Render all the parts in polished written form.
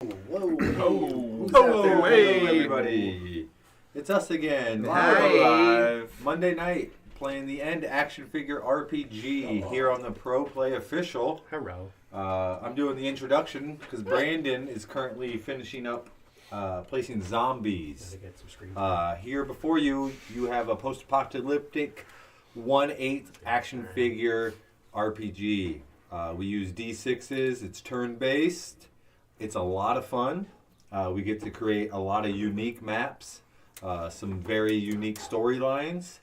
Whoa, Hello, hey, everybody. It's us again. Live. Monday night, playing the End Action Figure RPG here on the Pro Play Official. Hello. I'm doing the introduction because Brandon is currently finishing up placing zombies. Here before you, you have a post-apocalyptic 1/8 action figure RPG. We use D6s. It's turn-based. It's a lot of fun. We get to create a lot of unique maps, some very unique storylines,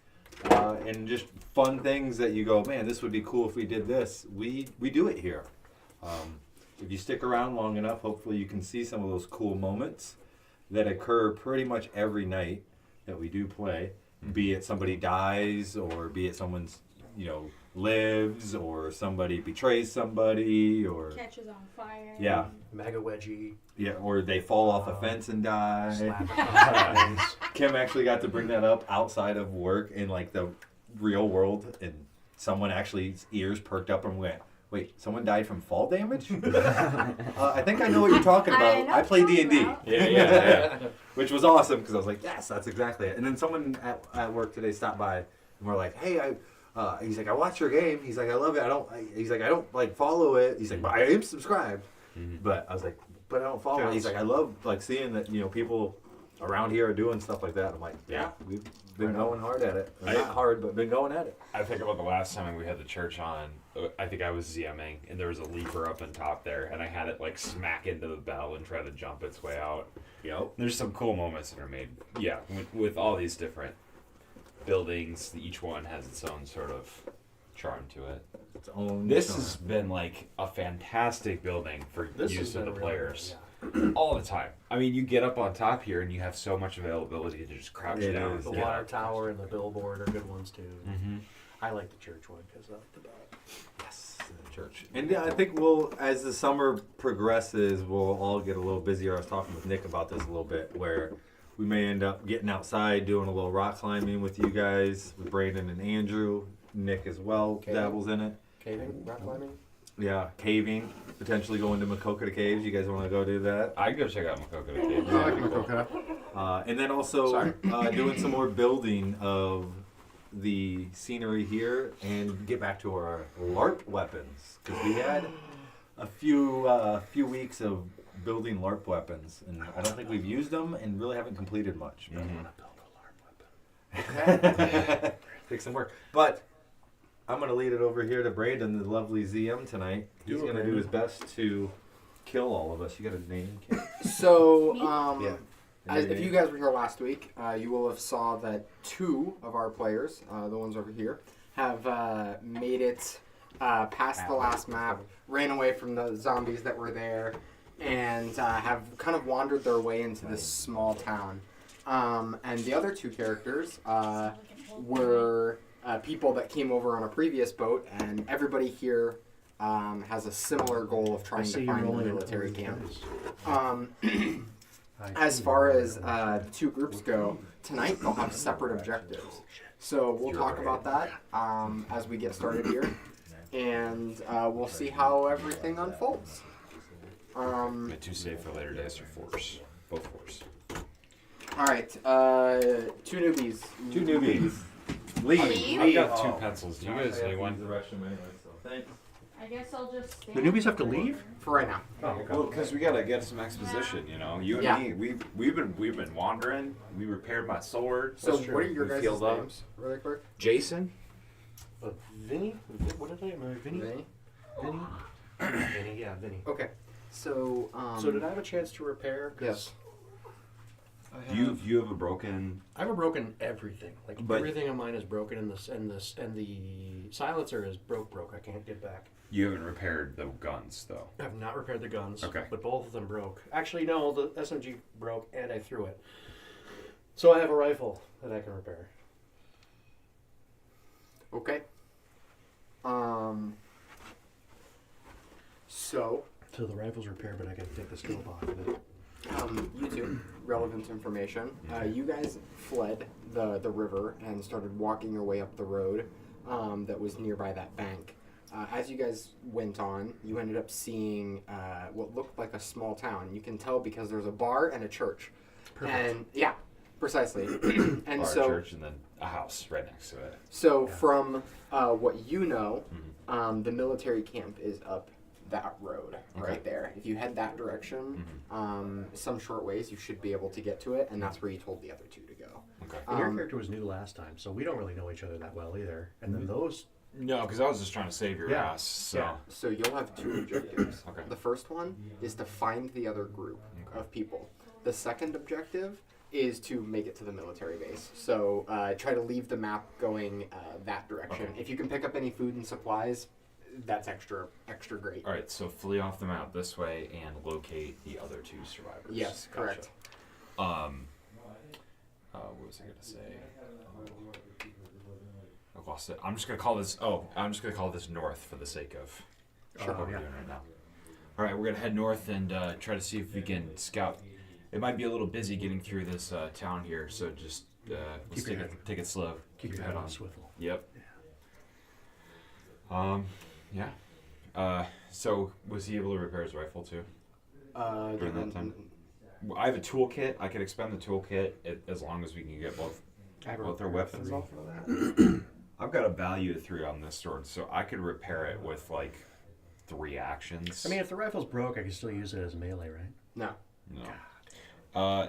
and just fun things that you go, man, this would be cool if we did this. We do it here. If you stick around long enough, hopefully you can see some of those cool moments that occur pretty much every night that we do play, be it somebody dies or be it someone's, lives or somebody betrays somebody or catches on fire. Yeah. Mega wedgie. Yeah, or they fall off a fence and die. Slap. Kim actually got to bring that up outside of work in like the real world, and someone actually's ears perked up and went, "Wait, someone died from fall damage?" I think I know what you're talking about. I play D&D. Yeah. Which was awesome because I was like, yes, that's exactly it. And then someone at work today stopped by and we're like, hey, he's like, I watch your game. He's like, I love it. I don't like follow it. He's like, but I am subscribed. But I was like, but I don't follow it. He's like, I love like seeing that, people around here are doing stuff like that. I'm like, yeah, we've been going hard at it. Not hard, but been going at it. I think about the last time we had the church on, I think I was ZMing, and there was a lever up on top there, and I had it like smack into the bell and try to jump its way out. Yep. There's some cool moments that are made, with all these different buildings. Each one has its own sort of charm to it. Its own This charm. has been like a fantastic building for use of the players. Yeah. All the time. I mean, you get up on top here and you have so much availability to just crouch It down. is, The and get water up. tower and the billboard are good ones too. Mm-hmm. I like the church one because I like the bell. Yes, the church. And I think as the summer progresses, we'll all get a little busier. I was talking with Nick about this a little bit, where we may end up getting outside, doing a little rock climbing with you guys, with Brandon and Andrew. Nick as well dabbles in it. Caving, rock climbing. Yeah, caving, potentially going to Makokata Caves. You guys want to go do that? I'd go check out Makokata Caves. I like Makokata. And then also doing some more building of the scenery here and get back to our LARP weapons, because we had a few weeks of building LARP weapons, and I don't think we've used them and really haven't completed much. I want to build a LARP weapon. Take some work. But I'm going to lead it over here to Brandon, the lovely ZM tonight. He's going to do his best to kill all of us. You got a name, Kim? So, Yeah. if you guys were here last week, you will have saw that two of our players, the ones over here, have made it past the last map, ran away from the zombies that were there, and have kind of wandered their way into this small town. And the other two characters were people that came over on a previous boat, and everybody here has a similar goal of trying to find the military camp. As far as the two groups go, tonight they'll have separate objectives. So we'll talk about that as we get started here, and we'll see how everything unfolds. Too safe for later days or force. Both force. All right, two newbies. Two newbies. Leave. I've got two pencils. Do you guys need one? Thanks. I guess I'll just stand. The newbies have to leave? For right now. Well, because we gotta get some exposition, You and me, we've been wandering. We repaired my sword. So what are your We guys' filled up. names, really quick? Jason. Vinny? What did I name? Vinny? Vinny? Vinny? Vinny, yeah, Vinny. Okay. So, So did I have a chance to repair? 'Cause Yes. You have a broken. I have broken everything. Like But- everything of mine is broken, and the silencer is broke. I can't get back. You haven't repaired the guns though. I have not repaired the guns. Okay. But both of them broke. Actually, no, the SMG broke, and I threw it. So I have a rifle that I can repair. Okay. So, So the rifle's repaired, but I gotta take the scope off of it. you two, relevant information. You guys fled the river and started walking your way up the road that was nearby that bank. as you guys went on, you ended up seeing what looked like a small town. You can tell because there's a bar and a church. Perfect. And yeah, precisely. And Bar, so church, and then a house right next to it. So Yeah. from what you know, the military camp is up that road right there. If you head that direction, some short ways, you should be able to get to it, and that's where you told the other two to go. Okay. And your character was new last time, so we don't really know each other that well either. And then those, No, because I was just trying to save your Yeah. ass. So. Yeah. So you'll have two objectives. Okay. The first one is to find the other group of people. The second objective is to make it to the military base. So try to leave the map going that direction. Okay. If you can pick up any food and supplies, that's extra great. All right, so flee off the map this way and locate the other two survivors. Yes, correct. What was I gonna say? I lost it. I'm just gonna call this. I'm just gonna call this north for the sake of Sure. what we're Yeah. doing right now. All right, we're gonna head north and try to see if we can scout. It might be a little busy getting through this town here, so just let's Keep your head- take it slow. keep your head on a swivel. Yep. Yeah. So was he able to repair his rifle too? During that time? I have a toolkit. I could expend the toolkit as long as we can get both our weapons off of that. I've got a value of 3 on this sword, so I could repair it with like 3 actions. I mean, if the rifle's broke, I can still use it as melee, right? No. No.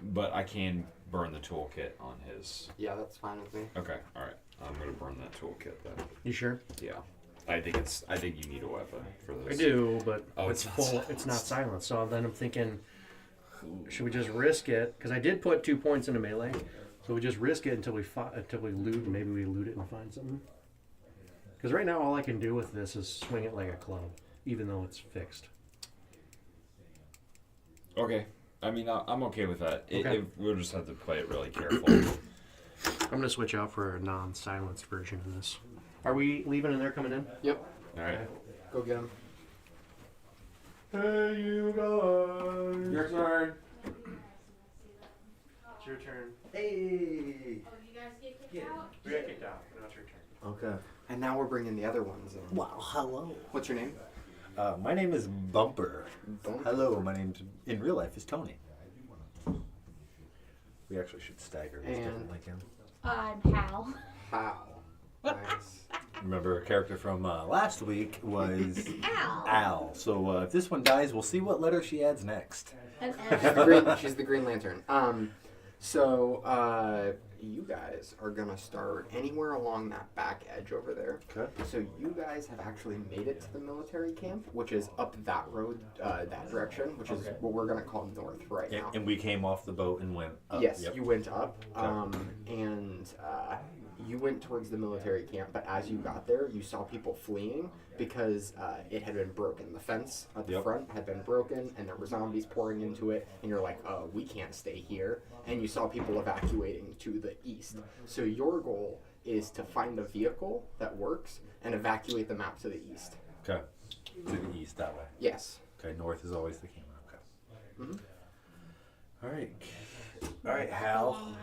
But I can burn the toolkit on his. Yeah, that's fine with me. Okay. All right. I'm gonna burn that toolkit then. You sure? Yeah. I think you need a weapon for this. I do, but Oh, it's it's not full. It's not silenced. So then I'm thinking, should we just risk it? Because I did put 2 points into melee, so we just risk it until we loot. And maybe we loot it and find something. Because right now, all I can do with this is swing it like a club, even though it's fixed. Okay. I mean, I'm okay with that. Okay. We'll just have to play it really careful. I'm gonna switch out for a non-silenced version of this. Are we leaving and they're coming in? Yep. All right. Go get them. Hey, you guys! Your turn. It's your turn. Hey. Oh, you guys get kicked out? We got kicked out. Now it's your turn. Okay. And now we're bringing the other ones in. Wow. Hello. What's your name? My name is Bumper. Hello. My name in real life is Tony. We actually should stagger these And- differently, Kim. I'm Hal. Wow. Nice. Remember, a character from last week was Al. Al. So if this one dies, we'll see what letter she adds next. An She's the Green Lantern. So you guys are gonna start anywhere along that back edge over there. Okay. So you guys have actually made it to the military camp, which is up that road, that direction, which is what we're gonna call north right now. And we came off the boat and went up. Yes, Yep. you went up, Okay. and you went towards the military camp. But as you got there, you saw people fleeing because it had been broken. The fence at the Yep. front had been broken, and there were zombies pouring into it. And you're like, "Oh, we can't stay here." And you saw people evacuating to the east. So your goal is to find a vehicle that works and evacuate the map to the east. Okay. To the east that way. Yes. Okay. North is always the camera. Okay. Mhm. All right. All right, Hal.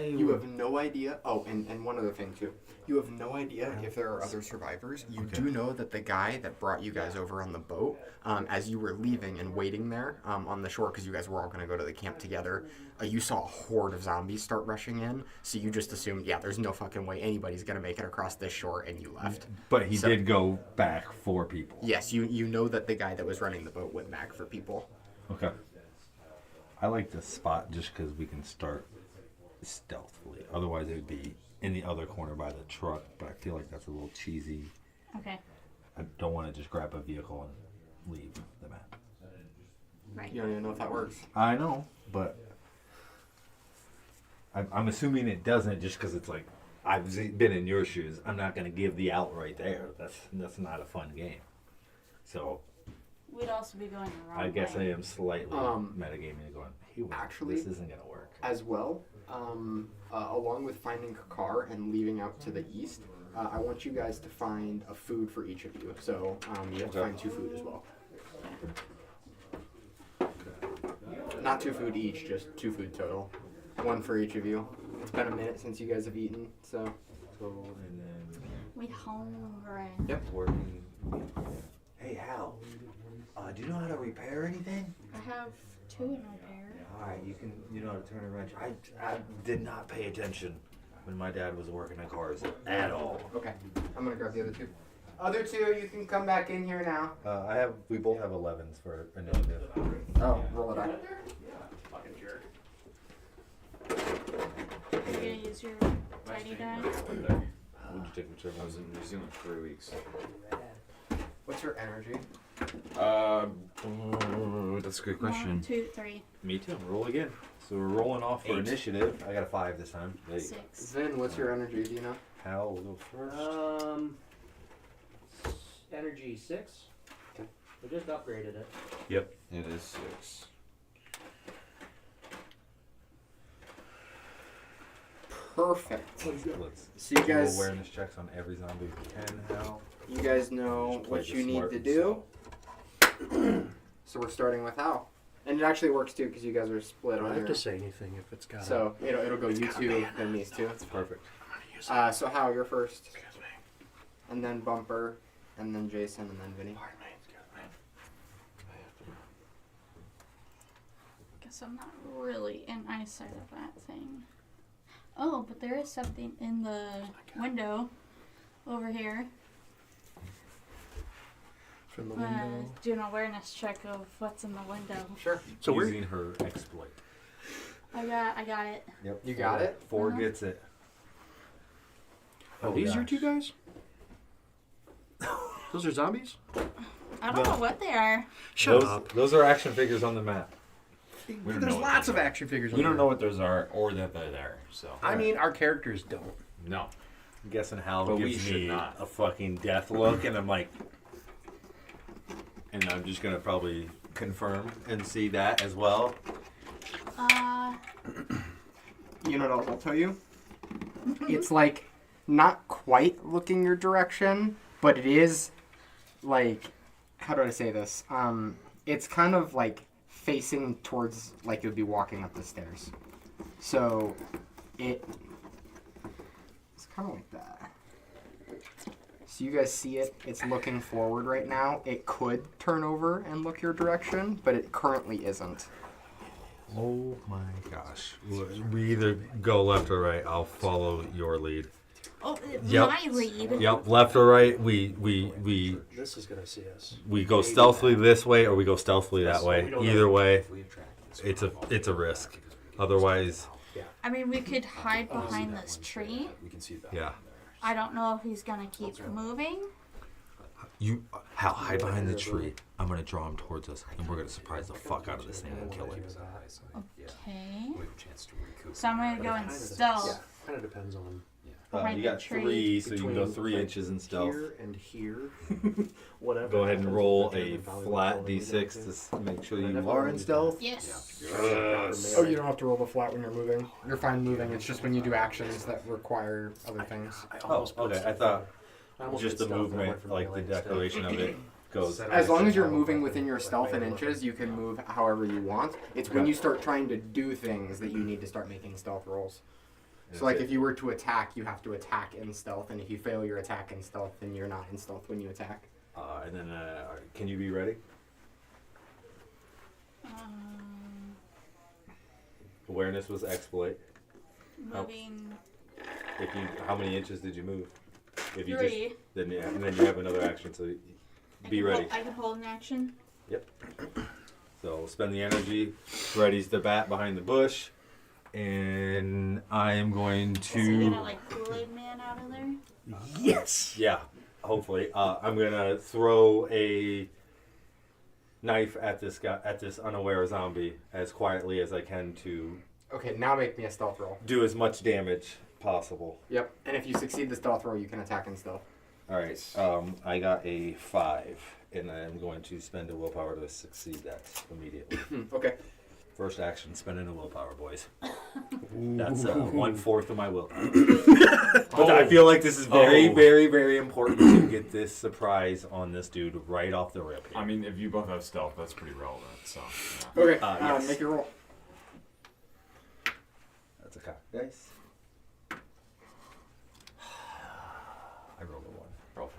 You have no idea. Oh, and one other thing too. You have no idea if there are other survivors. You do know that the guy that brought you guys over on the boat, as you were leaving and waiting there on the shore, because you guys were all going to go to the camp together, you saw a horde of zombies start rushing in. So you just assumed, yeah, there's no fucking way anybody's going to make it across this shore, and you left. But he So- did go back for people. Yes, you know that the guy that was running the boat went back for people. Okay. I like this spot just because we can start stealthily. Otherwise, it would be in the other corner by the truck. But I feel like that's a little cheesy. Okay. I don't want to just grab a vehicle and leave the map. Right. You don't even know if that works. I know, but I'm assuming it doesn't just because it's like I've been in your shoes. I'm not going to give the out right there. That's not a fun game. So We'd also be going the wrong I guess I way. am slightly metagaming and going, hey, wait, Actually- this isn't going to work. As well, along with finding a car and leaving out to the east, I want you guys to find a food for each of you. So you have to find 2 food as well. Not 2 food each, just 2 food total. 1 for each of you. It's been a minute since you guys have eaten, so Info and then We hungry. Yep. working. Hey Hal, do you know how to repair anything? I have 2 in repair. All right, you know how to turn a wrench. I did not pay attention when my dad was working on cars at all. Okay. I'm gonna grab the other 2. Other 2, you can come back in here now. We both have 11s for initiative. Oh, roll it out. Fucking jerk. You're gonna use your tiny die. Would you take a trip? I was in New Zealand for 3 weeks. What's your energy? That's a good 1, 2, 3, Me too. Roll again. So we're rolling off for 8. initiative. I got a 5 this time. There you go. 6. Vin, what's your energy? Do you know? Hal will go first. Energy 6. Okay. We just upgraded it. Yep. It is 6. Perfect. Let's So you do guys, awareness checks on every zombie we can, Hal. you guys know Just play what the you need smart to and do. So we're starting with Hal, and it actually works too because you guys are split I don't on have your. to say anything if it's got. So it'll go you 2, then these 2. Perfect. So Hal, you're first, and then Bumper, and then Jason, and then Vinny. Guess I'm not really in eyesight of that thing. Oh, but there is something in the window over here. From the window. Do an awareness check of what's in the window. Sure. So we're using her exploit. I got it. Yep. You got it? 4 Uh-huh. gets it. Are these your 2 guys? Those are zombies? I don't know what they are. Shut up. Those are action figures on the map. We don't There's know what lots those of are. action figures. We on don't here. know what those are or that they're there. So I mean, our characters don't. no. I'm guessing Hal But we gives should me not. a fucking death look, and I'm like, and I'm just gonna probably confirm and see that as well. You know what else I'll tell you? It's like not quite looking your direction, but it is like, how do I say this? It's kind of like facing towards like you'd be walking up the stairs. So it's kind of like that. So you guys see it. It's looking forward right now. It could turn over and look your direction, but it currently isn't. Oh my gosh. We either go left or right. I'll follow your lead. Oh, Yep. my lead. Yep, left or right. We This is gonna see us. go stealthily this way or we go stealthily that Yes, way. we don't Either know. way, it's a risk. Otherwise, I mean, we could hide behind this tree. We can see that. yeah. I don't know if he's gonna keep moving. You Hal, hide behind the tree. I'm gonna draw him towards us, and we're gonna surprise the fuck out of this thing and kill it. Okay. So I'm gonna go in stealth. Kind of depends on Behind You the got tree. 3, so you can go 3 inches in stealth. here and here. Whatever. Go ahead and happens, roll we'll a definitely follow flat the d6 lead. to make sure I you definitely are in need stealth. Yes. Oh, you don't have to roll the flat when you're moving. You're fine moving. It's just when you do actions that require other things. I Oh, almost put okay. I stealth thought I almost just did the stealth and I went movement, for like the melee instead. declaration of it, goes. As long as you're moving within your stealth in inches, you can move however you want. It's when you start trying to do things that you need to start making stealth rolls. So like if you were to attack, you have to attack in stealth, and if you fail your attack in stealth, then you're not in stealth when you attack. And then, can you be ready? Awareness was exploit. Moving How many inches did you move? If you 3. just then yeah, and then you have another action, so be ready. I can hold an action. So spend the energy. Ready's the bat behind the bush, and I am going So you to. gonna like Kool-Aid Man out of there? Yes. Yeah, hopefully. I'm gonna throw a knife at this unaware zombie as quietly as I can to Okay, now make me a stealth roll. do as much damage possible. Yep, and if you succeed the stealth roll, you can attack in stealth. All right. I got a 5, and I'm going to spend a willpower to succeed that immediately. Okay. First action, spending a willpower, boys. That's 1/4 of my willpower. But I feel like this is very, very, very important to get this surprise on this dude right off the rip. I mean, if you both have stealth, that's pretty relevant. So. Yeah. Okay, Yes. make your roll. That's a cock dice.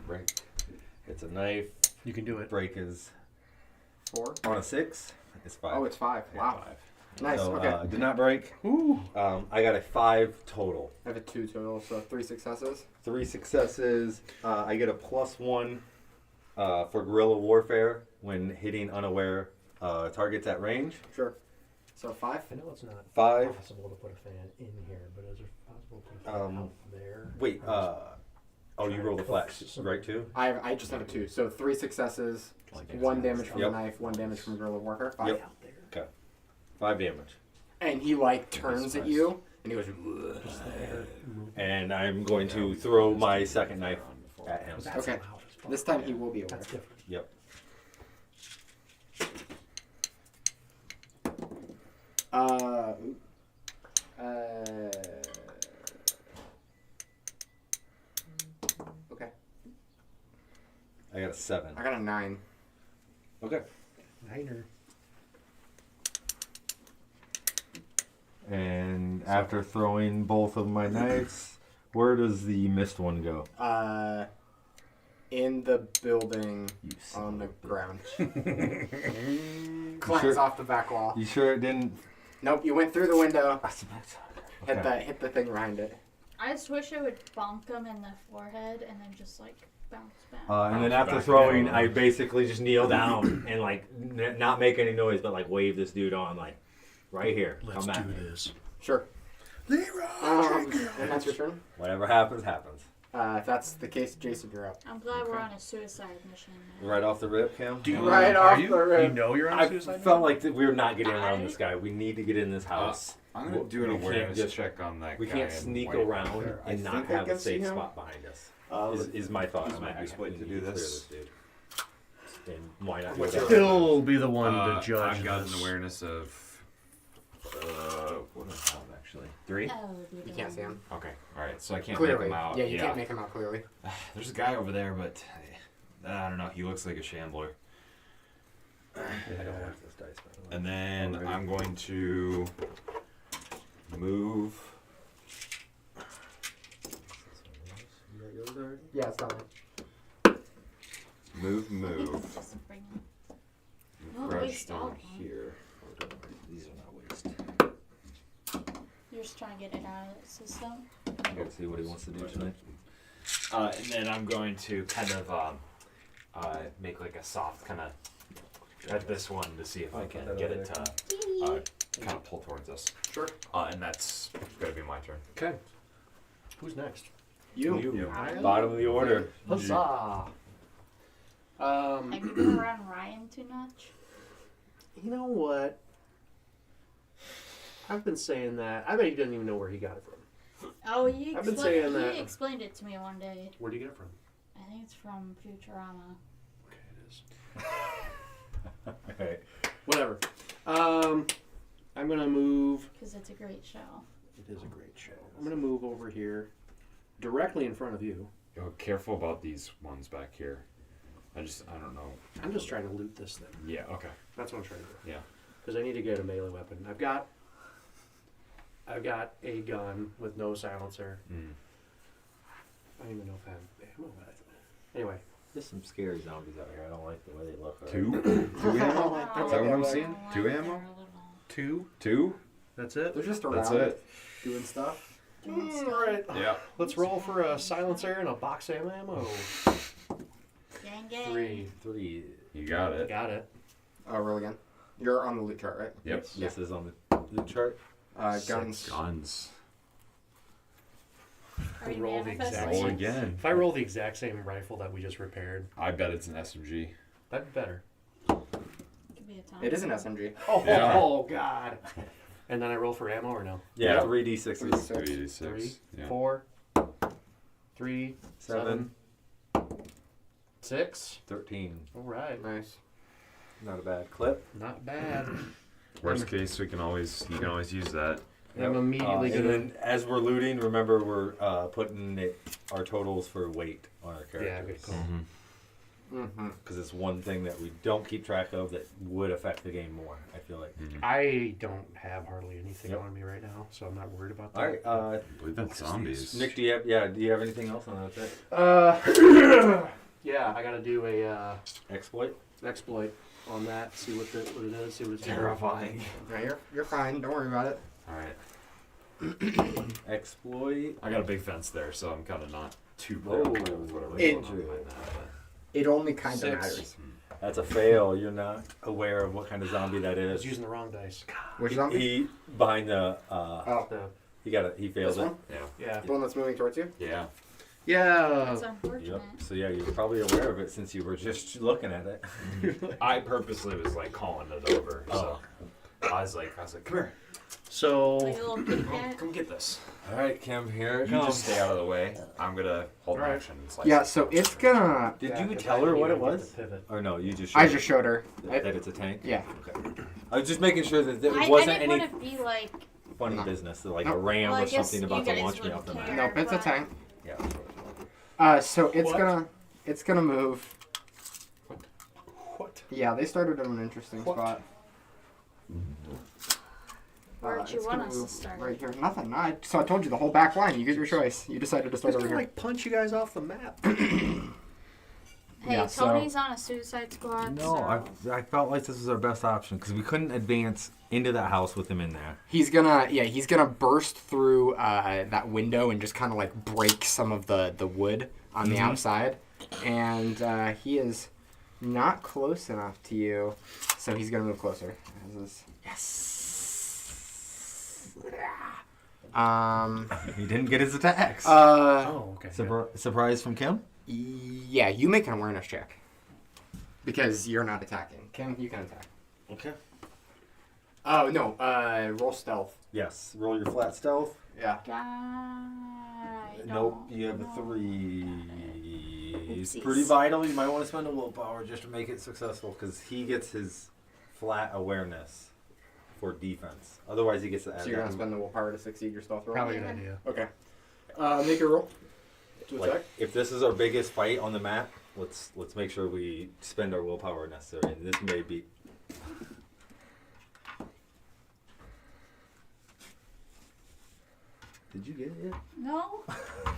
break. It's a knife. You can do it. Break is 4. on a 6. It's 5. Oh, it's 5. Yeah, Wow. 5. Nice. So, Okay. did not break. Ooh. I got a 5 total. I have a 2 total, so 3 successes. 3 successes. I get a +1 for guerrilla warfare when hitting unaware targets at range. Sure. So 5. I know it's not 5. possible to put a fan in here, but is it possible to put Um, it out there? Wait. Oh, you roll the flex, right? Too. I just have a 2. So 3 successes, 1 damage from Yep. the knife, 1 damage from guerrilla warfare. 5. Yep. Okay. 5 damage. And he like turns at you, and he goes. And I'm going to throw my second knife at him. That's Okay. loud as fuck. This time he will be aware. That's different. Yep. Okay. I got a 7. I got a 9. Okay. Niner. And after throwing both of my knives, where does the missed one go? In the building You on the ground. You Clanks sure? off the back wall. You sure it didn't? Nope, you went through the window. Okay. Hit the thing behind it. I just wish I would bonk him in the forehead and then just like bounce back. And then Bounce after back throwing, down. I basically just kneel down and like not make any noise, but like wave this dude on, like right here. Let's Come do at me. this. Sure. Leroy. And that's your turn. Whatever happens, happens. If that's the case, Jason, you're up. I'm glad we're on a suicide mission now. Right off the rip, Cam. Do you, Right are off you, the rip. You know you're on I suicide felt note? like that we're not getting around this guy. We need to get in this house. I'm gonna do an We can't awareness just- check on that We guy. can't in sneak white around there. I and not think I have can a see safe him. spot behind us. Is my thought. use my exploit to do this. Dude. And why not? What's go your- down? He'll be the one to judge. I've got an this. awareness of. What do I have actually? 3? Oh, You can't see him. Okay. All right. So I can't Clearly. make him out. Yeah, you can't make him out clearly. There's a guy over there, but I don't know. He looks like a shambler. I don't like this dice. By the way. And then Already. I'm going to move. Yeah, it's not. Move. Just bring him. No, Crouched waste all down of them. here. These are not waste. You're just trying to get it out of the system. Let's see what he wants to do tonight. And then I'm going to kind of make like a soft kind of at this one to see if I can get it to kind of pull towards us. Sure. And that's going to be my turn. Okay. Who's next? You. Bottom of the order. Huzzah! Have you been around Ryan too much? You know what? I've been saying that. I bet he doesn't even know where he got it from. Oh, he I've been saying that. explained it to me one day. Where'd you get it from? I think it's from Futurama. Okay, it is. Okay. Whatever. I'm gonna move. Because it's a great show. It is a great show. I'm gonna move over here, directly in front of you. Oh, careful about these ones back here. I don't know. I'm just trying to loot this thing. Yeah, okay. That's what I'm trying to do. Yeah. Because I need to get a melee weapon. I've got a gun with no silencer. Mm. I don't even know if I have ammo. But anyway, There's some scary zombies out here. I don't like the way they look. Two ammo? Is that what I'm seeing? 2 ammo? 2. 2? That's it. They're just That's around it. doing stuff. Alright. Yeah. Let's roll for a silencer and a box of ammo. Gang, gang. 3. You got it. Got it. Roll again. You're on the loot chart, right? Yep. This is on the chart. Guns. Guns. Are you Roll the exact manifesting? Roll again. If I roll the exact same rifle that we just repaired, I bet it's an SMG. that'd be better. Could be a time. It is an SMG. Oh, Yeah. oh God. And then I roll for ammo or no? Yeah, Yep. 3d6. 3d6. 3d6. Yeah. 4, 3, 7, 6. 13. All right. Nice. Not a bad clip. Not bad. Worst case, you can always use that. I'm immediately and gonna. then as we're looting, remember we're putting our totals for weight on our Yeah, characters. good call. because it's one thing that we don't keep track of that would affect the game more. I feel like. I don't have hardly anything on me right now, so I'm not worried about that. All right, I believe that's zombies. Nick, do you have anything else on that? Yeah, I gotta do a Exploit. exploit on that. See what it is. See what it's Terrifying. No, you're fine. Don't worry about it. All right. Exploit. I got a big fence there, so I'm kind of not too Whoa. preoccupied with whatever's It- going on behind that. It only kind of 6. matters. That's a fail. You're not aware of what kind of zombie that I was is. using the wrong dice. Which zombie? He behind the. Oh, The, He failed this it. one? Yeah. yeah. The one that's moving towards you? Yeah. Yeah. That's unfortunate. Yep. So yeah, you're probably aware of it since you were just looking at it. I purposely was like calling it over, so I was like, come here, So Like a little kitty cat. come get this. All right, Kim. Here it You comes. just stay out of the way. I'm gonna hold my Alright. action and slice. Yeah, it. so it's gonna. Did Yeah, you 'cause tell I her didn't what it even get was? the pivot. Or no, you just. I just showed her. that it's a tank. Yeah. Okay. I was just making sure that there I wasn't didn't any want to be like. funny No. business, like No. a ram Well, I or guess something you about to guys launch me off the wouldn't map. care. Nope, it's a tank. Yeah. So it's What? gonna move. What? Yeah, they started in an interesting What? spot. Where'd you It's want gonna us to move start? Right here. Nothing. So I told you the whole back line. You get your choice. You decided to I start was over gonna here. like punch you guys off the map. Hey, Yeah, so- Tony's on a suicide squad. No, so. I felt like this was our best option because we couldn't advance into that house with him in there. He's gonna burst through that window and just kind of like break some of the wood on the outside, and he is not close enough to you, so he's gonna move closer. Yes. He didn't get his attacks. Oh, okay. Surprise from Kim? Yeah, you make an awareness check because you're not attacking. Kim, you can attack. Okay. Oh no, roll stealth. Yes. Roll your flat stealth. Yeah. Nope. You have a 3. It's Oopsies. pretty vital. You might want to spend a willpower just to make it successful because he gets his flat awareness for defense. Otherwise, he gets to add So you're gonna that. spend the willpower to succeed your stealth roll. Probably a good idea. Okay. Make a roll. To attack. Like, if this is our biggest fight on the map, let's make sure we spend our willpower necessary. And this may be. Did you get it yet? No. I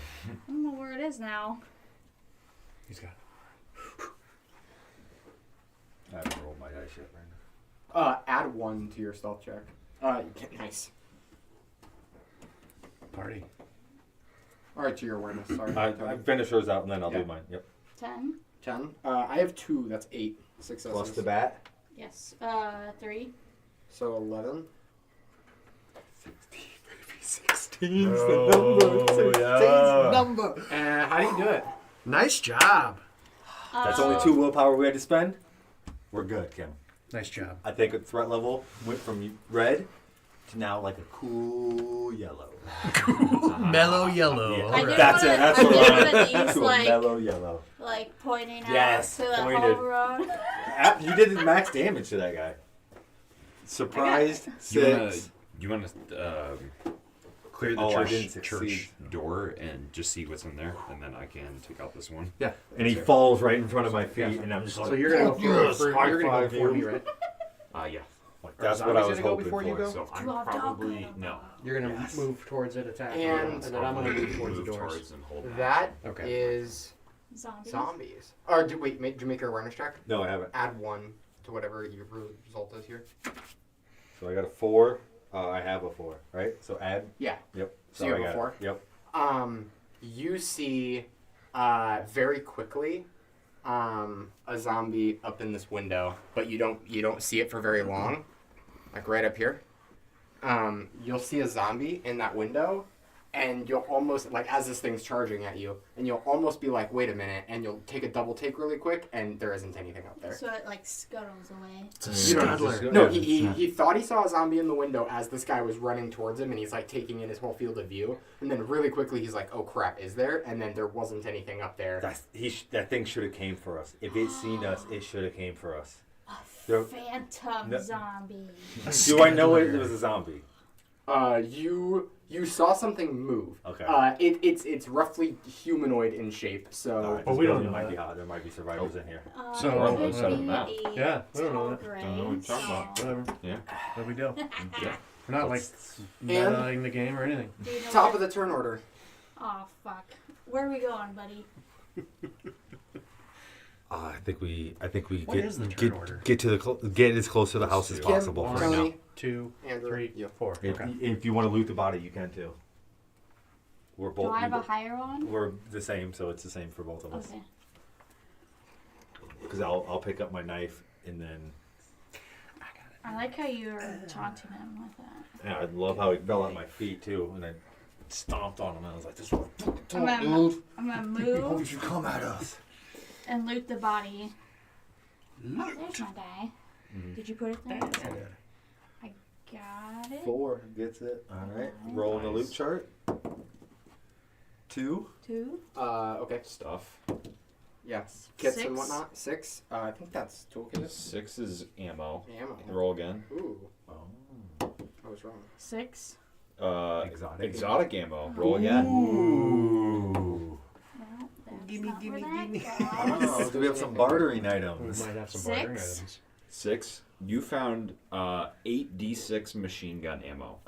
don't know where it is now. He's got. I haven't rolled my dice yet right now. Add 1 to your stealth check. Nice. Party. All right, to your awareness. Sorry. I finish hers out and then I'll Yeah. do mine. Yep. 10. 10. I have 2. That's 8 successes. Plus the bat. Yes. 3. So 11. 16's yeah. Number. And how do you do it? Nice job. That's only 2 willpower we had to spend. We're good, Kim. Nice job. I think the threat level went from red to now like a cool yellow. Mellow yellow. Yeah. I didn't That's wanna, it. That's I what didn't I want to use to a like mellow yellow. pointing Yes, out to the pointed. whole road. You did the max damage to that guy. Surprised six. You want to clear the Oh, I didn't church succeed. door and just see what's in there, and then I can take out this one. Yeah, and he falls right in front of my feet, and I'm just like, So you're gonna go yes, for, high you're gonna five go for you. me, right? Yeah. Like, that's Are what I zombies was gonna go hoping before you for. go? So I'm Do I probably dog? no. You're gonna move towards it, attack, And then I'm gonna move towards the doors. towards and hold back. That Okay. is Zombies. zombies. Or did you make your awareness check? No, I haven't. Add 1 to whatever your result is here. So I got a 4. I have a 4, right? So add. Yeah. Yep. So you I have a got 4? it. Yep. You see very quickly a zombie up in this window, but you don't see it for very long. Like right up here. You'll see a zombie in that window, and you'll almost, like, as this thing's charging at you, and you'll almost be like, wait a minute, and you'll take a double take really quick, and there isn't anything up there. So it like scuttles away. You don't Scuttler. No, he thought he saw a zombie in the window as this guy was running towards him, and he's like taking in his whole field of view. And then really quickly he's like, "Oh crap, is there?" And then there wasn't anything up there. That thing should have came for us. If it seen us, it should have came for us. Phantom No. zombie. Do I know it was a zombie? You You saw something move. Okay. It's roughly humanoid in shape. So All right, Well, this we don't building know might be that. hot. There might be survivors in here. So- it could Set be them out. a Yeah, we don't know tall that. gray, Don't know what you're talking about. so- Whatever. Yeah. No big deal. Yeah. We're not like metaing the game or anything. Do you know top where- of the turn order. Oh fuck. Where are we going, buddy? I think we What is the turn order? get to the get as close to the house as Kim, possible Kim, for now. Tony, 2, Andrew, 3, you. 4. If, Okay. if you want to loot the body, you can too. We're Do both. I have a higher one? We're the same, so it's the same for both of us. Okay. Because I'll pick up my knife and then. I like how you're taunting him with that. Yeah, I love how he fell at my feet too, and I stomped on him. And I was like, "This is what I fucking I'm told gonna, dude. I'm gonna Why would move you come at us?" and loot the body. Oh, there's my die. Mhm. Did you put it there? I got it. 4 gets it. All right. Rolling the loot chart. 2. 2. Okay. Stuff. Yes. Kits 6. and whatnot. 6. I think that's toolkit. 6 is ammo. Ammo. Roll again. Ooh, Oh. I was wrong. 6. Exotic. Ammo. Roll again. Ooh. Well, that's Gimme, not gimme, where that gimme. goes. Oh, do we have some bartering We items? might have some bartering 6. items. 6. You found 8d6 machine gun ammo.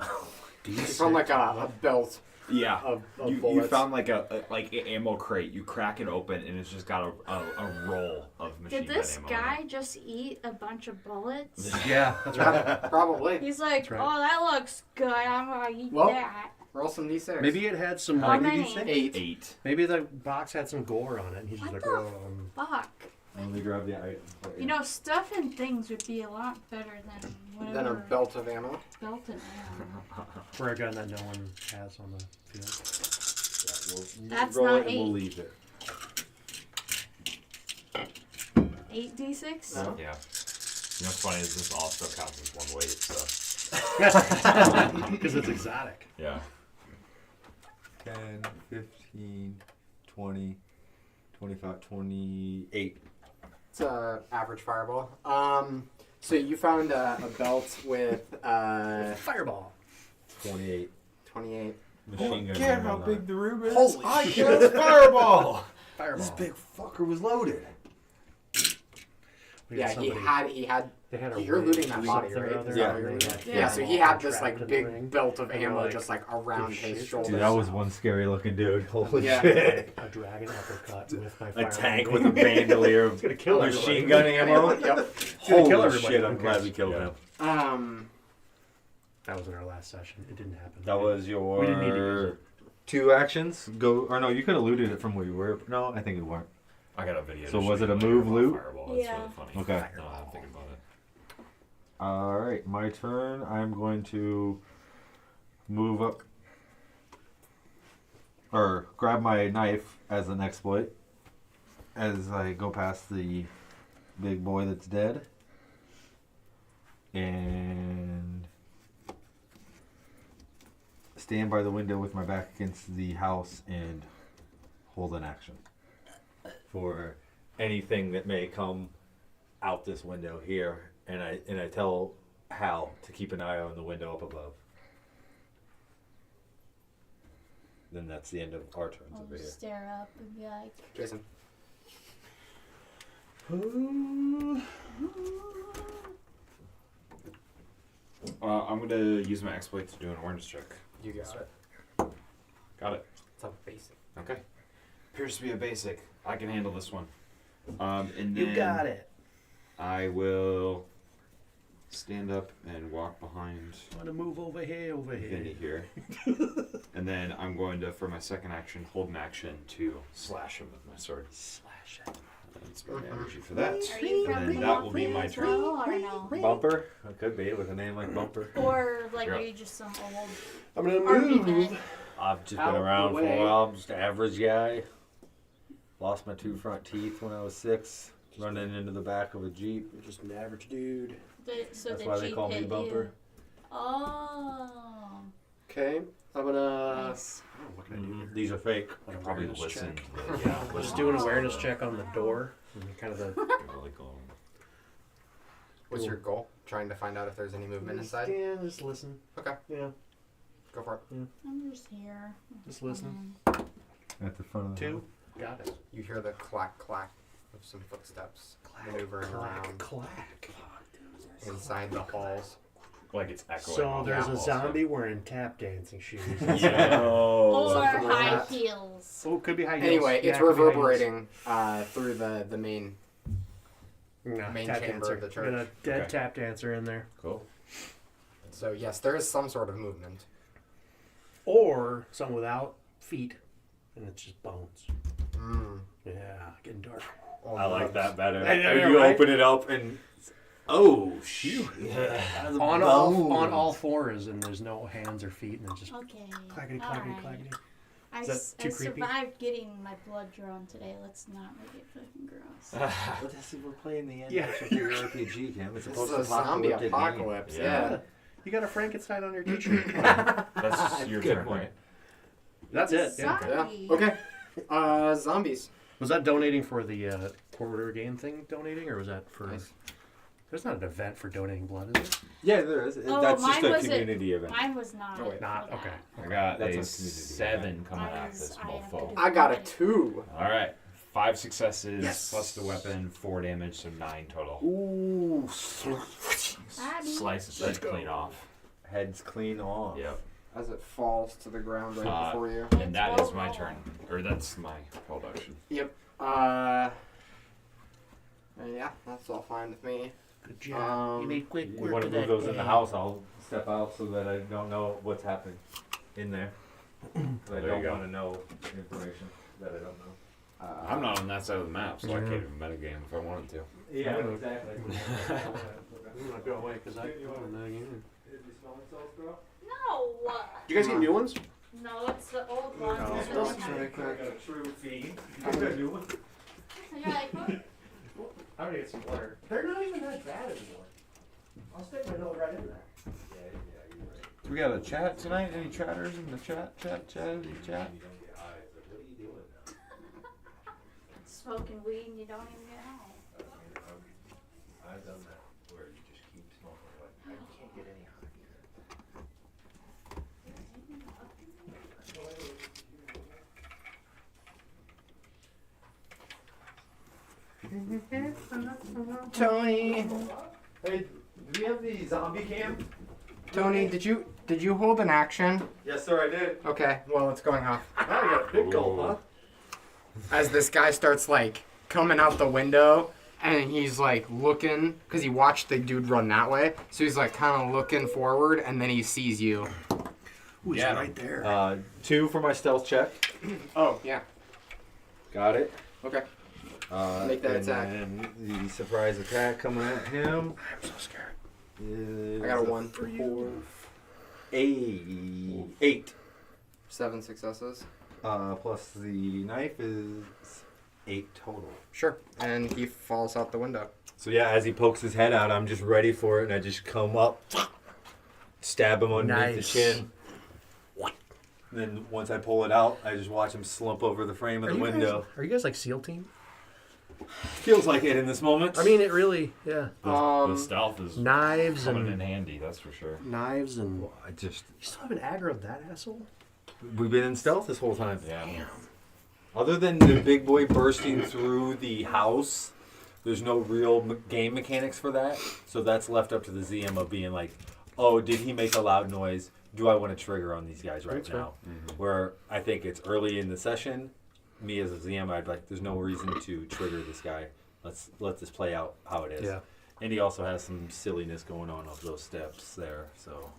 It's from like a belt Yeah. of You bullets. found like a ammo crate. You crack it open and it's just got a roll of machine Did gun this ammo. guy just eat a bunch of bullets? Yeah, that's right. Probably. He's like, That's right. oh, that looks good. I'm gonna eat Well, that. Roll some d6. Maybe it had some How like many? 8. 8. maybe the box had some gore on it, and he's just What like, the oh, Fuck. Let me grab the item. You know, stuff and things would be a lot better than whatever Then a belt of ammo. belt and ammo. for a gun that no one has on the field. That's roll not it and we'll 8. leave it. 8d6? No. Yeah. You know what's funny is this all still counts as one weight, so. Because it's exotic. Yeah. 10, 15, 20, 25, 28. It's a average fireball. So you found a belt with Fireball. 28. 28. Machine gun. Care ammo how on big it. the room is. Holy I killed a fireball! Fireball. This big fucker was loaded. We Yeah, had he somebody- had. They had a You're ring looting or that body, something or right? other, Is that Yeah. what you're looting at? Yeah. Yeah, so he had this Trapped like in the big ring. belt of And ammo like, just like around if his shit shoulder. Dude, that was one scary looking dude. Holy Yeah. shit. A dragon uppercut with my A fireball. tank with a bandolier of gonna kill machine everybody. gun ammo. Yep. gonna Holy kill everybody. shit, I'm Okay. glad we killed Yeah. him. That was in our last session. It didn't happen. That was your We didn't need to use it. 2 actions. Go or no, you could have looted it from where you were. No, I think it weren't. I got a video. So to was show it a you later move about loot? Fireball. It's Yeah. really funny. Okay. No, I'm thinking about it. All right, my turn. I'm going to move up or grab my knife as an exploit as I go past the big boy that's dead. And stand by the window with my back against the house and hold an action for anything that may come out this window here. And I tell Hal to keep an eye on the window up above. Then that's the end of our turns I'll over here. stare up and be like, Jason. I'm gonna use my exploit to do an awareness check. You got it. Got it. It's a basic. Okay. Appears to be a basic. I can handle this one. And then You got it. I will stand up and walk behind Want to move over here, Vinny here. And then I'm going to, for my second action, hold an action to slash him with my sword. Slash it. That's my energy for that. are you And from then the that will be Mothman my as turn. well, or no? Bumper? It could be with a name like Bumper. Or like, Yeah. are you just some old I'm gonna army move. guy? I've just Out been around the for way. a while. I'm just an average guy. Lost my 2 front teeth when I was 6. Running into the back of a Jeep. You're just an average dude. So That's the why they Jeep call me hit Bumper. You. Oh. Okay, I'm gonna. Nice. Oh, what can I do here? These are fake. An Probably awareness listen. check. But yeah, Let's listen. do an awareness check on the door. And kind of the. Really cool. What's your goal? Trying to find out if there's any movement inside. Yeah, just listen. Okay. Yeah. Go for it. I'm just here. Just listening. At the front of the Two. Got it. You hear the clack clack of some footsteps maneuvering around Clack. inside the halls. Like it's echoing. So all there's the a walls. zombie wearing tap dancing shoes. Or something like high that. heels. Oh, could be high heels. Anyway, Yeah, it's it could be high heels. reverberating through the main. No, main tap chamber dancer. of the church. Got a dead Okay. tap dancer in there. Cool. So yes, there is some sort of movement. Or some without feet, and it's just bones. Mm. Yeah, getting dark. I like that better. I know, If you right? open it up and shoot. On all fours, and there's no hands or feet, and it's just Okay. clackety, all clackety, right. clackety. I, Is that s- too I creepy? survived getting my blood drawn today. Let's not make it fucking gross. But this is, we're playing the end Yeah. of your RPG, Cam. It's This supposed is a to zombie apocalyptic apocalypse. game. Yeah. Yeah. You got a Frankenstein on your t-shirt. That's your Good turn, point. right? That's it. Yeah. Zombie. Yeah. Okay. Zombies. Was that donating for the quarter game thing? Donating, or was that for? Nice. There's not an event for donating blood, is it? Yeah, there is. Oh, That's just mine a was community event. Mine was not. Oh, wait. Not for okay. that. I got That's a on community, 7 coming at Mine's- this I have to mofo. do- I got a 2. All right, 5 successes Yes. plus the weapon, 4 damage, so 9 total. Ooh. Slice his head clean off. Head's clean off. Yep. As it falls to the ground right before you. And that is my turn, or that's my production. Yep. Yeah, that's all fine with me. Good job. You made quick You work want to of move that those in the game. house? I'll step out so that I don't know what's happening in there. 'Cause I There you don't go. want to know information that I don't know. I'm not on that side of the map, so I can't even metagame if I wanted to. Yeah, exactly. I'm gonna go away because I. No. Do you guys get new ones? No, it's the old one. Oh, It's it's the- really quick. a true fiend. You're like, what? I'm gonna get some water. They're not even that bad anymore. I'll stick my nose right in there. We got a chat tonight? Any chatters in the chat? Chat? Smoking weed and you don't even get high. I've done that where you just keep smoking. Like, I can't get any higher. Tony, Hey, do we have the zombie cam? Tony, did you hold an action? Yes, sir, I did. Okay, well it's going off. Oh, you got a big gulp, huh? As this guy starts like coming out the window and he's like looking because he watched the dude run that way, so he's like kind of looking forward and then he sees you. Ooh, Yeah. right there. 2 for my stealth check. Oh yeah. Got it. Okay. Make that and attack. then the surprise attack coming at him. I'm so scared. Is I got a 1 for 4. 8. 7 successes. Plus the knife is 8 total. Sure. And he falls out the window. So yeah, as he pokes his head out, I'm just ready for it, and I just come up, stab him underneath Nice. the chin. Then once I pull it out, I just watch him slump over the frame of the window. Are you guys like SEAL team? Feels like it in this moment. I mean, it really, yeah. The stealth is Knives coming in and handy, that's for sure. knives and. I just You still haven't aggroed that asshole? we've been in stealth this whole time. Yeah. Other than the big boy bursting through the house, there's no real game mechanics for that. So that's left up to the ZM of being like, oh, did he make a loud noise? Do I want to trigger on these guys right That's fair. now? Where I think it's early in the session. Me as a ZM, I'd like, there's no reason to trigger this guy. Let's let this play out how it is. Yeah. And he also has some silliness going on up those steps there. So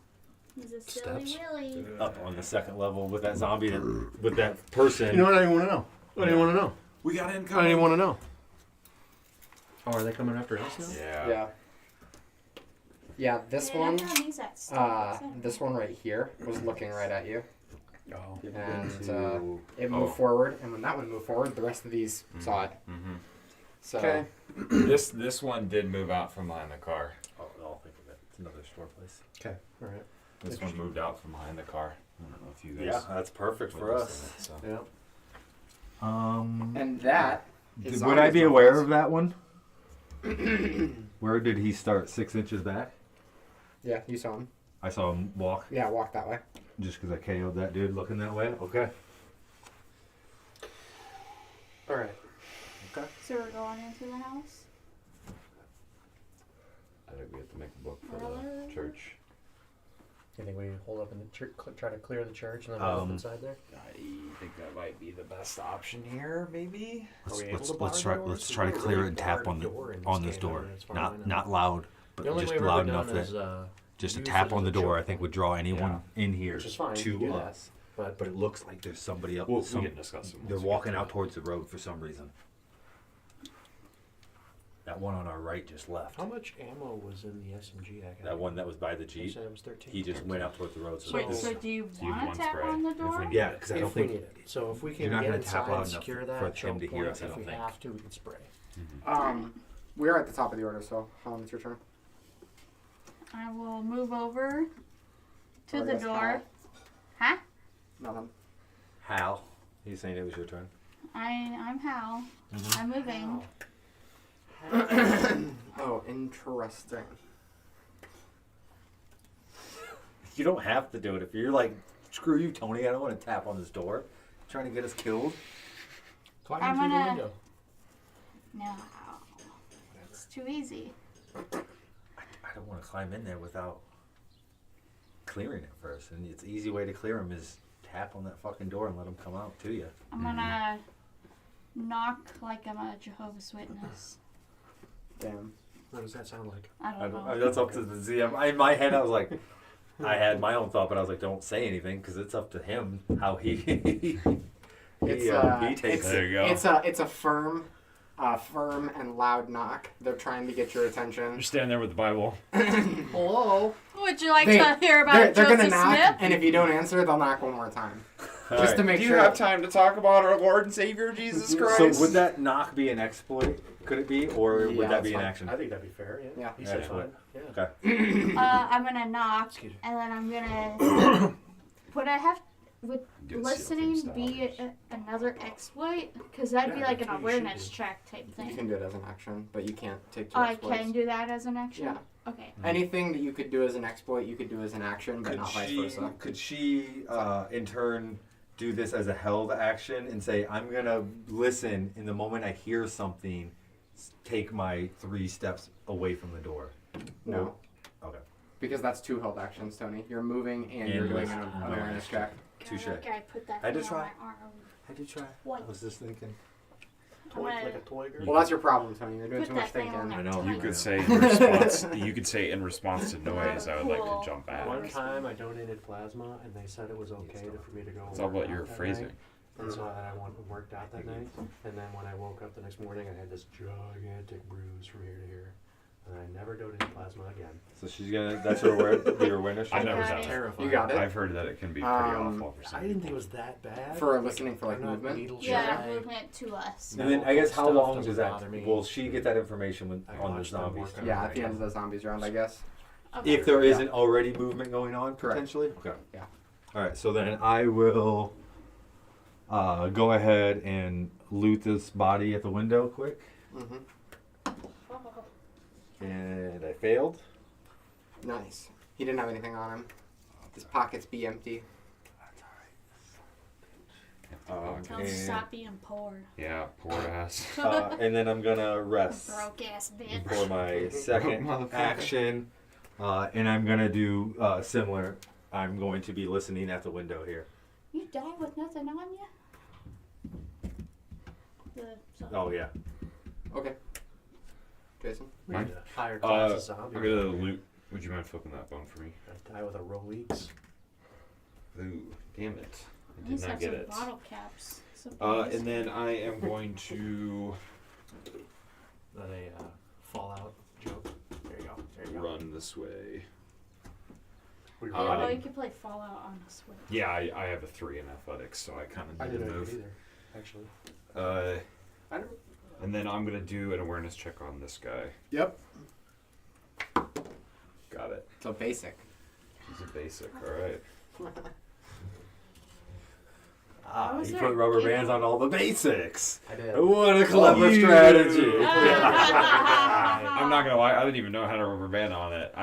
He's a silly Steps. willy. up on the second level with that zombie, with that person. You know what I want to know? What do you want to know? We got I don't incoming. even want to know. Oh, are they coming after us now? Yeah. Yeah. Yeah, this Yeah, one, that's how he's that stupid. this one right here was looking right at you, Oh. and it moved forward. And when that one moved forward, the rest of these saw it. Mm-hmm. So Okay. This one did move out from behind the car. I'll think of it. It's another store place. Okay. All right. This one moved out from behind the car. I don't know if you Yeah, guys. that's perfect for witnessed us. it, so. Yeah. and that is Would I be zombies aware movements. of that one? Where did he start? 6 inches back? Yeah, you saw him. I saw him walk. Yeah, walk that way. Just because I KO'd that dude looking that way? Okay. All right. So we're going into the house? I think we have to make a book for Really? the church. You think we hold up in the church, try to clear the church and then go up inside there? I think that might be the best option here, maybe. Are we able to bar Let's try doors? let's try to We've clear never it and tap barred on a door in on this game, door. as far as I know. Not loud, but The only just way we've loud ever enough done that is, just a use tap it on as the a door. choke I think point. would draw anyone in here Which is fine. You to can do that. us. But But it looks like there's somebody else. Well, we can discuss them. They're once we walking get out to towards the road for some reason. That one on our right just left. how much ammo was in the SMG? That one that was by the You Jeep, said it was 13. he just went out towards the road. So Wait, this- so do you you want want to tap spray? on the If we door? need yeah, because I If don't we think need it. So if we can You're not get gonna tap inside loud and enough secure for that him choke to hear point, us, I if don't we think. have to, we can spray. We're at the top of the order, so it's your turn. I will move over to Or I the guess door. Hal. Huh? Nothing. Hal. He's saying it was your turn. I'm Hal. I'm moving. Oh, interesting. You don't have to do it if you're like, screw you, Tony. I don't want to tap on this door. Trying to get us killed. Climb I'm through the gonna- window. No. It's too easy. I don't want to climb in there without clearing it first. And it's easy way to clear them is tap on that fucking door and let them come out to you. I'm gonna knock like I'm a Jehovah's Witness. Damn. What does that sound like? I don't know. That's up to the ZM. In my head, I was like, I had my own thought, but I was like, don't say anything because it's up to him how he he takes There it. you go. It's a firm and loud knock. They're trying to get your attention. You're standing there with the Bible. Hello. Would you like They- to hear about They're Joseph gonna knock, Smith? and if you don't answer, they'll knock one more time, All just right. to make Do you sure. have time to talk about our Lord and Savior Jesus Christ? So would that knock be an exploit? Could it be, or Yeah, would that be that's an fine. action? I think that'd be fair, yeah. Yeah. He said Yeah, fine. Yeah. Okay. I'm gonna knock, Excuse me. and then I'm gonna. Would I have would Do a listening seal be another exploit? Because that'd be Yeah, like an that's what you should awareness do. check type You thing. can do it as an action, but you can't take two I exploits. can do that as an action. Yeah. Okay. Anything that you could do as an exploit, you could do as an action, but not vice versa. Could she in turn do this as a held action and say, I'm gonna listen in the moment I hear something, take my 3 steps away from the door? No, Okay. because that's 2 held actions, Tony. You're moving and you're And doing listen. an awareness check. Touche. God, I put that I did thing on try. my arm. I did try. What? I was just thinking. Toy, I'm like gonna a toy girl. Well, that's your problem, Tony. You're doing Put too much that thing thinking. on I there. know. You Tiny. could say in response. You could say in response to noise, I would like Cool. to jump back. One time I donated plasma and they said it was okay for me to go. It's all about work your out that phrasing. night. And so I worked out that night. And then when I woke up the next morning, I had this gigantic bruise from here to here. And I never donated plasma again. So she's gonna. That's her awareness. I never got done it. it. Terrifying. You got it? I've heard that it can be pretty awful for some I didn't think it was that bad. For listening for, like, I'm not movement? needle Yeah, shy. movement to us. And then I guess how Stuff long doesn't does that? bother me. Will she get that information when, I on the watched them zombies? work on Yeah, at the end of the zombies round, I guess. Okay. If there Yeah. isn't already movement going on, Correct. potentially. Okay. Yeah. All right. So then I will go ahead and loot this body at the window quick, Mm-hmm. and I failed. Nice. He didn't have anything on him. His pockets be empty. Tell him to And, stop being poor. Yeah, poor ass. and then I'm gonna rest Broke ass for bitch. my second action, and I'm gonna do similar. I'm going to be listening at the window here. You die with nothing on you? Oh yeah. Okay. Jason? We need a higher class of I'm zombie. gonna loot. Would you mind flipping that bone for me? I die with a Rolex. Ooh, damn it! I He's did not got get some it. bottle caps. And then I am going to That a Fallout joke. There you go. There you go. run this way. We Oh, running. you could play Fallout on a Switch. Yeah, I have a 3 in athletics, so I kind I of need didn't to know you move. either, actually. Uh, I don't. and then I'm gonna do an awareness check on this guy. Yep. Got it. So basic. He's a basic. All right. was You there put rubber a bands game? on all the basics. I did. What a clever strategy. I'm not gonna lie, I didn't even know how to rubber band on it.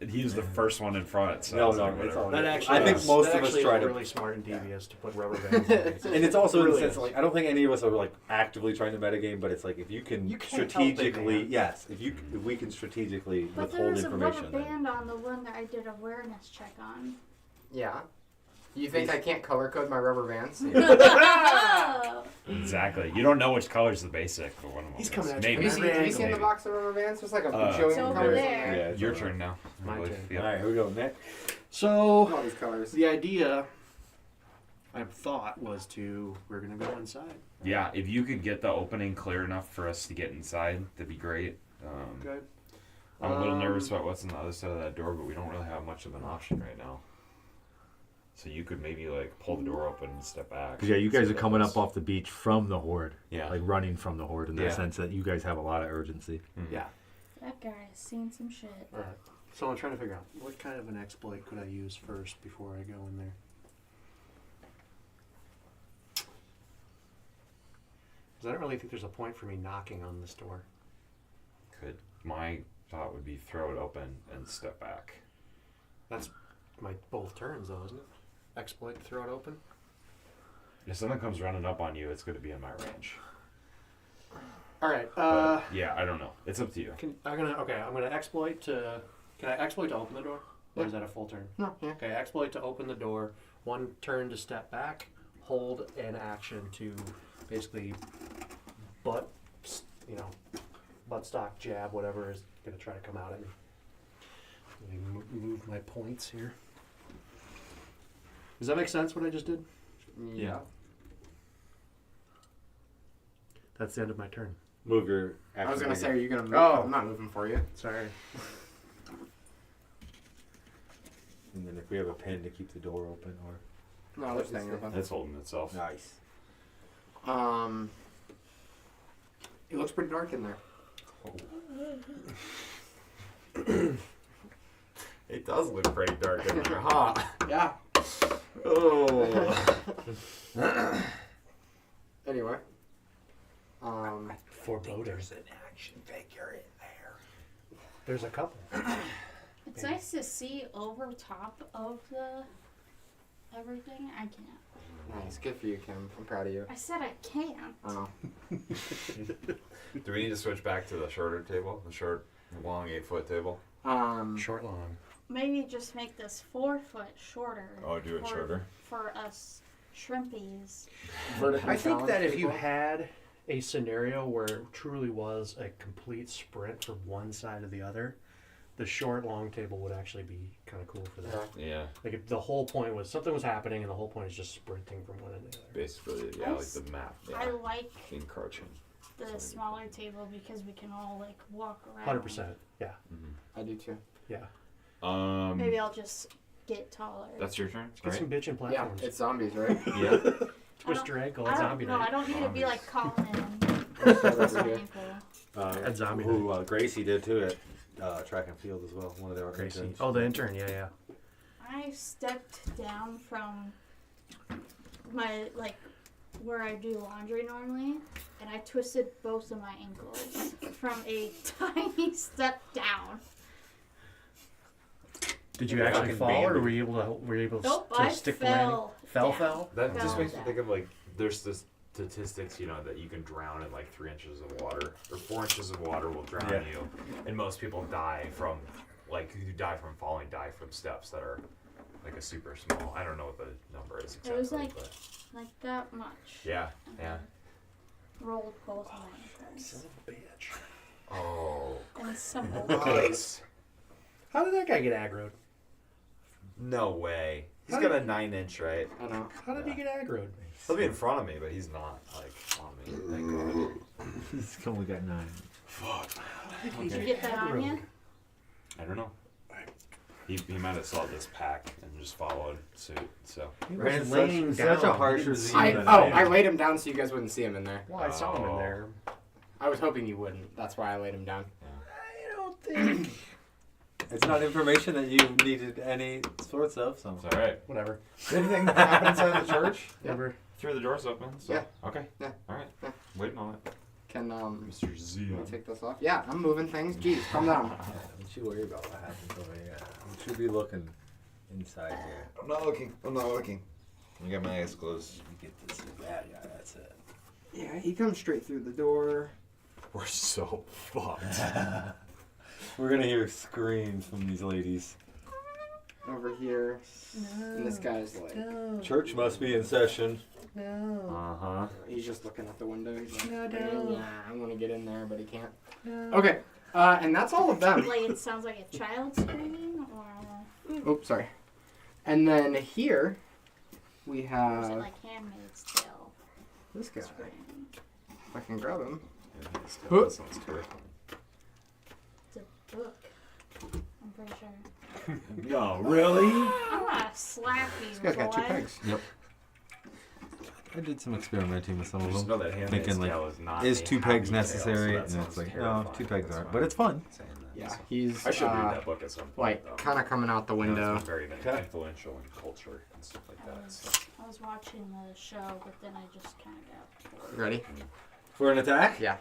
He was the first one in front. So I was like, it's whatever. all That good. actually, I think most of us try to, really smart and devious to put rubber bands. in. and it's also in the Really sense is. like I don't think any of us are like actively trying to metagame, but it's like if you can You can't help it, strategically, man. yes, if we can strategically But there withhold was a rubber information. then- band on the one that I did awareness check on. Yeah. You think I can't color code my rubber bands? Oh. Exactly. You don't know which color's the basic for one of them. He's coming at Have you. Maybe. you seen, have you seen the Maybe. box of rubber bands? There's like a Uh, bajillion It's over colors in there. Yeah, it's Your all right. turn now. My I believe. turn. Yep. All right, here we go. Nick. So All these colors. the idea, I thought, was we're gonna go inside. Yeah, if you could get the opening clear enough for us to get inside, that'd be great. Good. I'm a little nervous about what's on the other side of that door, but we don't really have much of an option right now. So you could maybe like pull the door open and step back. 'Cause, yeah, you guys See are what coming it up is. off the beach from the horde. Yeah. Like running from the horde in the Yeah. sense that you guys have a lot of urgency. Mhm. Yeah. That guy has seen some shit. All right. So I'm trying to figure out what kind of an exploit could I use first before I go in there. Because I don't really think there's a point for me knocking on this door. My thought would be throw it open and step back. That's my both turns, though, isn't it? Exploit to throw it open. If someone comes running up on you, it's going to be in my range. All right. But, yeah, I don't know. It's up to you. I'm gonna exploit to. Can I exploit to open the door? Or is that a full turn? No, yeah. Okay, exploit to open the door. One turn to step back. Hold an action to basically butt stock jab, whatever is gonna try to come out at me. Let me move my points here. Does that make sense? What I just did? Yeah. That's the end of my turn. Move your action. I was gonna say, are you gonna move? Oh. I'm not moving for you. Sorry. And then if we have a pin to keep the door open or. No, they're staying open. It's holding itself. Nice. It looks pretty dark in there. It does look pretty dark in there, huh? Yeah. Oh. Anyway. Foreboding. an action figure in there. There's a couple. It's nice to see over top of the everything. I can't. Nice. Good for you, Kim. I'm proud of you. I said I can't. Oh. Do we need to switch back to the shorter table? The short, long 8-foot table? Short, long. Maybe just make this 4 foot shorter. Oh, do it for- shorter? For us shrimpies. Vertically I think that challenged if you people. had a scenario where it truly was a complete sprint from one side to the other, the short long table would actually be kind of cool for that. Yeah, Like if the whole point was something was happening and the whole point is just sprinting from one end to the other. basically, yeah, like the map. I Yeah. like Encroaching. the smaller table because we can all like walk around. 100%. Yeah. I do too. Yeah. Maybe I'll just get taller. That's your turn, Let's get some right? bitchin' Yeah, platforms. it's zombies, right? Yeah. Twist your ankle I at don't, zombie no, I night. don't need to be like Colin. That's Twist my good. ankle. At zombie Who Gracie did too at track and field as well. One of their Gracie. interns. Oh, the intern. Yeah, yeah. I stepped down from my like where I do laundry normally, and I twisted both of my ankles from a tiny step down. Did you Yeah, actually fucking fall, or bandit. were you able to, Nope, to I stick the landing? fell. Fell, down. fell. That just Fell makes me down. think of like there's this statistics, you know, that you can drown in like 3 inches of water, or 4 inches of water will drown Yeah. you, and most people die from falling, die from steps that are like a super small. I don't know what the number is exactly. It was like but that much. yeah, yeah. Rolled both of my ankles. Son of a bitch. Oh, And some nice. How did that guy get aggroed? No way. He's How got did- a 9-inch, right? I know. How did he get aggroed? He'll be in front of me, but he's not like on me. Thank God. He's only got 9. Did you get that on you? I don't know. He might have saw this pack and just followed suit. So He was Brandon's laying such a down. harsh He didn't regime. see I him. I laid him down so you guys wouldn't see him in there. Well, I saw him in there. I was hoping you wouldn't. That's why I laid him down. I don't think. It's not information that you needed any sorts of. So it's all right. Whatever. anything happen inside the church? Whatever. threw the doors open. So. Yeah. Okay. Yeah. All right. Yeah. Waiting on it. Can Mr. Z. let me take this off? Yeah, I'm moving things. Jeez, calm down. Don't you worry about what happens over here. You should be looking inside here. I'm not looking. I'm not looking. I got my eyes closed. You get this bad guy, that's it. Yeah, he comes straight through the door. We're so fucked. We're gonna hear screams from these ladies. Over here. And this guy's like, Church must be in session. Uh-huh. he's just looking at the window. He's like, No. nah, I want to get in there, but he can't. Okay, and that's all of them. Like it sounds like a child screaming, or Oops, sorry. And then here, we is it have like Handmaid's Tale this guy. screaming? If I can grab him. That sounds terrifying. It's a book. I'm pretty sure. No, really? I'm gonna slap you. This guy's got 2 boy. pegs. Yep. I did some experimenting with some of Just them. know that Handmaid's Thinking like, Tale is not is a 2 pegs happy necessary? tale, so that And sounds it's like, terrifying. no, 2 pegs That's aren't. fine. But it's fun. Yeah, he's I should read that book at some point. like though. kind of coming out the You know, window. it's very Okay. influential in culture and stuff like that. So. I was watching the show, but then I just kind of got bored. Ready? For an attack? Yeah.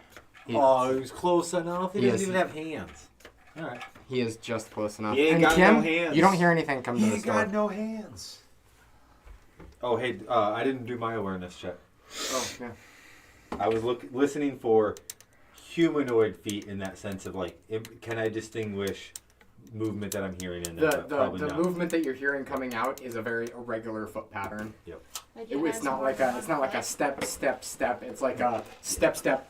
He, Oh, he was close enough. He Yes. doesn't even have hands. Alright. he is just close enough. He ain't and got Kim, no hands. you don't hear anything come to He the ain't door. got no hands. Oh, hey, I didn't do my awareness check. Oh, yeah. I was listening for humanoid feet in that sense of like, can I distinguish movement that I'm hearing in there? But probably The not. movement that you're hearing coming out is a very irregular foot pattern. Like It's not like a step. It's like a step.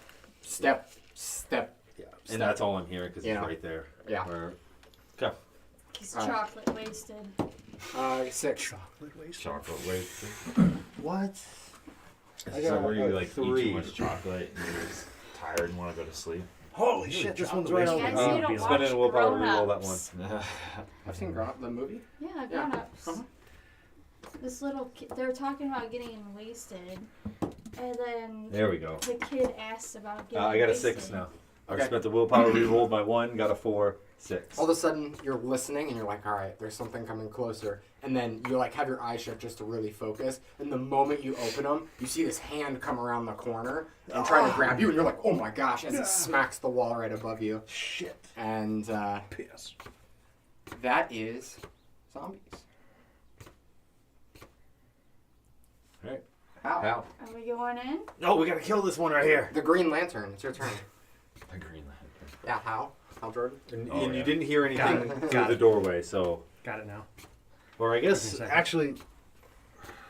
Yeah. And that's all I'm hearing because Yeah. it's right there. Yeah. Where, He's Alright. chocolate wasted. 6. Chocolate waste. Chocolate waste. what? I So got where you a like eat 3. too much chocolate and you're just tired and want to go to sleep? Holy shit, this one's chocolate right waste. over. Guys, you don't Spin it watch and we'll probably roll that one. Grown-Ups. I've seen the movie. Yeah, Yeah. grown-ups. Uh-huh. This little kid, they're talking about getting wasted, and then There we go. the kid asks about getting I got a wasted. 6 now. Okay. I spent the willpower, re-rolled my 1, got a 4, 6. All of a sudden, you're listening and you're like, all right, there's something coming closer. And then you like have your eyes shut just to really focus. And the moment you open them, you see this hand come around the corner and try to grab you. And you're like, oh my gosh, as it smacks the wall right above you. Shit. And Piss. that is zombies. Alright. How? Are we going in? No, we gotta kill this one right here. The Green Lantern. It's your turn. The Green Lantern. Yeah, how? How, Jordan? And, Oh, and you yeah. didn't hear anything Got through Got the it. doorway, so. Got it now. Or I guess, Second. actually,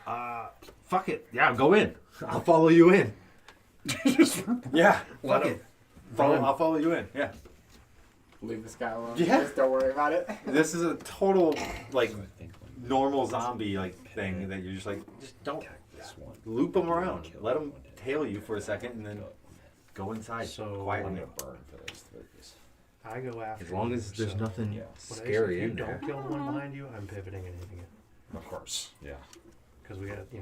fuck it. Yeah, go in. I'll follow you in. Yeah, Let fuck him it. run. I'll follow you in. Yeah. Leave this guy alone. Yeah. Just don't worry about it. This is a total, like, normal zombie, like, thing that you're just like, just don't loop them around. Let them tail you for a second and then go inside So- quietly. burn for those threes. I go after. As long as you, there's so nothing yeah. what scary if you in there. don't kill the one behind you, I'm pivoting and hitting it. Of course. Yeah. Because we got, yeah.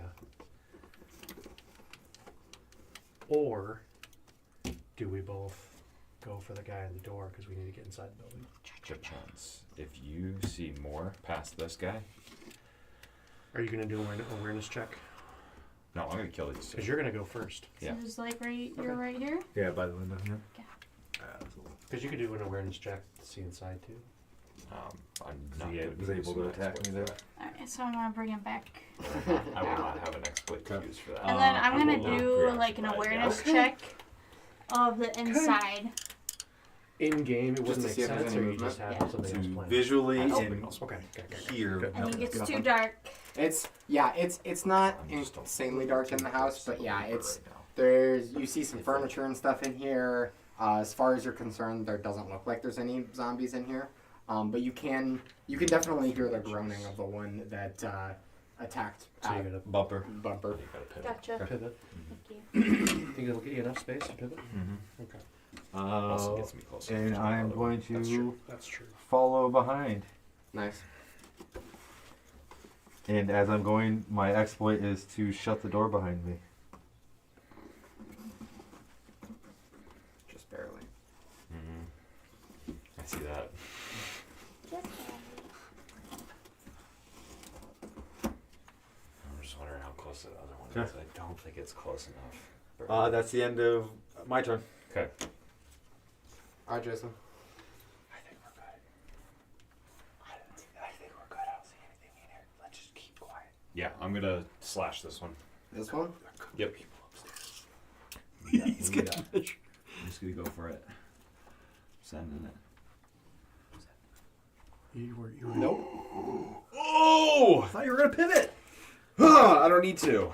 Or do we both go for the guy in the door because we need to get inside the building? Good chance. If you see more past this guy, Are you going to do an awareness check? no, I'm gonna kill these two. Because you're going to go first. Yeah. So it's like you're right here. Yeah, by the window. Yeah. Because you could do an awareness check to see inside too. I'm not He gonna was be able using to an attack exploit me for there. that. Alright, so I'm gonna bring him back. I will not have an exploit to use for that. And then I'm I gonna will not do like an preoccupy awareness the check of the inside. In game, it Just wouldn't to make see if there's sense, any or you just have movement? something else To planned. visually Oh. and Okay. hear. Good. And it gets Good too enough. dark. It's not I'm just insanely dark in the house, but yeah, it's right now. there's you see some furniture and stuff in here. As far as you're concerned, there doesn't look like there's any zombies in here, but you can definitely hear the groaning of the one that attacked So you got to Bumper. Bumper. You gotta pivot. Gotcha. pivot. Thank you. Think it'll get you enough space to pivot? Mm-hmm. Okay. Also gets me closer. and to I'm the other going one. to That's true. That's true. follow behind. Nice. And as I'm going, my exploit is to shut the door behind me. Just barely. Mm-hmm. I see that. I'm just wondering how close the other one is. I don't don't think it's close enough. That's the end of my turn. Okay. All right, Jason. I think we're good. I think we're good. I don't see anything in here. Let's just keep quiet. Yeah, I'm gonna slash this one. This one? Yep. He's gonna I'm just gonna go for it. Sending it. Nope. Oh! I thought you were gonna pivot. I don't need to.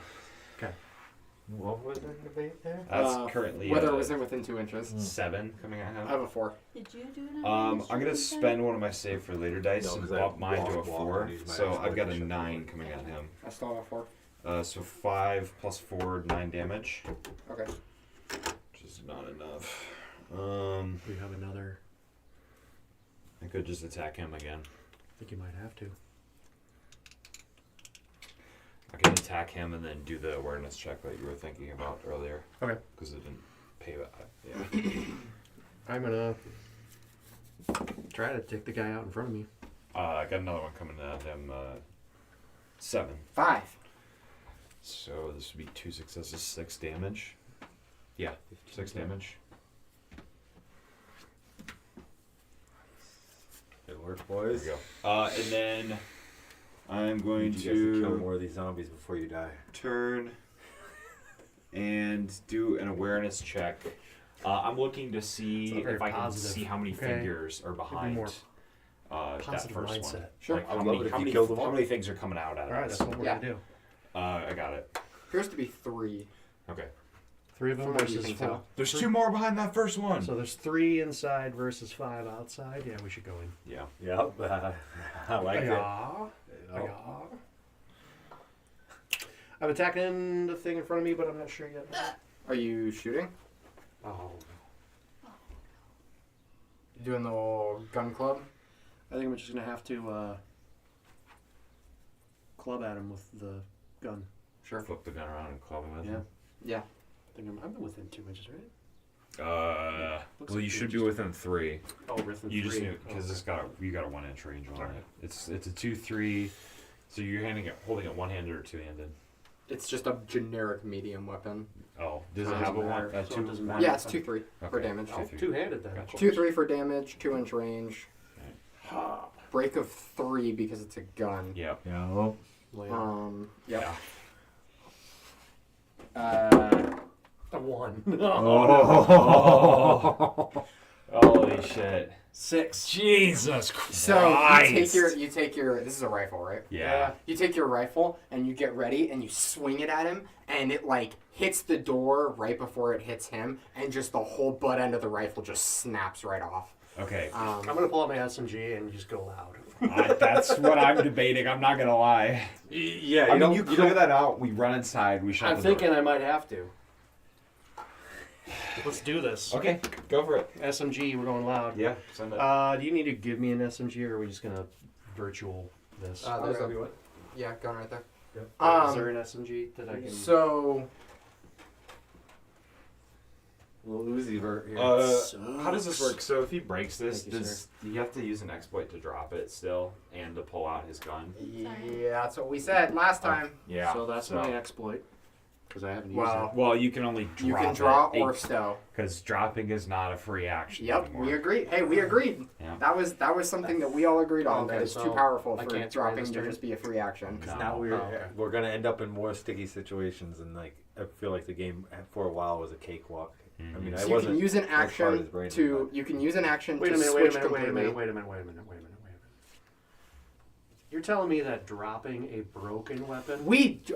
What was the debate there? That's currently Whether it was in within 2 inches. 7 coming at I him. have a 4. Did you do an I'm gonna spend one of my save for later dice No, and 'cause I bump mine to a walked 4. and used my So action I've got a to shut 9 the coming at him. I still have 4. So 5 plus 4, 9 damage, Okay. which is not enough. We have another. I could just attack him again. I think you might have to. I can attack him and then do the awareness check that you were thinking about earlier. Okay. Because it didn't pay that. Yeah. I'm gonna try to take the guy out in front of me. I got another one coming at him. 7. 5. So this would be 2 successes, 6 damage. Yeah, 6 damage. It worked, There boys. we go. And then I'm Need going you guys to kill to more of these zombies before you die. turn and do an awareness check. I'm looking to It's see not very if I can positive. see how many Okay. figures are behind more that positive first mindset. one. Sure. Like I would how love many, it if how, you many, killed them all. how many things are coming out at All right, us? that's what we're Yeah. gonna do. I got it. Appears to be 3. Okay. 3 of them From what you versus can 4. tell. There's 2 more behind that first one. So there's 3 inside versus 5 outside. Yeah, we should go in. Yeah. Yep. I like it. Yeah. Yeah. I'm attacking the thing in front of me, but I'm not sure yet. Are you shooting? Oh. You doing the old gun club? I think I'm just gonna have to club at him with the gun. Sure. Flip the gun around and club him with Yeah. him. Yeah. I think I'm within 2 inches, right? Looks Well, like you should be 2 inches. within 3. Oh, within You 3. just need because it's got you got a 1 inch range on it. It's a 2-3. So you're holding it one handed or 2 handed. It's just a generic medium weapon. Oh, does it Doesn't have a matter. one? So it doesn't matter. Yeah, it's 2-3 for Okay. damage. Oh, 2-handed then. Gotcha. 2-3 for damage, 2 inch range. Ha. Break of 3 because it's a gun. Yeah. Yeah. Well, Yep. Yeah. A 1. oh. Holy shit. 6. Jesus Christ. So you take your this is a rifle, right? Yeah. You take your rifle and you get ready and you swing it at him and it like hits the door right before it hits him and just the whole butt end of the rifle just snaps right off. Okay. I'm gonna pull out my SMG and just go loud. That's what I'm debating. I'm not gonna lie. Yeah. I mean, you clear that out. We run inside. We shut I'm the thinking door. I might have to. Let's do this. Okay, go for it. SMG, we're going loud. Yeah. Send it. Do you need to give me an SMG, or are we just gonna virtual this? There's Okay. a yeah, gun right there. Yep. Um, Is there an SMG that I can? So Little Uzi vert here. How does this work? So if he breaks this, Thank you, does you have to use an exploit to drop it still and to pull out his gun? yeah, that's what we said last time. Yeah. So that's my exploit, because I haven't used Well, it. Well, you can only drop you can draw it, or stow. because dropping is not a free action Yep, anymore. we agreed. Hey, we agreed. Yeah. That was something that we all agreed on. Okay, that it's so too powerful I for can't try dropping this to turn? just be a free action. No. Now okay. we're gonna end up in more sticky situations, and like I feel like the game for a while was a cakewalk. I mean, So I you wasn't can use an as hard action as Brandon, to but- you can use an action Wait to a minute. switch Wait a minute. completely. Wait a minute. You're telling me that dropping a broken weapon?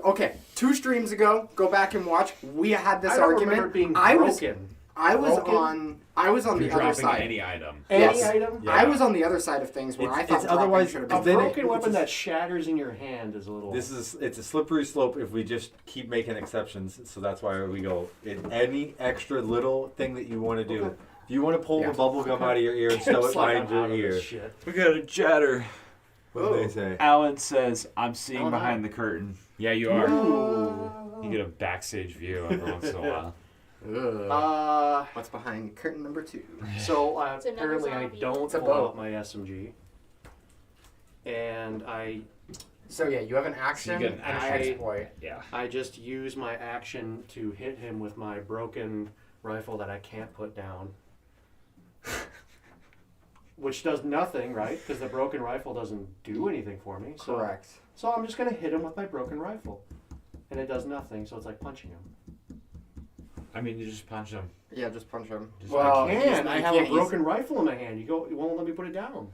Okay, 2 streams ago, go back and watch. We had this I don't argument. remember it being I was broken. on You're the other dropping side. any item. Any Yes. item? Yeah. I was on the other side of things where It's- I thought it's dropping otherwise- should have A been then it- broken weapon it's a- that shatters in your hand is a little. It's a slippery slope if we just keep making exceptions. So that's why we go any extra little thing that you want to do. Okay. If you want to pull Yeah. the bubble gum out of your ear and stow it It's like behind I'm your out of this ear, shit. We got a chatter. what do they say? Alan says, "I'm seeing Oh, no. behind the curtain." Yeah, you are. Ooh. You get a backstage view every once in a while. Ugh. What's behind curtain number 2? So It's another apparently I zombie. don't It's a pull boat. out my SMG, and I So yeah, you have an action get an and action. an exploit. Yeah. I just use my action to hit him with my broken rifle that I can't put down. Which does nothing, right? Because the broken rifle doesn't do anything for me. So, Correct. So I'm just going to hit him with my broken rifle. And it does nothing, so it's like punching him. I mean, you just punch him. Yeah, just punch him. I can. I have a he's- broken rifle in my hand. You won't let me put it down.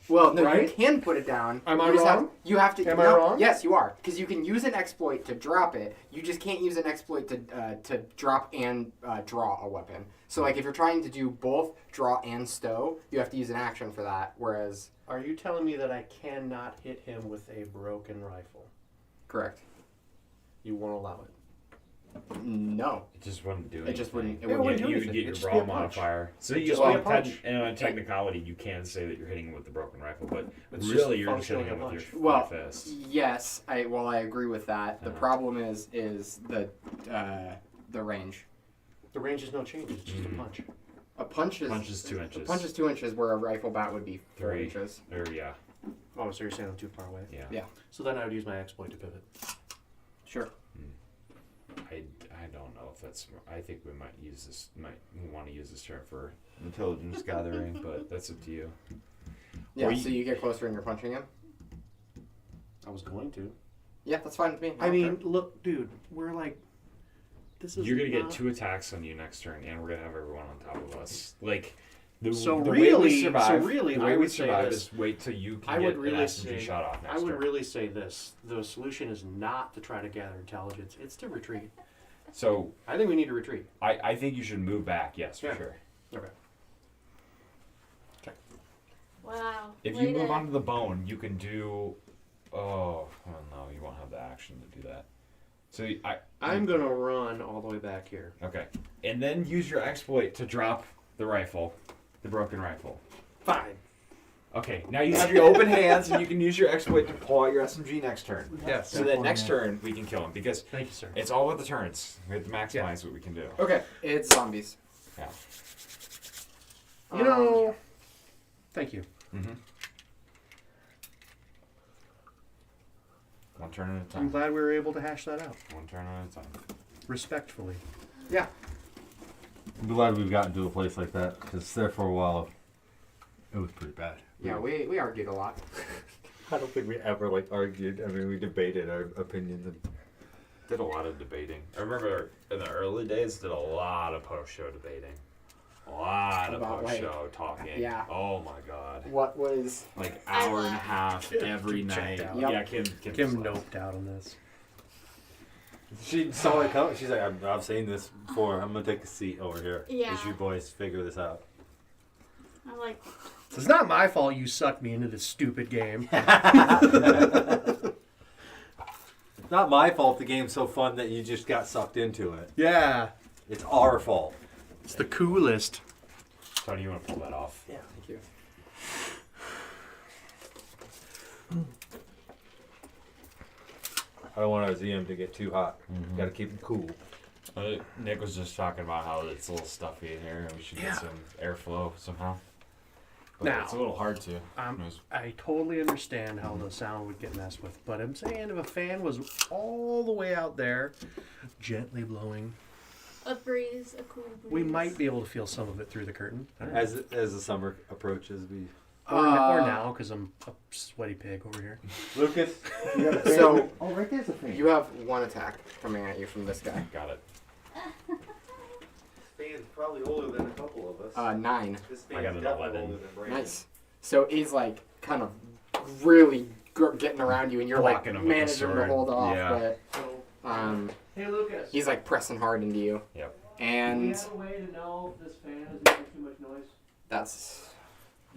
Well, no, Right? you can put it down. Am I You just wrong? you have to. Am I no, wrong? Yes, you are. Because you can use an exploit to drop it. You just can't use an exploit to drop and draw a weapon. So, like, if you're trying to do both draw and stow, you have to use an action for that. Whereas, Are you telling me that I cannot hit him with a broken rifle? correct. You won't allow it. No, It just wouldn't do it anything. just wouldn't. It Yeah, it wouldn't. wouldn't do You anything. would get It'd your just be brawl a punch. modifier. So It'd you just well, be a punch. and on technicality, you can say that you're hitting him with the broken rifle, but It's just really you're just hitting functionally him a with your, punch. Well, your fist. yes, I agree with that. The Yeah. problem is the range. The range is no change. It's just a punch. A punch is Punch is 2 A inches. punch is 2 inches, where a rifle bat would be 4 3. inches. Or yeah, Oh, so you're saying I'm too far away? yeah. Yeah. So then I would use my exploit to pivot. Sure. I don't know if that's. I think we might want to use this term for intelligence gathering, but that's up to you. Yeah. Or So you get closer and you're punching him. I was going to. Yeah, that's fine with me. I mean, look, dude, we're like, this is. You're gonna get not- 2 attacks on you next turn, and we're gonna have everyone on top of us. Like the So way really- we survive. so really, the I way we would say survive this. is wait till you can I get would an really SMG say. shot off next I would turn. really say this: the solution is not to try to gather intelligence; it's to retreat. So I think we need to retreat. I think you should move back. Yes, for Yeah. sure. Okay. Wow. If way you move to- onto the bone, you can do. Oh no, you won't have the action to do that. So I'm gonna run all the way back here. okay, and then use your exploit to drop the rifle, the broken rifle. Fine. Okay, now you have your open hands, and you can use your exploit to pull out your SMG next turn. Yes. So that next turn we can kill him because Thank you, sir. it's all about the turns. We have to maximize what we can do. okay, it's zombies. Yeah. You know. Thank you. Mm-hmm. One turn at a I'm time. glad we were able to hash that out One turn at a time. respectfully. I'm glad we've gotten to a place like that because there for a while it was pretty bad. Yeah, we argued a lot. I don't think we ever argued. I mean, we debated our opinions. And Did a lot of debating. I remember in the early days, did a lot of post-show debating. A lot of About, post-show talking. yeah. Oh my god. What was? Like I hour and a laughed. half every Kim night. checked out. Yep. Yeah, Kim Kim left. noped out on this. she saw it come. She's like, I've seen this before. I'm gonna take a seat over here Yeah. as you boys figure this out. I'm like, It's not my fault you sucked me into this stupid game. It's not my fault the game's so fun that you just got sucked into it. Yeah. It's our fault. It's the coolest. Tony, you want to pull that off? Yeah, thank you. I don't want our ZM to get too hot. Got to keep it cool. Nick was just talking about how it's a little stuffy in here and we should Yeah. get some airflow somehow. But Now- it's a little hard to. I totally understand how the sound would get messed with, but I'm saying if a fan was all the way out there, gently blowing, a breeze, a cool breeze. we might be able to feel some of it through the curtain. I don't know. As the summer approaches, we. Or now, because I'm a sweaty pig over here. Lucas, So oh, right there's a fan. you have one attack coming at you from this guy. Got it. Fan's probably older than a couple of us. 9. This I got an 11. Nice. So he's like kind of really getting around you, and you're like Blocking him with the managing to sword. hold off, Yeah. but Hey, Lucas. he's like pressing hard into you. Yep. And a way to know if this fan is making too much noise? that's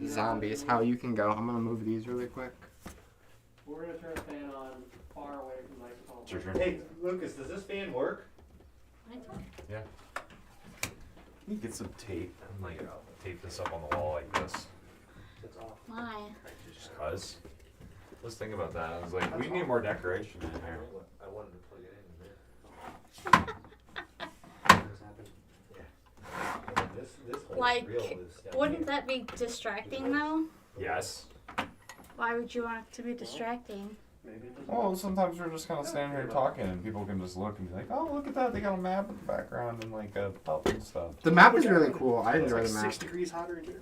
zombies. How you can go. I'm gonna move these really quick. We're going to turn the fan on far away from the microphone. It's your turn. Hey, Lucas, does this fan work? You get some tape and like tape this up on the wall like this. Why? Just cause. Let's think about that. I was like, we need more decoration in here. I wanted to plug it in there. This whole Like, reel is wouldn't that be distracting though? Yes. Why would you want it to be distracting? Maybe it doesn't. Well, sometimes we're just kind of standing here talking, and people can just look and be like, "Oh, look at that! They got a map in the background and like a pup and stuff." The map is really cool. I It's enjoy like the map. 6 degrees hotter in here.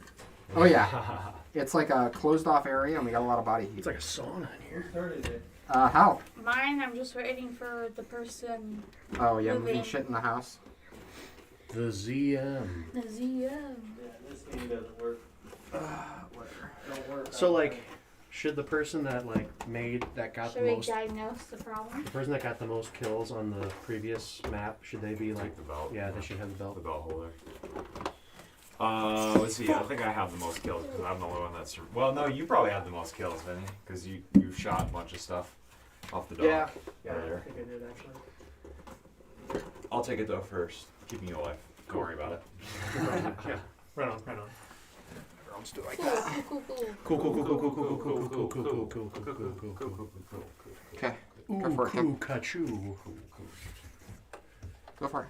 Oh yeah, it's like a closed off area, and we got a lot of body heat. It's like a sauna in here. How? Mine, I'm just waiting for the person, Oh yeah, Moving. moving shit in the house. The ZM. the ZM. This game doesn't work. Whatever. Don't work. So like, should the person that like made that got Should the we most, diagnose the problem? the person that got the most kills on the previous map, should they be like? Like the belt. Yeah, they should have the belt. The belt holder. Let's see. I think I have the most kills because I'm the only one that's. Well, no, you probably have the most kills, Vinny, because you shot a bunch of stuff off the dog. Yeah, I earlier. think I did actually. I'll take it though first. Keeping you alive. Don't worry about it. Yeah, right on, right on. I'll just do it like Cool, that. cool, cool, cool. Cool, cool, cool, cool, cool, cool, cool, cool, cool, cool, cool, cool, cool, cool. Okay, Ooh, Go for it, Tim. cool, ka-choo. go for it.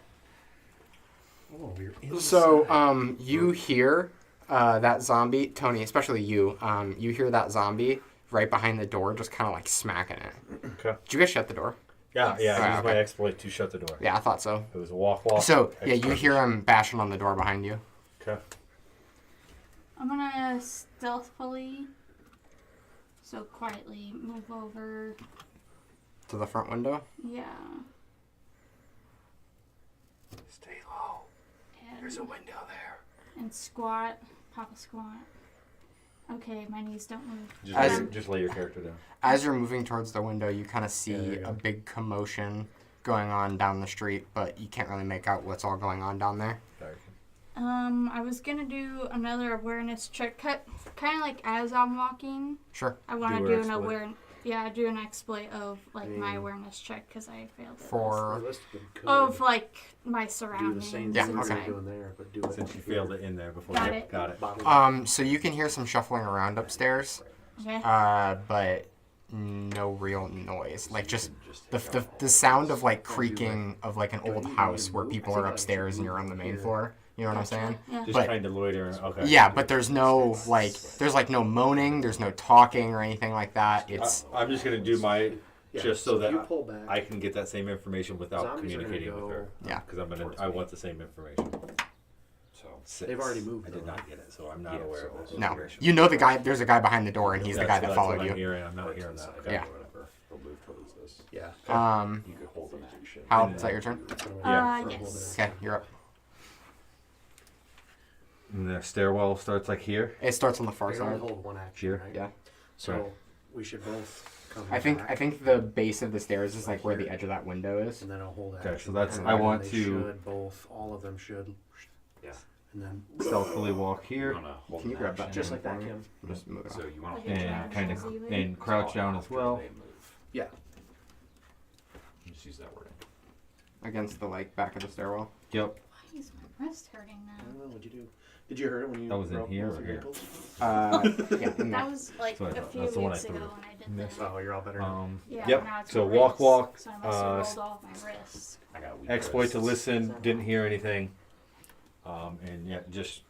Oh, you're inside. So, you hear that zombie, Tony, especially you. You hear that zombie right behind the door, just kind of like smacking it. Okay. Did you guys shut the door? Yeah, yeah. I Ah, used my okay. exploit to shut the door. Yeah, I thought so. It was a walk. So, yeah, you exploit. hear him bashing on the door behind you. Okay. I'm gonna stealthily, so quietly, move over. To the front window. Yeah. Stay low. And, window there. and squat. Pop a squat. Okay, my knees don't move. Just lay your character down. As you're moving towards the window, you kind of Yeah, there see you go. a big commotion going on down the street, but you can't really make out what's all going on down there. Sorry. I was gonna do another awareness check. Kind of like as I'm walking. Sure. I want Do to an do an exploit. awareness. Yeah, do an exploit of like my Mm. awareness check because I failed it. For Realistically, could of like my do the surroundings. same Yeah, thing okay. you're doing there, but do it. Since you failed it in there before. Got you it. Got it. Bottle. so you can hear some shuffling around upstairs, Okay. but no real noise. Like just the sound of like creaking of like an old house where people are upstairs and you're on the main floor. You know what I'm saying? Yeah. Just But- kind of loitering. Okay. Yeah, but there's no like there's like no moaning, there's no talking or anything like that. It's I'm just gonna do my Yeah, just so if that you pull back, I can get that same information without Zombies are gonna communicating with her. go Yeah. Because towards I me. want the same information. So. Six. They've already moved, I did though, not right? get it, so I'm not Yeah, aware so of this no. information. You know the guy. There's a guy behind the door, and he's the guy that That's followed what you. I'm hearing. I'm not hearing that. Okay. Yeah. Whatever. They'll move towards this. yeah. Um, You could hold an action. Hal, is that your turn? Yes. Okay, you're up. And the stairwell starts like here. It starts on the far You can only side. hold one action, Here? right? Yeah. So Okay. we should both come I think back, the base of the stairs is like where the edge of that window is. and then I'll hold Okay, action. so that's- and I then want they to- should both, all of them should. Yeah. And then Stealthily walk You here wanna hold Can you an grab that? action. just like that, Kim. Just move it So on. you want Like to a and kind of Zombies. and crouch down as well. Yeah. Just use that wording. Against the like back of the stairwell. Yep. Why is my wrist hurting I now? don't know. What'd you do? Did you hurt it when you? That was in broke here both or your here? ankles? Yeah, in That there. was like So I a thought- few that's the one I weeks ago threw. when I did Missed. that. Oh, you're all better. now. Yeah, Yep. now it's So my walk, wrist, walk. So I must have rolled off my wrist. I got weak Exploit to wrists. listen. Didn't hear anything. And yeah, just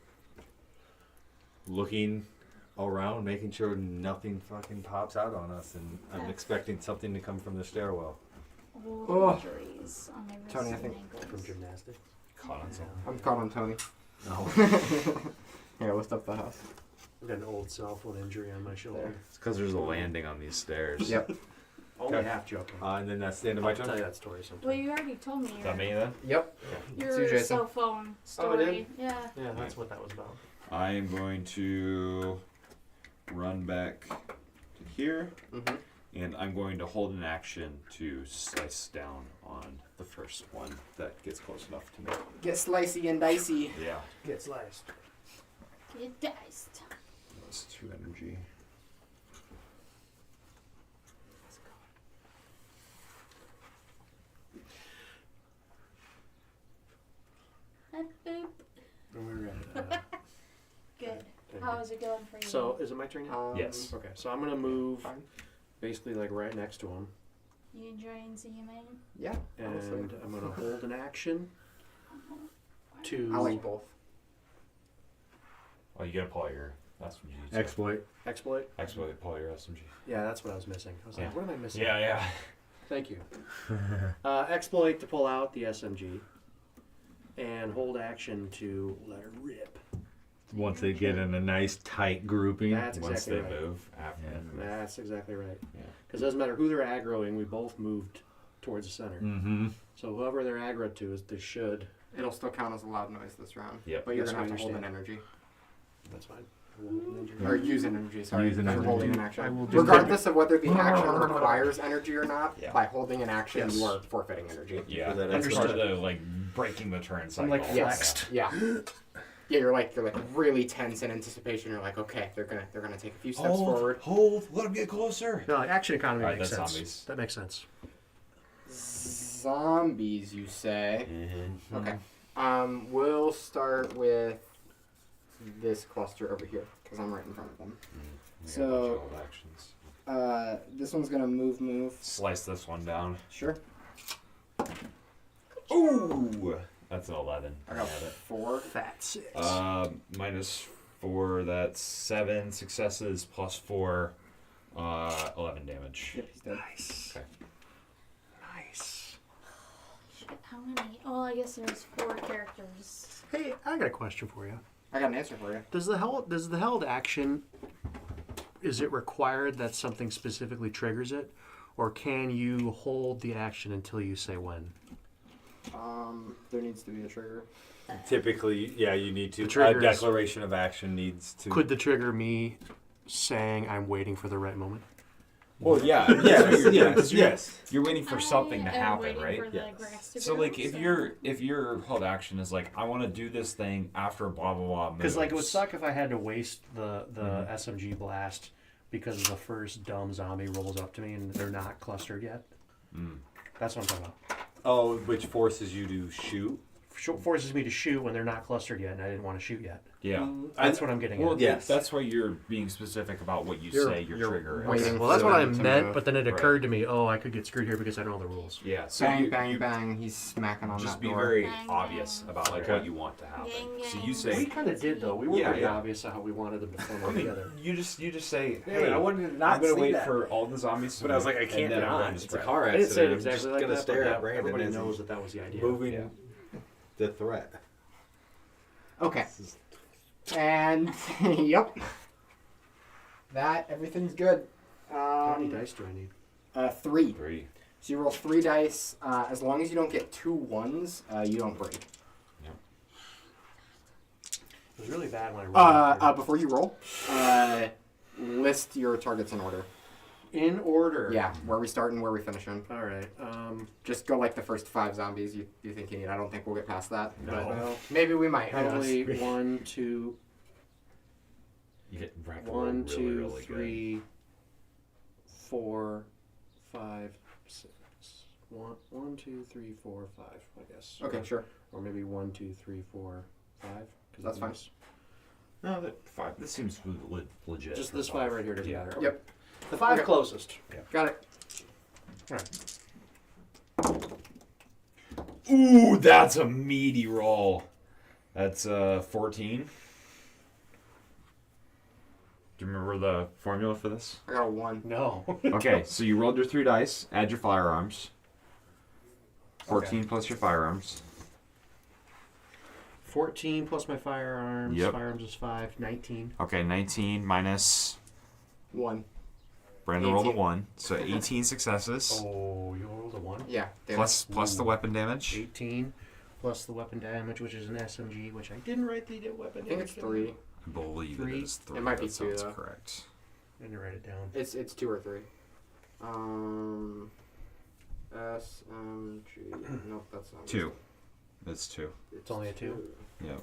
looking around, making sure nothing fucking pops out on us, and I'm Yeah. expecting something to come from the stairwell. Old Oh. injuries on my wrists Tony, I and think- ankles. From gymnastics. Caught on something. I'm caught on Tony. No, Here, lift up the house. I've got an old cell phone injury on my shoulder. It's because there's a landing on these stairs. Yep. Only Okay. half joking. and then that's the end of I'll my tell turn. you that story sometime. Well, you already told me Is that me then? Yep. your It's you, Jason. cell phone Oh, I story. did? Yeah. Yeah, that's what that was about. I am going to run back to here, Mhm. and I'm going to hold an action to slice down on the first one that gets close enough to me. Get slicey and dicey. Yeah. Get sliced. Get diced. That's 2 energy. Boop. And we were at, Good. How is it going for you? so, is it my turn now? Yes. Okay, so I'm gonna move Fine. basically like right next to him, You enjoying CMA? Yeah. honestly. and I'm gonna hold an action to. I like both. Oh, you gotta pull out your SMG. Exploit. Exploit. Exploit, pull your SMG. Yeah, that's what I was missing. I was like, Yeah. what am I missing? Yeah. Thank you. Exploit to pull out the SMG, and hold action to let her rip. Once they get in a nice tight grouping. That's Once exactly they right. move after. Yeah. That's exactly right. Yeah. Because it doesn't matter who they're aggroing, we both moved towards the center. Mm-hmm. So whoever they're aggro to is they should. It'll still count as a loud noise this round. Yep. But you're Yes, gonna I have to hold an understand. energy. That's fine. Or use an energy, sorry. Use an You're energy. holding an I action. will do Regardless of whether the action requires energy or not, Yeah. by holding an action, Yes. you are forfeiting energy. Yeah. For that That's extra- part of the like breaking the turn cycle. I'm like Yes. flexed. Yeah. Yeah, you're like really tense in anticipation. You're like, okay, they're gonna take a few steps forward. Hold, let them get closer. No, action economy Alright, makes that's sense. zombies. That makes sense. Zombies, you say? Mm-hmm. Okay. We'll start with this cluster over here because I'm right in front of them. So- actions. This one's gonna move. Slice this one down. Sure. Ooh, that's an 11. I got Have it. 4. Fat six. -4. That's 7 successes plus 4. 11 damage. Yep, he's dead. Nice. Okay. Nice. Shit, how many? Oh, I guess there's 4 characters. Hey, I got a question for you. I got an answer for you. Does the held action, is it required that something specifically triggers it, or can you hold the action until you say when? There needs to be a trigger. Typically, yeah, you need to. The A trigger is- declaration of action needs to. Could the trigger me saying I'm waiting for the right moment? Well, yeah. Yes. You're waiting for something to I am happen, waiting right? For the Yes. grass to So grow, like if your held action is like I want to do this thing after blah blah blah Because like it would moves. suck if I had to waste the SMG blast because the first dumb zombie rolls up to me and they're not clustered yet. That's what I'm talking about. Oh, which forces you to shoot. Forces me to shoot when they're not clustered yet, and I didn't want to shoot yet. Yeah. That's what I'm getting Well, at. yes. That's why you're being specific about what you say your trigger is. waiting Well, that's for what I them to meant, move. but then it Right. occurred to me, oh, I could get screwed here because I don't know the rules. Yeah. So Bang, you, bang, you bang. He's smacking on just that be door. very Bang, obvious bang. about like Okay. what you want to happen. Gang, So gang. you We say kind of did, though. We were Yeah, pretty yeah. obvious how we wanted them to form I up mean, together. you just say, Yeah, hey, I wanted to not I'm gonna say wait that. for all the zombies to But I was move, like, I can't and then I'm not. going to It's a spread. car I didn't say it accident. I'm exactly just like gonna that, stare but at Brandon everybody as knows he's that was the idea. moving Yeah. the threat. Okay. And yep. Everything's good. How many dice do I need? 3. 3. So you roll 3 dice. As long as you don't get 2 1s, you don't break. It was really bad when I rolled. Before you roll, list your targets in order. In order. Yeah, where we start and where we finish in. All right. Just go like the first 5 zombies you think you need. I don't think we'll get past that. No. But Well, maybe we might. Who knows? probably 1, 2, You get 1, 2, 3, 4, 5, 6. 1, 2, 3, 4, 5. I guess. Okay, sure. Or maybe 1, 2, 3, 4, 5. 'cause That's it fine. was No, that 5. This seems legit. Just for this 5 right here doesn't Yeah. matter. Yep. The 5 Okay. closest. Got it. Ooh, that's a meaty roll. That's 14. Do you remember the formula for this? I got a 1. No. Okay, so you rolled your 3 dice, add your firearms. 14 plus your firearms. 14 plus my firearms. Yep. Firearms is 5. 19. Okay, 19 minus 1. Brandon rolled a 18. 1, so 18 successes. Oh, you rolled a 1? Yeah. damn Plus the weapon damage. 18 plus the weapon damage, which is an SMG, which I didn't write the weapon I think damage. it's 3. I believe 3. it is 3. It might be that 2 sounds though. correct. I didn't write it down. It's 2 or 3. SMG. Nope, that's not. 2. It's 2. It's only a 2? Yep.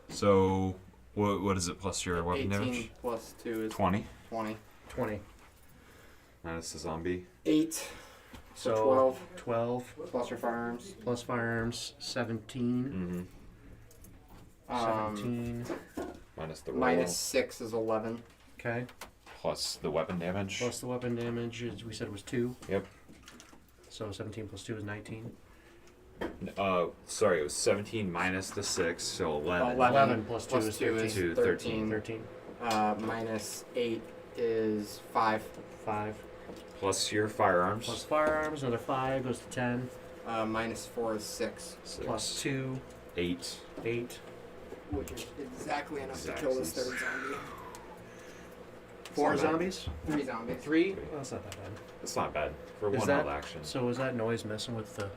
So, what is it plus your weapon 18 damage? plus 2 is 20 20. 20. minus the zombie. 8. So 12 12 plus your firearms. plus firearms, 17. Mm-hmm. 17. Minus the roll. Minus 6 is 11. Okay. Plus the weapon damage. Plus the weapon damage, as we said, was 2. Yep. So 17 plus 2 is 19. Sorry, it was 17 minus the 6, so 11. 11 plus 2 plus is 2 13. is 13. 13. Minus 8 is 5. 5. Plus your firearms. Plus firearms, another 5 goes to 10. Minus 4 is 6. 6. Plus 2, 8. 8. Which is exactly enough Exactly. to kill this third zombie. 4 It's not bad. zombies? 3 zombies. 3? Well, that's not that bad. It's not bad for Is one that- held action. So is that noise messing with the...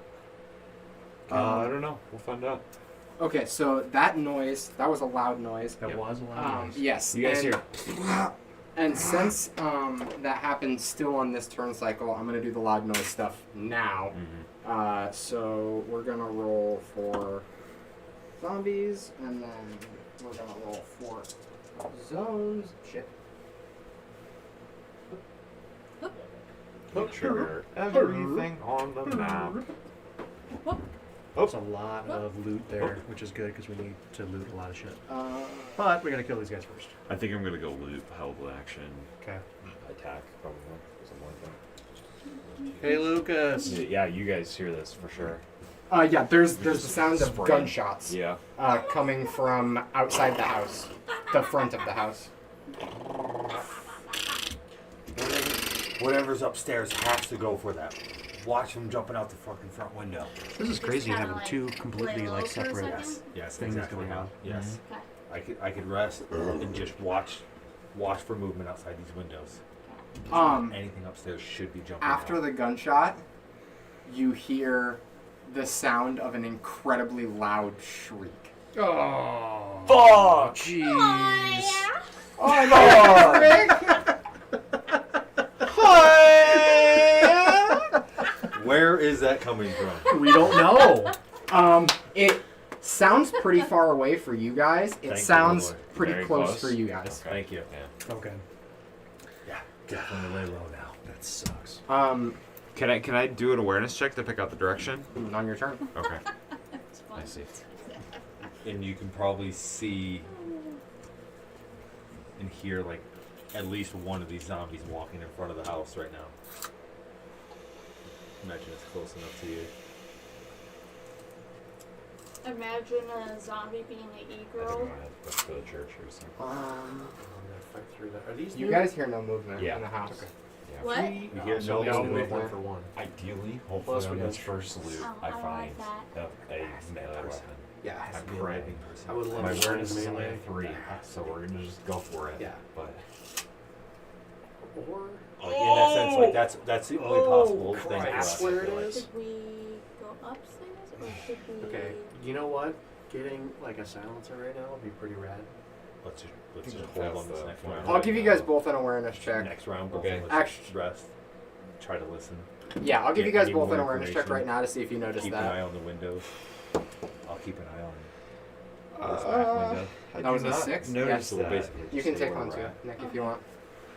I don't know. We'll find out. Okay, so that noise, that was a loud noise. That Yep. was a loud noise. Yes. You guys and, hear? And since that happened still on this turn cycle, I'm going to do the loud noise stuff now. Mm-hmm. So we're going to roll for zombies, and then we're going to roll for zones. Shit. Trigger everything on the map. There's a lot of loot there, which is good because we need to loot a lot of shit. Uh, But we gotta kill these guys first. I think I'm gonna go loot, held action, Okay. attack, probably. Something like Hey, Lucas. that. Yeah, you guys hear this for sure. yeah, there's the sound of Spraying. gunshots Yeah. coming from outside the house, the front of the house. Whatever's upstairs has to go for that. Watch them jumping out the fucking front window. This is crazy kinda having like two completely lay low like for a separate. second? Yes, Things exactly going how. on. Yes. Okay. I could rest and just watch for movement outside these windows. Anything upstairs should be jumping After out. the gunshot, you hear the sound of an incredibly loud shriek. Oh. Fuck! Jeez. Where is that coming from? We don't know. It sounds pretty far away for you guys. It Thank you, sounds Lord. pretty Very close close. for you guys. Thank you. Yeah. Okay. Yeah, definitely lay low now. That sucks. Can I do an awareness check to pick out the direction? On your turn. Okay. It's fun. I see. And you can probably see and hear like at least one of these zombies walking in front of the house right now. Imagine it's close enough to you. Imagine a zombie being an I think e-girl. I'm gonna head to the church or something. I'm gonna fight through that. Are these You new? guys hear no movement Yeah. in the house. Okay. Yeah. What? We You hear so no no movement. one for one. Ideally, Plus hopefully on we this have- first loot, Oh, I I don't find like a melee weapon. Yeah, it has I'm to be a praying. living person. I would love My to awareness is only melee. a 3, so we're gonna just go for it. Yeah. But Or Like, in that sense, like that's the only possible thing for Christ. us. Where I it feel like. is? Should we go upstairs or should we? okay, you know what? Getting like a silencer right now would be pretty rad. Let's just That's hold on this the next point. round. I'll give you guys both an awareness check. Next round, both Okay. of us Actu- rest. Try to listen. Yeah, I'll give you Get guys any both more an awareness check information. right now to see if you notice Keep an eye that. on the windows. I'll keep an eye on this back window. That was a 6? notice Yes. So we'll basically You just can stay take where one we're too, at. Nick, if you want.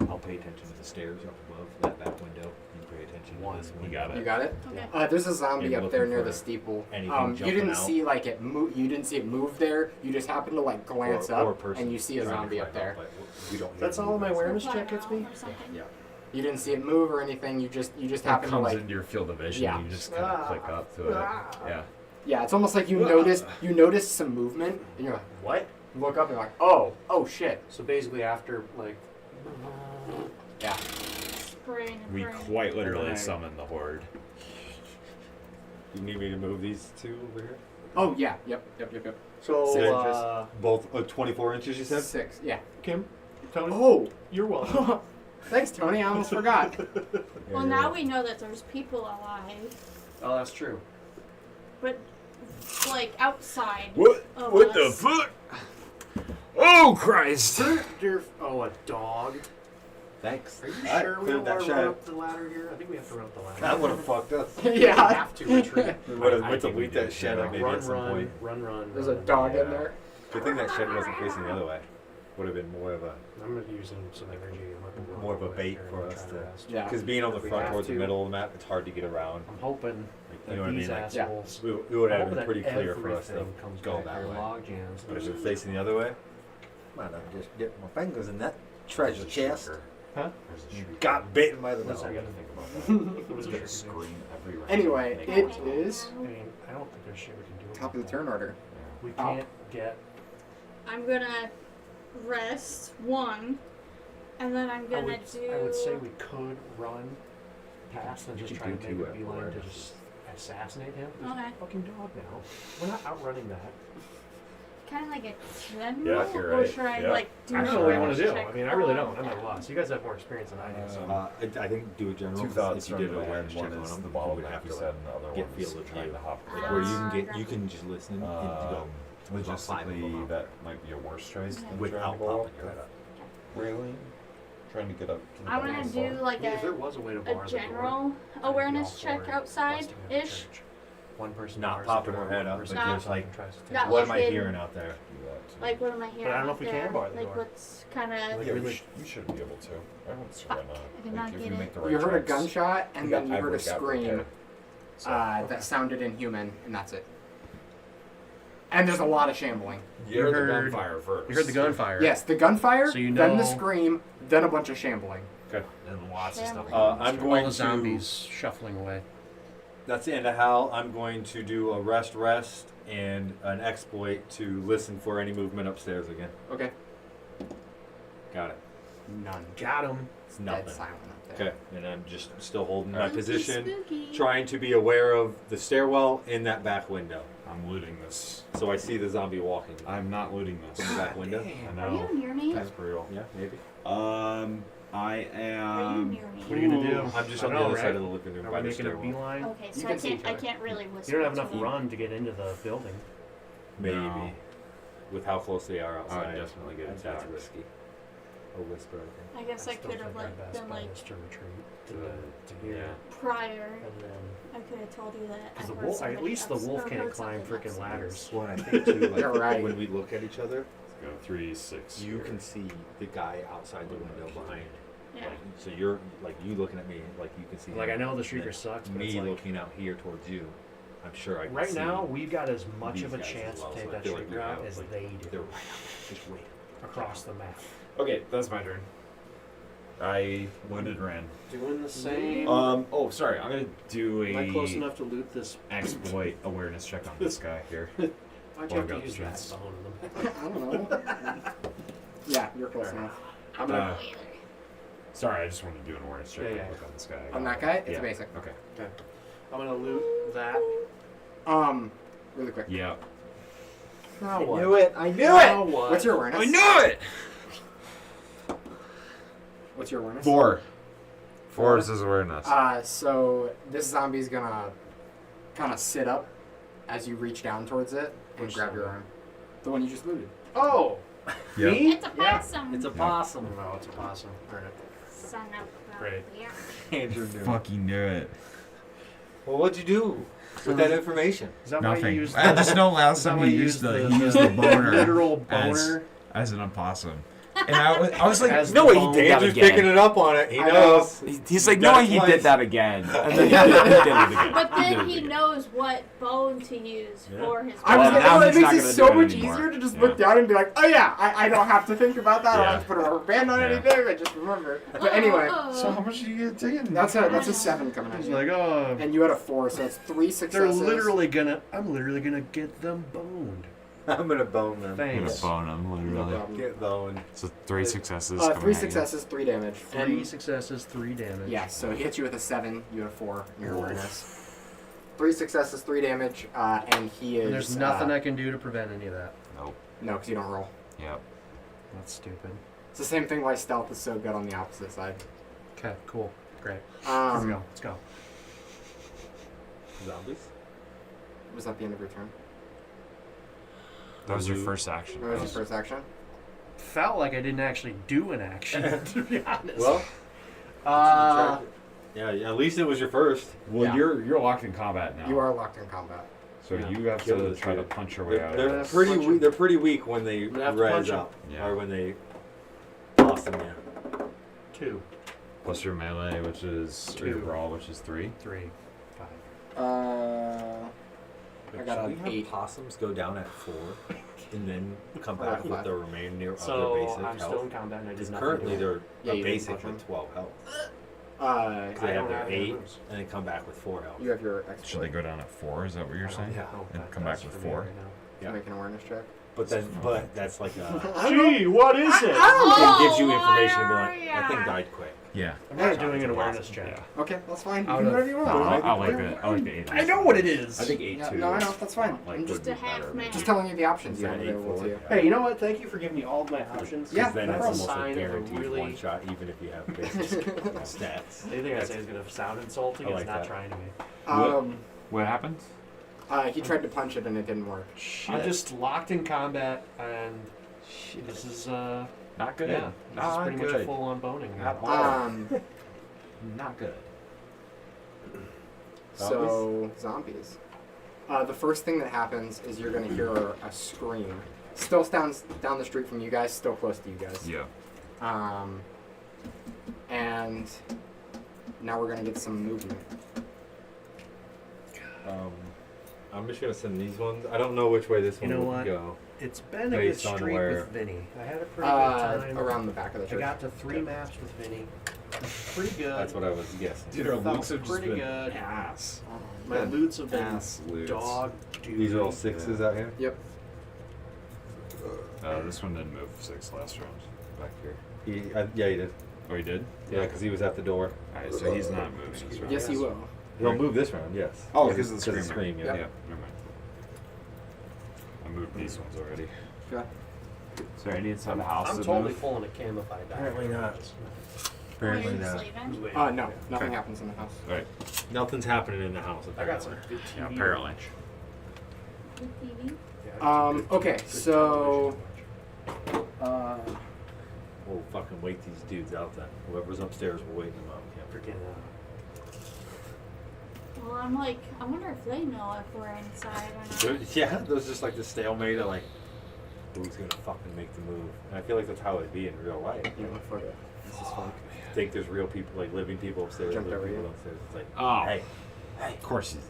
I'll pay attention to the stairs up above that back window. You pay attention to this You window. got You it. got it? Okay. There's a zombie And up there looking near for the steeple. anything You jumping didn't out. see like it move. You didn't see it move there. You just happened to like glance Or a up person and you see a trying to zombie climb up there. but we don't hear That's all my movements. awareness Fly check gets around me. or something. Yeah. You didn't see it move or anything. You just It happened to comes like into your field of vision. Yeah. You just kind of click up to it. Yeah. yeah. It's almost like you noticed some movement and you're like What? you look up and you're like oh shit. So basically, after like, Yeah. Spraying and We praying. quite literally Right. summon the horde. You need me to move these two over here? Oh yeah. Yep. so 6 Both 24 inches, you said? 6. Yeah. Kim, Tony, Oh. you're welcome. Thanks, Tony. I almost forgot. Well, now we know that there's people alive, Oh, that's true. but like outside. What? of What the us. fuck? Oh Christ! Oh, a dog. Thanks. Are you Alright, sure we cleared don't that want to shed. run up the ladder here? I think we have to run up the ladder. That would have fucked us. We yeah. have to retreat. We would have I went to think we loot that did, shed yeah. maybe run, at some point. run. There's a run. dog Yeah. in there. Good thing that shed wasn't facing the other way. Would have been more of a I'm gonna use some energy. and let them run more of a away bait here for and us try to. rest. Yeah. Because being on the We front have towards the to. middle of the map, it's hard to get around. I'm hoping Like, that you know what I these mean? Like, assholes. it would have I hope been that pretty clear for us to everything comes go back that here, way. log jams. But if it's facing the other way, might have just dipped my fingers in that treasure chest. Huh? There's a shriek. Got bitten by the What's dog. I that? gotta think about that. It was a There's a shriek. scream every round. Anyway, Make it noise. is I mean, I don't think there's shit we can do. top of about the turn order. Yeah. We Oh. can't get. I'm gonna rest 1, and then I'm I gonna would, do. I would say we could run past and just You try could to do make a two beeline to afterwards. just assassinate him. He's Okay. a fucking dog now. We're not outrunning that. Kind of like a general, Yeah, you're or right. should I Yeah. like do? I don't know a what you want to do. check I mean, I really on don't. I'm at a loss. You guys have more experience than I do. So. I think do a general. Two 'cause thoughts if you from did the an awareness end. One check on is them, the you bottle would like have you to said, and the other get one feel is of trying you. to hop Ah. over. where you can gotcha. you can just listen and go There's about five of them Logistically, out that might be a worse choice than without trying to go popping up. your head up. Really? Trying to get up to the I'm back gonna of the do bar? like If there a was a way to bar the door, general I'd be awareness all check for outside busting in the ish. church. One person Not bars the popping door, her head one up, person but comes just up like, and tries to take Not it. What am I like hearing out there? Do that too. Like what am I hearing? I don't know out if we can there? bar the Like door. what's kind of. Like, Yeah, really- you should be able to. I don't see why not. I did not Like, if get you it. make the right You heard a choice. gunshot and then you I've heard a worked out scream okay. So, that sounded inhuman, and that's it. And there's a lot of shambling. you heard the heard- gunfire first. You heard the gunfire. Yes, the gunfire, So you then the know- scream, then a bunch of shambling. Good. And lots of stuff. Family. on the I'm street. going All the to- zombies shuffling away. That's the end of Hal. I'm going to do a rest, and an exploit to listen for any movement upstairs again. Okay. Got it. None. Got him. It's Dead nothing. silent up there. Okay, and I'm just still holding my Spooky, position, spooky. trying to be aware of the stairwell in that back window. I'm looting this. So I see the zombie walking I'm not looting this. in the back window. I Are know. you near me? That's brutal. Yeah, maybe. I Are you am. near me? What are you gonna do? I'm just I on know, the other right? side of the living room Are by we the making a stairwell. beeline? Okay, You so can see each I other. can't really whisper. You don't have to enough him. run to get into the building. Maybe. No. With how close they are I would outside. definitely get That's attacked. risky. A whisper, I think. I guess I still could have think our like best been bet like is to retreat to, To- to here, yeah. prior. and then I could have told you that. because I the heard wolf, at somebody least the ups- wolf or can't heard climb something freaking upstairs. ladders. Well, and I think too, like, You're right. when we look at each other, Let's go 3, 6. you can see the guy outside the window behind. Yeah. Like, so you're like you looking at me, like you can see. Like I him, know the and shrieker then sucks, but Me it's like, looking out here towards you, I'm sure I can right see now we've got as much these of a guys as chance well, to so take I that feel like we shrieker out have, as like, they They're do right out. Just wait. across the map. Okay, that's my turn. I wounded Ran. Doing the same. Oh, sorry. I'm gonna do Am I close a enough to loot this? exploit awareness check on this guy here. Why'd Well, you have I've to got use the that strengths. bone I don't know. Yeah, you're close enough. I'm gonna, Uh, sorry, I just wanted to do an awareness check Yeah, real yeah. quick on this guy. on that guy, it's Yeah. a basic. Okay. I'm gonna loot that. Really quick. Yeah. Now I what? knew it. I knew Now it. what? What's your awareness? I knew it. What's your awareness? 4. 4 is his awareness. So this zombie's gonna kind of sit up as you reach down towards it and Which grab your zombie? arm. The one you just looted. Oh, Yeah. me? It's a possum. It's a possum. No, it's a possum. All right. Son of a Great. bitch. Andrew knew. Fucking knew it. Well, what'd you do with that information? Is that why you Nothing. use I just don't allow is that why somebody to you use the boner literal as, boner? as an opossum. And I was like, As No, the he bone- did. Andrew's again. picking it up on it. He I knows. he's like, You no, got it he twice. did that again. And then he did it again. But He then did it he again. knows what bone to use Yeah. for his. I was Well, like, now oh, that he's makes not it gonna so do it much anymore. easier to just Yeah. look down and be like, oh yeah, I don't have to think about that. I don't Yeah. have to put a rubber band on Yeah. anything. I just remember. But anyway, So how much did you get taken? that's a 7 coming at He's you. like, oh, And you had a 4, so it's 3 they're successes. I'm literally gonna get them boned. I'm gonna bone them. I'm gonna Thanks. bone him, No literally. problem. Get boned. So 3 successes. 3 coming at you. successes, 3 damage. 3 successes, 3 damage. Yeah, so he hits you with a 7, you had a 4 in your awareness. 3 successes, 3 damage, and he is. And there's nothing I can do to prevent any of that. Nope. No, because you don't roll. Yep. That's stupid. It's the same thing why stealth is so good on the opposite side. Okay, cool, great. Let's Um, go. Let's go. Zombies. was that the end of your turn? That was your first action. Or was your first action? Felt like I didn't actually do an action, to be honest. Well, yeah. At least it was your first. Well, Yeah. you're locked in combat now. You are locked in combat. So Yeah. you have Kill to this try to dude. punch your way out of They're this. pretty. Punch him. They're pretty weak when they I'm gonna have to punch rise him. up, Yeah. or when they toss them. Yeah. 2, Plus your melee, which is or your 2. brawl, which is 3. 3, 5. I got Should an we have 8. possums go down at 4? and then come Or back five. with the remainder of their So basic I'm health. still in combat and I did Because nothing. currently to it. they're Yeah, you didn't basic touch 'em. with 12 health. Uh, They I have don't their have any 8 moves. and then come back with 4 health. you have your extra. Should they go down at 4? Is that what you're saying? Yeah. And come back with 4? Yeah. Make an awareness check. But that's like a. Gee, what is it? It gives you Oh, information to be like, yeah. that thing died quick. Yeah. I'm not doing an awareness check. Okay, that's fine. You Out can do of- whatever you want. I like the 8. I know what it is. I think 8 Yeah, too. no, I know. That's fine. Like, I'm just, Just a half man. just telling you the options you Is have that available 8-4? to you. Hey, you know what? Thank you for giving me all of my options. Yeah, then no it's problem. almost Sign like of a guaranteed really- one shot, even if you have basic stats. Anything I say is going to sound insulting. I It's like not that. trying to be. What happens? He tried to punch it and it didn't work. I'm just locked in combat, and this is Not good. yeah, this is Not pretty much a good. full-on boning. At all. Not good. So zombies. The first thing that happens is you're gonna hear a scream. Still down the street from you guys, still close to you guys. Yeah. And now we're gonna get some movement. I'm just gonna send these ones. I don't know which way this You one know would what? go. It's been a good Based on streak where- with Vinny. I had a pretty good time. Around the back of the I church. got to 3 maps with Vinny. Pretty good. That's what I was guessing. Dude, our Felt loots have just pretty been good. ass. My loots have been Ass loots. dog dude. These are all 6s out here. Yep. This one didn't move 6 last round. Back here. Yeah, he did. Oh, he did? Yeah, because he was at the door. Alright, so he's not moving this round. Yes, he will. He'll move this round, yes. Oh, Yeah, because of the screamer. scream. Yeah, Yeah. never mind. I moved these ones already. Okay. Is there any inside the house I'm that totally move? pulling a cam if I die. Apparently not. Apparently Are you not. sleeping? No, nothing happens in the house. Right. Nothing's happening in the house. I got some Apparently. good TV. Yeah, apparently. Good TV? Yeah, I got some good- Okay, good so television. We'll fucking wait these dudes out then. Whoever's upstairs will wait them out. Freaking Well, I'm like, I wonder if they know if we're inside or not. Yeah, there's just like the stalemate of like, who's gonna fucking make the move? And I feel like that's how it'd be in real life. you know, fuck it. This is fun. Think there's real people, like living people upstairs, Jumped living over people you. upstairs. It's like, Oh. hey, Of course he's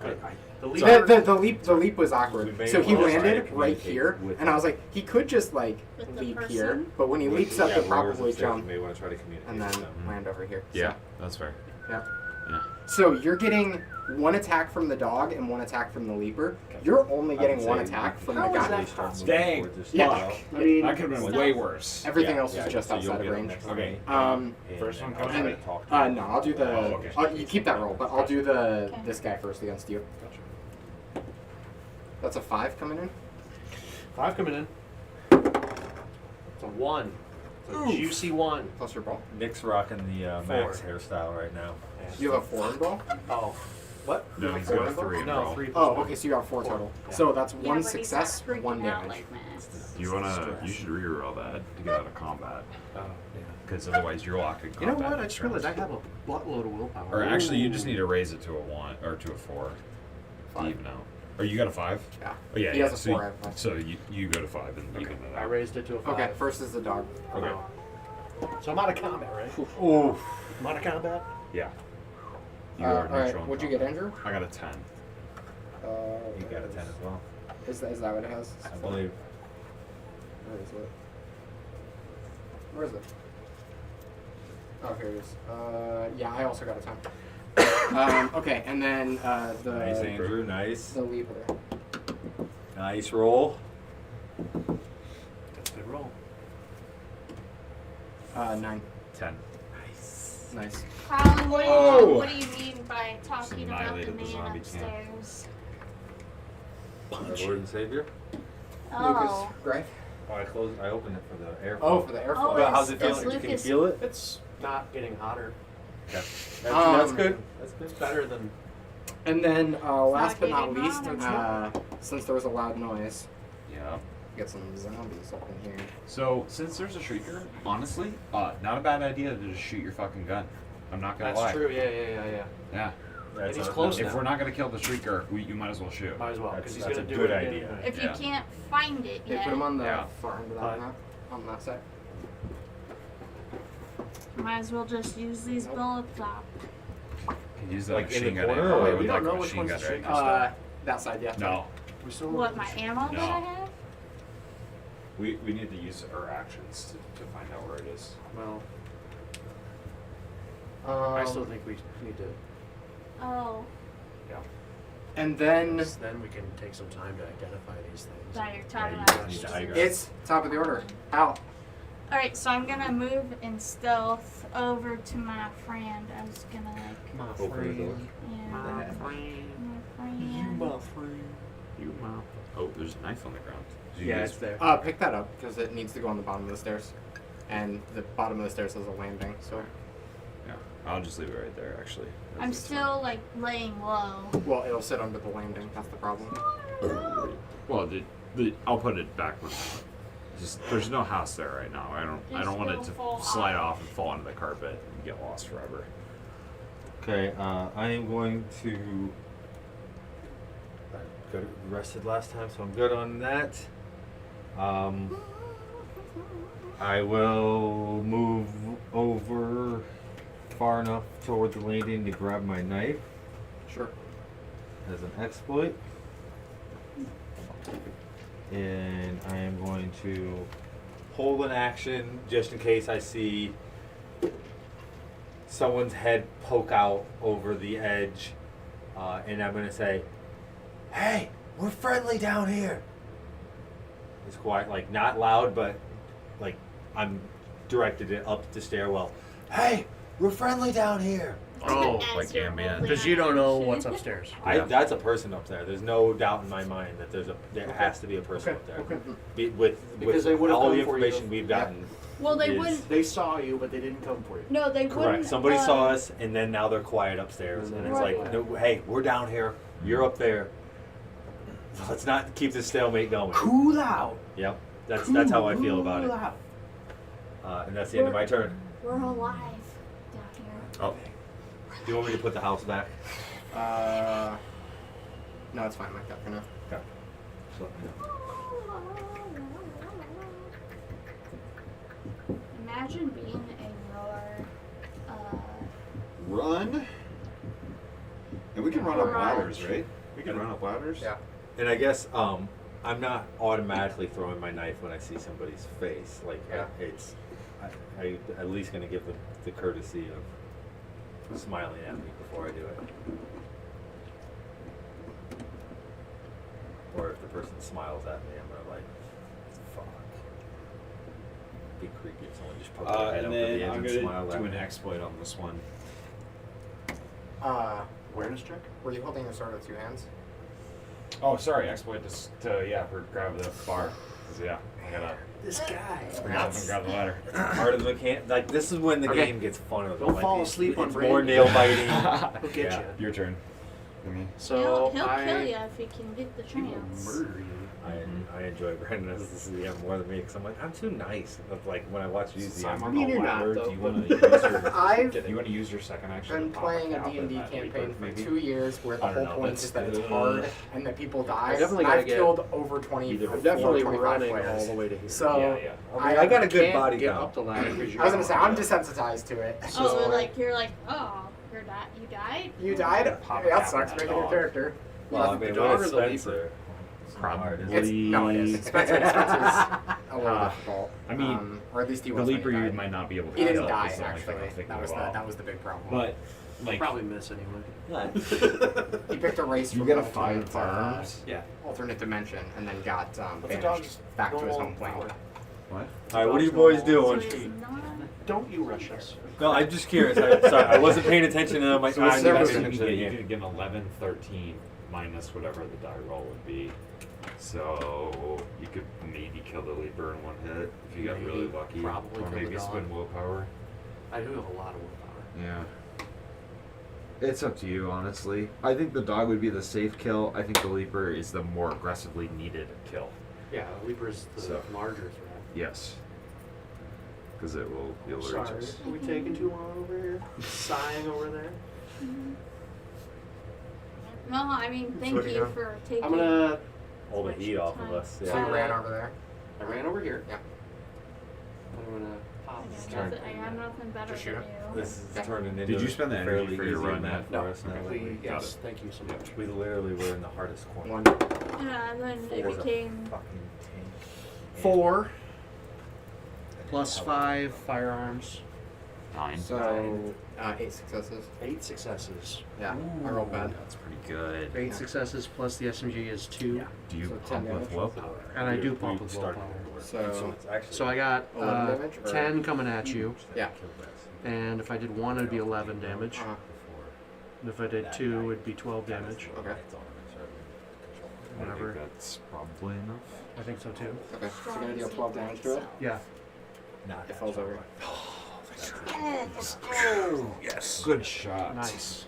The The, leader, the leap was We awkward. may So he well try to landed right communicate here, with and I was like, he could just like With the leap person? here, but when he with- leaps up, yeah, he'll whoever's probably upstairs, jump You may want to try to communicate and with then them. land over here. Yeah, that's fair. So, yeah. Yeah. So you're getting one attack from the dog and one attack from the leaper. You're only getting one attack from the How is guy. that possible? Dang. Yeah. I mean, That could have been way worse. Everything else Yeah, is just so you'll outside of get them range. next to Okay. me, Um, and First one I'll comes try in. to talk to No, I'll do the. Oh, okay. You keep that roll, but I'll do the Okay. this guy first against you. That's a 5 coming in. 5 coming in. It's a 1. It's a juicy 1. Plus your ball. Nick's rocking the Max 4. hairstyle right now. You have a 4 in ball. Oh. What? No, he's got a 3 in No, roll. 3 plus Oh, 1. okay. So you got 4 4. total. Yeah. So that's Yeah, one but he's success, not freaking 1 out damage. like mad. You should reroll that to get out of combat. Oh, yeah. Because otherwise you're locked in You know combat. what? I just realized I have a buttload of willpower. Or actually, you just need to raise it to a 1 or to a 4 to 5. even out. Or you got a 5? Yeah. Oh yeah. He yeah. has a so 4, I You, have 5. so you go to 5 and even it I out. raised it to a 5. Okay, first is the dog. Okay. So I'm out of combat, right? Oh, I'm out of combat? Yeah. You All are right. neutral in What'd you get, combat. Andrew? I got a 10. you got a 10 as well. Is that what it has? I believe. Where is it? Where is it? Oh, here it is. Yeah, I also got a 10. Okay, and then Nice, the Andrew. Nice. the leaper. Nice roll. That's a good roll. 9. 10. Nice. Colin, Oh! what do you mean by talking about the annihilated the man zombie upstairs? Our Lord and Savior. Oh. Lucas, Gray. Oh, I opened it for the airflow. Oh, for the airflow. Oh, But how's it Does feeling? Can you Lucas- feel it? It's not getting hotter. That's Um, good. That's good. It's better than. And then last but not getting least, hot, since there was a loud noise, Yeah. get some zombies up in here. So since there's a shrieker, honestly, not a bad idea to just shoot your fucking gun. I'm not gonna lie. That's true. Yeah. Yeah. That's he's a- close If now. we're not gonna kill the shrieker, you might as well shoot. Might as well, because he's That's gonna a do good it idea. anyway. If you Yeah. can't find it Okay, yet, put him on the Yeah. far end of that Fine. map, on that side. might as well just use these bullets up. Could use that Like in machine the gun corner, ammo. or I we would don't like know a which machine one's gun the right shrieker. next to That side, yeah. No. We still What, my ammo No. that I have? We need to use our actions to find out where it is. Well, I still think we need to. Oh, Yeah. And then Because then we can take some time to identify these things. that you're talking you about. need diagrams. it's top of the order. Al. Alright, so I'm gonna move in stealth over to my friend. I was gonna like, My Open the door. friend. yeah, My friend. my friend. You my. Oh, there's a knife on the ground. Did you Yeah, guys- it's there. Pick that up because it needs to go on the bottom of the stairs, and the bottom of the stairs has a landing. So, Yeah, I'll just leave it right there. Actually, I'm That's still like laying low. well, it'll sit under the landing. That's the problem. fine. Well, I'll put it back with. Just there's no house there right now. I don't want it to slide off and fall into the carpet and get lost forever. Okay, I am going to. I got rested last time, so I'm good on that. I will move over far enough toward the landing to grab my knife Sure. as an exploit. And I am going to hold an action just in case I see someone's head poke out over the edge. And I'm going to say, "Hey, we're friendly down here." It's quiet, like not loud, but like I'm directed it up the stairwell. "Hey, we're friendly down here." Oh, As like you're ambient. holding Because you don't know action. what's upstairs. Yeah. That's a person up there. There's no doubt in my mind that there has to be a person up there. Okay. With Because they would've all the come for you. information we've gotten. Well, they is- wouldn't. They saw you, but they didn't come for you. No, they Correct. wouldn't. Somebody saw us, and then now they're quiet upstairs, And and then it's Right. like, no, hey, we're down here. You're up there. Let's not keep this stalemate going. Cool out. Yep. That's how I feel about it. Cool out. And that's the end of my turn. We're alive down here. Oh, Do you want me to put the house back? No, it's fine like that for now. Okay. Just let me know. Imagine being a roar. Run. And we can run up ladders, right? We can run up ladders. Yeah. And I guess I'm not automatically throwing my knife when I see somebody's face. Like Yeah. I at least gonna give them the courtesy of smiling at me before I do it. Or if the person smiles at me, I'm gonna like, fuck. Be creepy if someone just poked their head and over the then edge I'm and gonna smiled do at an me. exploit on this one. Awareness check? Were you holding your sword with two hands? Oh, sorry, exploit for grab the bar. 'Cause, yeah, I gotta This guy. grab the ladder. Part of the mechanic, like this is when the Okay. game gets fun. Don't fall asleep on it's Brandon. more nail biting. He'll get Yeah. you. Your turn. So he'll I kill you if he can get the he will chance. murder you. I enjoy Brandon as this is more than me because I'm like I'm too nice. But like when I watch you, Simon, I'm I mean, all you're not, loud. though, Do you but- want to use your? I've Do you want to use your second action? been to pop playing a cap D&D at that campaign Reaper, for maybe? 2 years where the I don't whole know, point is that it's that's- hard and that people die. definitely And gotta I've get- killed over 20, Either or I'm definitely 25 running players. all the way to here. So Yeah. I got a good can't body get count. up the ladder because I was gonna say I'm desensitized to it. Oh, So, like you're like, oh, you died. you died? Pop That cap sucks. on that Making your dog. character. Well, I The mean, dog what or is the leaper? Spencer? It's not hard, is it? It's no, it is. Spencer's a little difficult. I mean, or at least he The was. when leaper he you died. might not be able to He didn't kill, die is the only thing actually. I'm thinking That was the big problem. But like, probably miss anyway. he picked a race You from gotta an find alternate, firearms. Yeah. alternate dimension and then got But the banished dog's back to his normal home planet. power. What? All right, what are you Dog's boys normal. So doing? he's not. Don't you rush us. No, I'm just curious. Sorry, I wasn't paying attention, and I'm like, So I it's need to never pay gonna attention to the you game. could get an 11, 13 minus whatever the die roll would be. So you could maybe kill the leaper in one hit if you got Maybe, really lucky, probably or kill the maybe dog. spend willpower. I do have a lot of willpower. Yeah. It's up to you, honestly. I think the dog would be the safe kill. I think the leaper is the more aggressively needed kill. Yeah, Leaper's the So. larger threat. Yes. Because it will Oh, alert sorry, us. are we taking too long over here? Sighing over there? No, I mean, thank what are you you doing? for taking. I'm gonna. All the much heat off of time. us. So Yeah. you ran over there. I ran over here. Yeah. I'm gonna pop. I got nothing better Just than shoot him. you. This is turning into. Did you spend the a energy fairly for your easy run map yet? for No, us now? we, yes, thank you so much. We literally were in the hardest corner. One. Yeah, and then it For the became fucking tank. 4 plus 5 firearms. 9. So 8 successes. 8 successes. Yeah, I rolled bad. That's pretty good. 8 successes plus the SMG is 2. Yeah. Do you So 10 pump with damage. willpower? And I do We pump with started willpower. So it's actually So I got 11 damage, or- 10 coming at you. yeah. And if I did 1, it'd be 11 damage. Uh-huh. And if I did 2, it'd be 12 damage. Okay. I Whatever. think that's probably enough. I think so too. Okay. So you're gonna deal 12 damage to it. Yeah. It falls over. Yes. Good shot. Nice.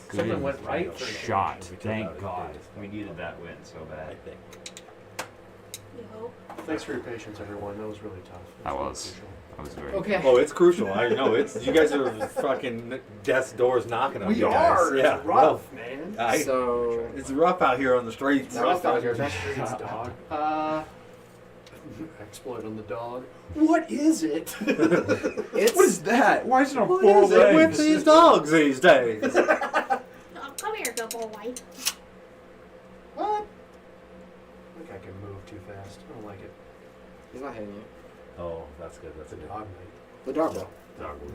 Good Something went right. shot. Thank God. We needed that win so bad. You hope. Thanks for your patience, everyone. That was really tough. That really was. crucial. That was very Okay. Oh, it's crucial. I know. It's you guys are fucking death's doors knocking on We you guys. are. Yeah. It's rough, man. So It's rough out here on the streets. That was your turn. Streets, dog. Exploit on the dog. What is it? It's What is that? Why is it on What four is it with legs? these dogs these days? Oh, come here, good boy. What? I think I can move too fast. I don't like it. he's not hitting you. Oh, that's good. That's It's a good. dog night. The dog will.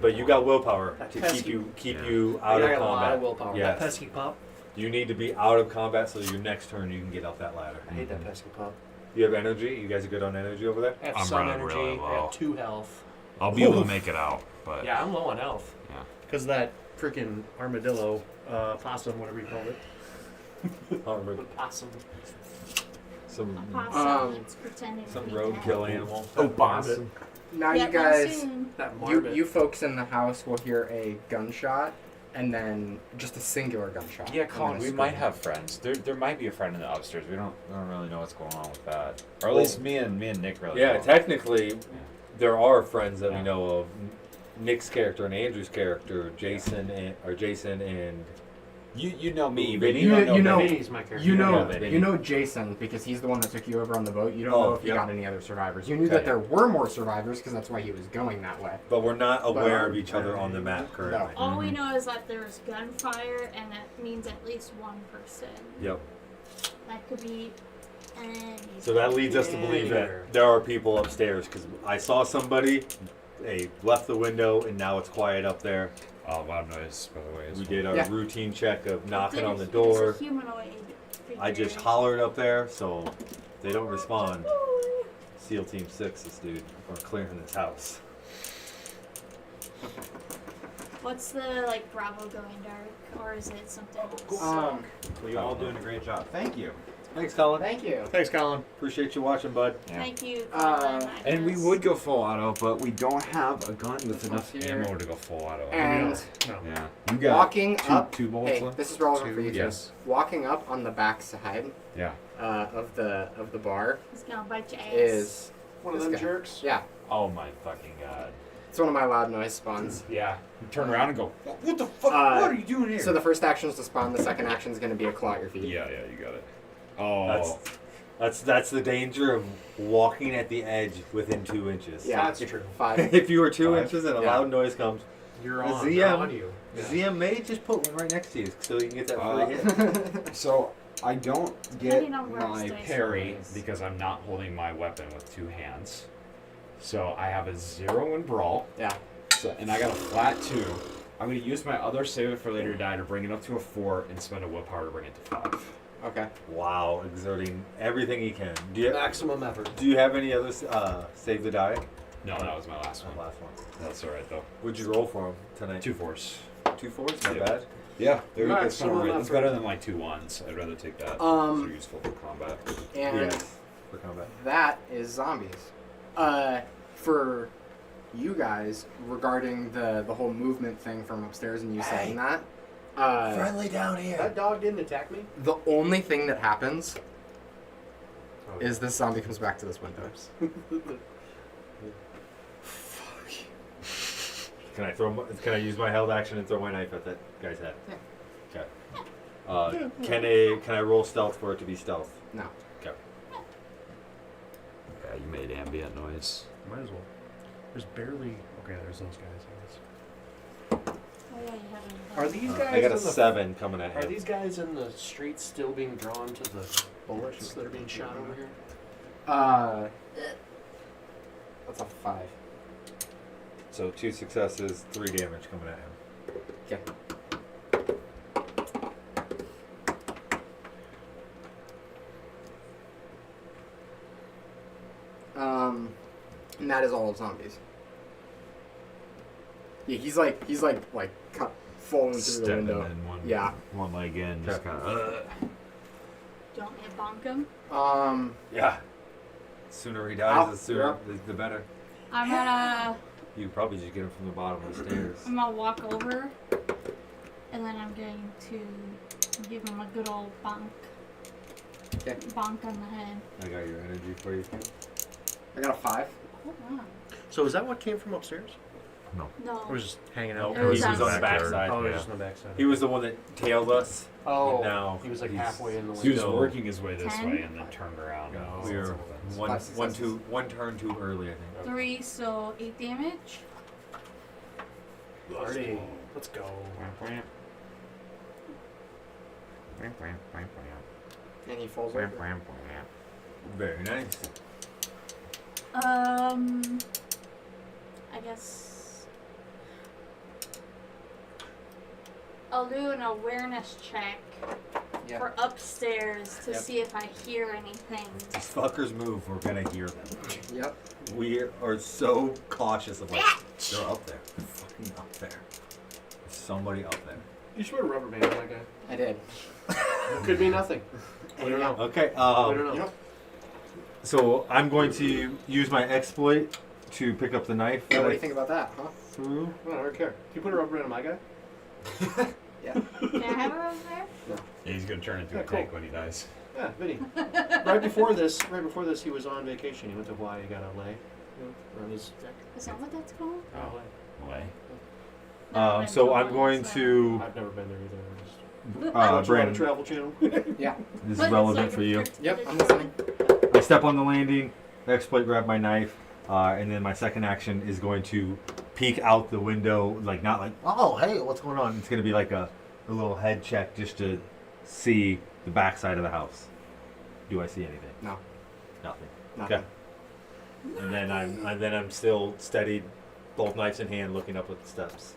But you got willpower That to pesky- keep Yeah. you out I of got a lot combat. of willpower. Yes. That pesky pup. You need to be out of combat so your next turn you can get up that ladder. I hate that pesky pup. You have energy? You guys are good on energy over there? I have I'm some running energy. really I low. have 2 health. I'll be able to make it out, but Yeah, I'm low on health. Yeah. Because that freaking armadillo, possum, whatever you called it. Possum. Some A possum Um, that's pretending to some be roadkill dead. animal. Oh, bombs. Now Yeah, you guys, soon. That you marmot. folks in the house will hear a gunshot, and then just a singular gunshot. Yeah, and then Colin, a we scream. might have friends. There might be a friend in the upstairs. We don't really know what's going on with that. Or at least me and Nick really. Yeah, don't. technically, there are friends that we know of. Nick's character and Andrew's character, Jason and You know me, but Vinny? you don't know You know- Vinny. Vinny's my character. You know, Yeah, you know Jason because he's the one that took you over on the boat. You don't Oh, know if you yep. got any other survivors. You knew Okay. that there were more survivors because that's why he was going that way. but we're not aware But- of each other on the map currently. All we know is that there's gunfire, and that means at least one person. Yep. That could be any. So that leads us to believe Anywhere. that there are people upstairs because I saw somebody. They left the window and now it's quiet up there. Loud noise, by the way. We did our Yeah. routine check of knocking It on is- the it is door. a humanoid I just figure. hollered up there, so they don't respond. SEAL Team 6 is dude. We're clearing this house. What's the like Bravo going dark, or is it something else? Well, you're all doing a great job. Thank you. Thanks, Colin. Thank you. Thanks, Colin. Appreciate you watching, bud. Yeah. Thank you. Uh, Colin, I And we guess. would go full auto, but we don't have a gun with enough Here. Ammo to go full auto. And No. Yeah. You got walking up. two bullets Hey, left? this is relevant Two, for you too. yes. Walking up on the back side Yeah. of the bar He's gonna bite your ass. is One of this them guy. jerks. Yeah, Oh my fucking god. it's one of my loud noise spawns. Yeah. You turn around and go. What the fuck? Uh, what are you doing here? So the first action is to spawn. The second action is going to be a claw at your feet. Yeah, you got it. Oh. That's the danger of walking at the edge within 2 inches. Yeah, That's true. 5. If you were 2 Five. inches and a Yeah. loud noise comes, You're The on. ZM. They're on you. Yeah. ZM may just put one right next to you so you can get that free hit. So I don't get Depending on where my it stays. Parry because I'm not holding my weapon with 2 hands. So I have a 0 in brawl. Yeah. So, and I got a flat 2. I'm going to use my other save it for later die to bring it up to a 4 and spend a willpower to bring it to 5. Okay. Wow, exerting everything he can. Do Maximum effort. you have any other save the die? No, that was my last one. Last one. That's alright though. What'd you roll for him tonight? 2 4s. 2 4s? Not Yeah. bad. Yeah, Maximum that's effort. It's better than like 2 1s. I'd rather take that. Those are useful for combat. And Yes. For combat. that is zombies. For you guys, regarding the whole movement thing from upstairs and you saying that, Friendly down here. That dog didn't attack me. the only thing that happens Oh, is this zombie comes back to this window. Can I use my held action and throw my knife at that guy's head? Yeah. Okay. Can I roll stealth for it to be stealth? No. Okay. Yeah, you made ambient noise. Might as well. There's barely. Okay, there's those guys. I guess. Oh, yeah, you haven't. Are these guys? I got a in the, 7 coming at Are him. these guys in the streets still being drawn to the bullets that are being shot over here? That's a 5. So 2 successes, 3 damage coming at him. Okay. And that is all zombies. Yeah, he's like cut falling through the Stepping window. in Yeah. one leg in, just kind of. Do you want me to bonk him? Yeah. Sooner he dies, Ow, the sooner, the better. I'm gonna You probably just get him from the bottom of the stairs. I'm gonna walk over, and then I'm going to give him a good old bonk. Okay. Bonk on the head. I got your energy for you. I got a 5. Hold on. So is that what came from upstairs? No. Or was just hanging No, out? It was he was on the downstairs. backside. Oh, it was yeah. just on the backside. He was the one that tailed us. Oh, and now he was like he's- halfway in the He was window. working his way this 10? way and then turned around. No. and We were something. one turn too early, I think. 3, so 8 damage. Party. Let's go. And he falls over. Very nice. I guess I'll do an awareness check Yeah. for upstairs to Yep. see if I hear anything. These fuckers move, we're gonna hear them. Yep. We are so cautious of like, they're up there. They're fucking up there. There's somebody up there. You should put a rubber band on that guy. I did. It could be nothing. We don't know. Okay, We don't know. You know, so I'm going to use my exploit to pick up the knife. what do you think about that, huh? Through. I don't care. Can you put a rubber band on my guy? Yeah. Can I have it over there? Yeah, he's gonna turn into Yeah, a cool. tank when he dies. Yeah, Vinny. right before this, he was on vacation. He went to Hawaii. He got LA. On his Is that what that's called? Oh, way. No, So I'm that's going not. to I've never been there either. uh, Watch you on a Brandon. Travel Channel. Yeah. This But is it's relevant like for a you. frick- Yep, I'm listening. I step on the landing, exploit grab my knife, and then my second action is going to peek out the window, like not like, oh hey, what's going on? It's gonna be like a little head check just to see the backside of the house. Do I see anything? No. Nothing. Nothing. Okay. And then I'm still steadied, both knives in hand, looking up at the steps.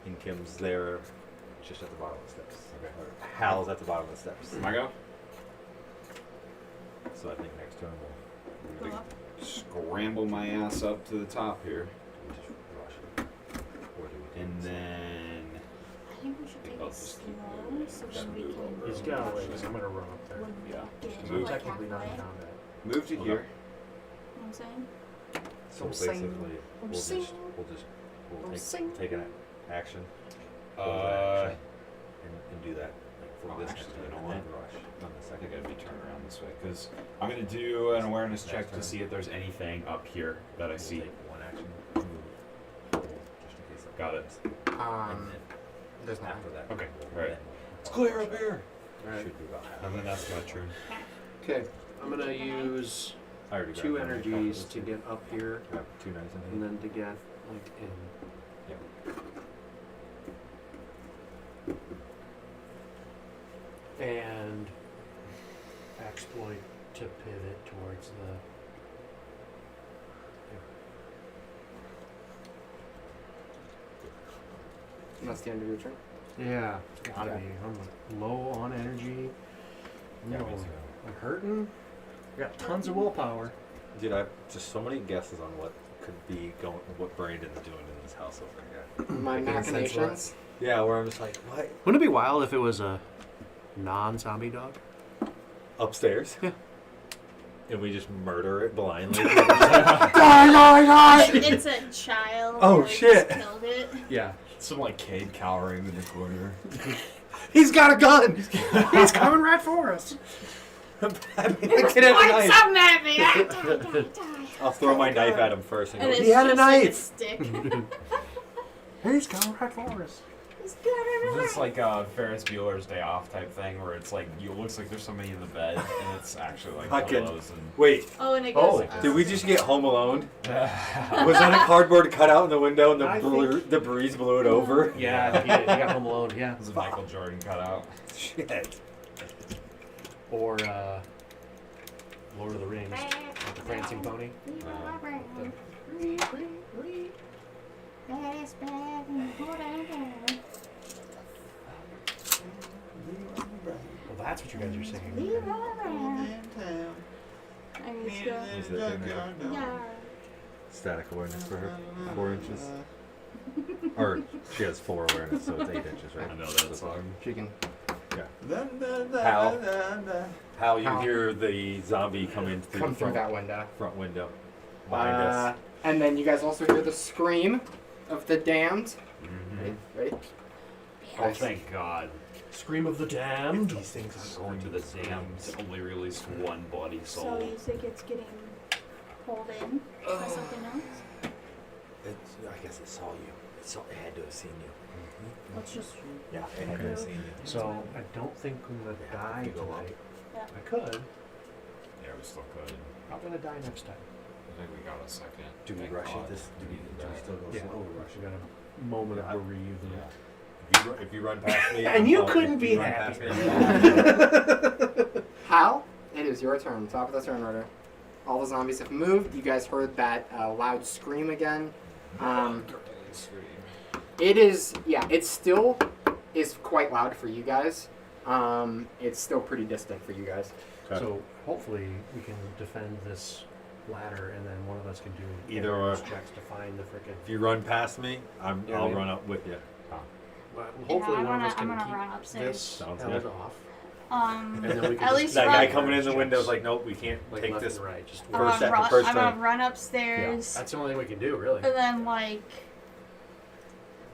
And Kim's there, just at the bottom of the steps. Okay. Or Hal's at the bottom of the steps. My go? So I think next turn we'll Go up. Scramble my ass up to the top here. just rush it. Or do we And then. I think we should take I'll it just slow so that we can. He's got a ways. I'm gonna run up there. When we Yeah. get Move. like Technically not in halfway. combat. Move to Okay. here. You know what I'm saying? So I'm saying- basically, I'm we'll saying- take an action, hold an Uh, action, and do that like, for oh, this actually, next you turn, know and what? then rush on the I second. think I'd be turned around this way because I'm gonna do an awareness check turn. to see if there's anything up here that I We'll see. take one action, move, hold, just in case. Got it. And then There's not. after that, Okay, we'll right. then- It's clear up here. Alright. Should be about half. And then that's my turn. Okay. I'm gonna use I already 2 grabbed my knife. energies to get up here, Grab 2 knives in and hand. then to get like in. And exploit to pivot towards the. And that's the end of your turn. Yeah, it's gotta Okay. be. I'm low on energy. Yeah, No, me too. I'm hurting. I got tons of willpower. Dude, I have just so many guesses on what could be going, what Brandon's doing in this house over here. My Making sense machinations. Yeah, where I'm just like, what? Wouldn't it be wild if it was a non-zombie dog? Upstairs? Yeah. And we just murder it blindly. It's a child. Oh, like, shit. just Killed it. Yeah. Some like Cade cowering in the corner. He's got a gun! He's coming right for us. I mean, I can have a Point knife. something at me. Die. I'll throw my knife at him first and And go, it's he had a just like knife! stick. He's coming right for us. He's got a It's knife. like Ferris Bueller's Day Off type thing where it's like it looks like there's somebody in the bed and it's actually like Fucking- pillows Wait, Oh, and it goes. Oh, did we just get Home Alone? and. Was that a cardboard cutout in the window and I the breeze blew it over? Yeah, I think he got Home Alone. Yeah. It was a Michael Jordan cutout. Shit. Or Lord of the Rings. prancing pony. Well, that's what you guys are saying. Is that in there? Yeah. Static awareness for her. 4 inches. Or she has 4 awareness, so it's 8 inches, right? I know that song. She can. How you How? hear the zombie come in through Come the through front, that window. front window behind us. And then you guys also hear the scream of the damned. Ready? Oh, thank God. Scream of the damned. These things are Going to the damned. Only released one body So soul. you think it's getting pulled in by something else? I guess it saw you. It had to have seen you. Let's just. Yeah, it had to have seen you. So I don't think I'm gonna die you go up. tonight. Yeah. I could. Yeah, we still could. I'm gonna die next time. I think we got a second. Do we Thank rush God. it? Do we still go Yeah, slow? we'll rush. We got a moment of bereavement. If you run past me, And you I'll- couldn't if be you run happier. past me, Hal, it is your turn. Top of the turn order. All the zombies have moved. You guys heard that loud scream again. It is, yeah, it still is quite loud for you guys. It's still pretty distant for you guys. So hopefully we can defend this ladder, and then one of us can do Either endurance or. checks to find the frickin'. if you run past me, Yeah, I'll we- run up with you. Well, hopefully I'm one gonna, of us I'm can gonna keep run upstairs. this Sounds held good. off. Um, And then we can at just- least That run, guy coming in the Checks. window is like, nope, we can't Like take left this. and right. Just I'm gonna second, run, first I'm gonna turn. run upstairs, That's the only thing we can do, really. and then like,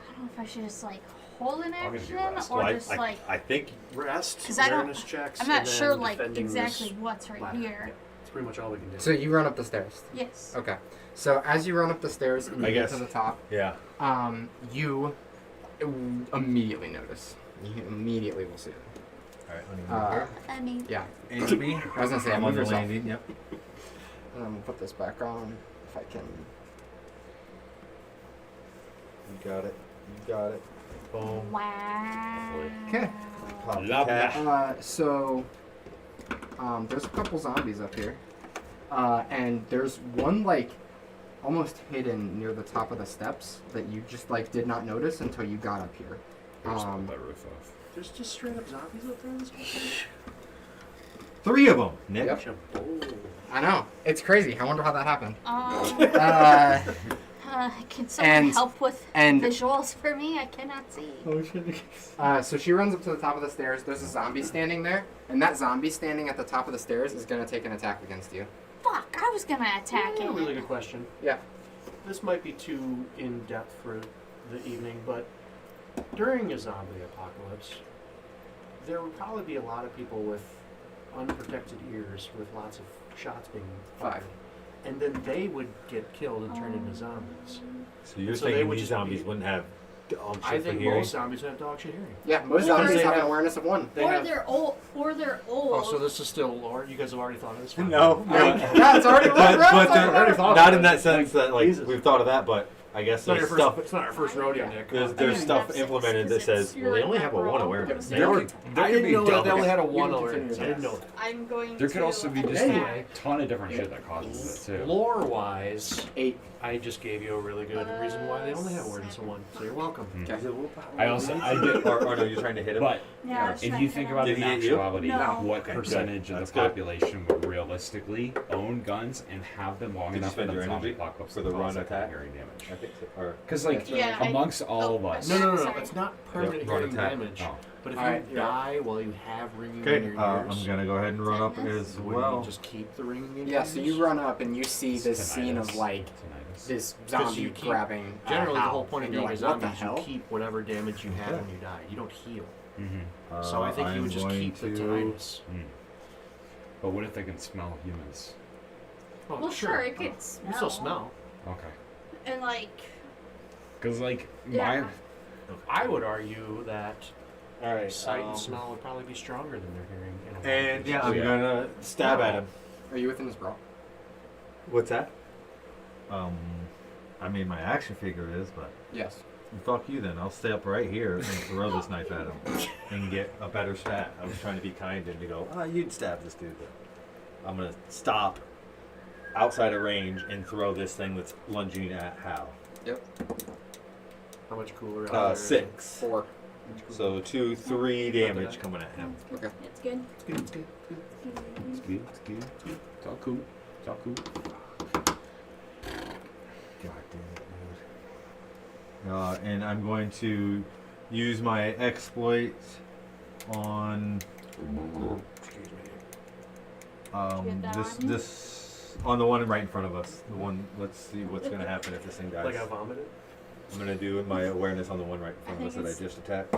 I don't know if I should just like hold an gonna do action rest. or Well, just like. I think Rest, 'Cause I don't- awareness checks. I'm not and then sure like defending exactly this what's right ladder. here. Yeah, that's pretty much all we can do. So you run up the stairs. Yes. Okay. So as you run up the stairs and I you get guess. to the top, yeah. you immediately notice. You immediately will see it. All right. I mean, Yeah. I I was gonna say, I'm on move the yourself. landing. Yep. And I'm gonna put this back on if I can. You got it. You got it. Boom. wow. Okay. Pop the Love cat. There's a couple zombies up here, and there's one like almost hidden near the top of the steps that you just like did not notice until you got up here. Just pull that roof off. There's just straight up zombies up there in this place. 3 of them, Nick. Yep. I know, it's crazy. I wonder how that happened. Can someone and- help with and- visuals for me? I cannot see. So she runs up to the top of the stairs. There's a zombie standing there, and that zombie standing at the top of the stairs is gonna take an attack against you. Fuck! I was gonna attack Yeah, it. really good question. Yeah. This might be too in depth for the evening, but during a zombie apocalypse, there would probably be a lot of people with unprotected ears with lots of shots being fired. And then they would get killed and turn into zombies. So you're So they saying would these just zombies be- wouldn't have dog I shit for think hearing? most zombies have dog shit hearing. Yeah, most Or zombies they have an have- awareness of 1. They Or have, they're old. Or they're old. oh, so this is still lore? You guys have already thought of this? Fine. No, Yeah, it's already but already thought not of in it. that sense that like Jesus. we've thought of that, but I guess It's not, your there's first, stuff. it's not our first rodeo, Nick. There's I didn't stuff have implemented that 6 'cause says, you're well, they like only that have a we're 1 all awareness. gonna There say- could I be didn't know that double. they only had a You one can awareness. I continue didn't to know that. I'm going There to could also be just Anyway. a ton of different shit that causes it too. Lore wise, 8. I just gave you a really good reason why they only have awareness of 1. So you're welcome. I did, or no, you're trying to hit him. but Yeah, I was if trying you to think hit about Did it in he hit you? actuality, No. what Okay, percentage good. of That's the good. population would realistically own guns and have them long Did you enough for spend the your zombie energy apocalypse for to the cause run that kind attack? of hearing damage? I think so. Or Because like Yeah, I- amongst all of oh, us, No, Sorry. it's not permanent run hearing attack. damage. Oh. But if Alright, you yeah. die while you have ringing in Okay, your I'm ears, gonna go ahead and run up Tinnitus? as would well. you just keep the ringing in your Yeah, ears? so you run up and you see It's this scene of tinnitus. like Tinnitus. this 'Cause zombie you keep- grabbing. Generally, the Hal, whole point of and you're being a like, what zombie the is you hell? keep whatever damage you have Okay. when you die. You don't heal. Mm-hmm. So I think you I'm would just going keep the to- tinnitus. But what if they can smell humans? Oh, Well, sure, it You could smell. can still smell. Okay. And like, Because like yeah. I would argue that All right. sight and smell would probably be stronger than their hearing. In a lot of And yeah, I'm cases. gonna stab at him. Are you within his brawl? What's that? I mean, my action figure is, but Yes. fuck you then. I'll stay up right here and throw this knife at him and get a better stat. I was trying to be kind and to go, you'd stab this dude. But I'm gonna stop outside of range and throw this thing that's lunging at Hal. How much cooler? 6. 4. So 2, 3 damage coming at him. Okay. It's good. It's good. It's good. It's good. It's good. It's all cool. It's all cool. God damn it, dude. And I'm going to use my exploit on Get that on you? this on the one right in front of us. The one. Let's see what's going to happen if this thing dies. Like I vomited. I'm going to do my awareness on the one right in front of us think that I it's- just attacked.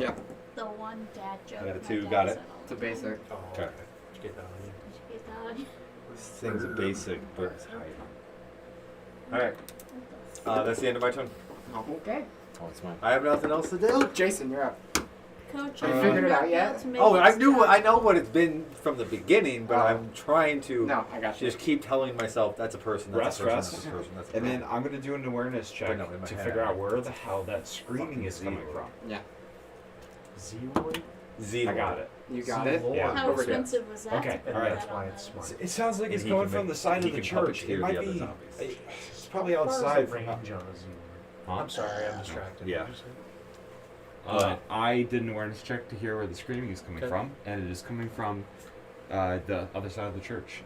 The one dad joke. I got a my 2, dad got it. said all It's the a basic. time. Oh, Okay. Did you get that on you? Did you get that on you? This thing's a basic birth height. Alright. What the That's the end of my turn. Okay. Oh, it's mine. I have nothing else to do. Jason, you're up. Coach, Have you I figured it out might be yet? able to make Oh, I this knew. stuff. I know what it's been from the beginning, but Oh. I'm trying to No, I got you. just keep telling myself that's a person. That's Rest, a person. rest. That's a person. That's a And person. then I'm gonna do an awareness check But no, in my to head, figure I- out where the hell that screaming is coming from. Zeroid? Z. I got it. You got it? Yeah. How Over here. expensive was that? Okay, to put alright. that That's why on it's the- smart. It sounds like And it's he going can from make- the side he of the can church. puppeteer It the might other be. zombies. It's probably How far is the outside from. range on a Zeroid? Huh? I'm sorry, I'm distracted. Yeah. I did an awareness check to hear where the screaming is coming Okay. from, and it is coming from the other side of the church.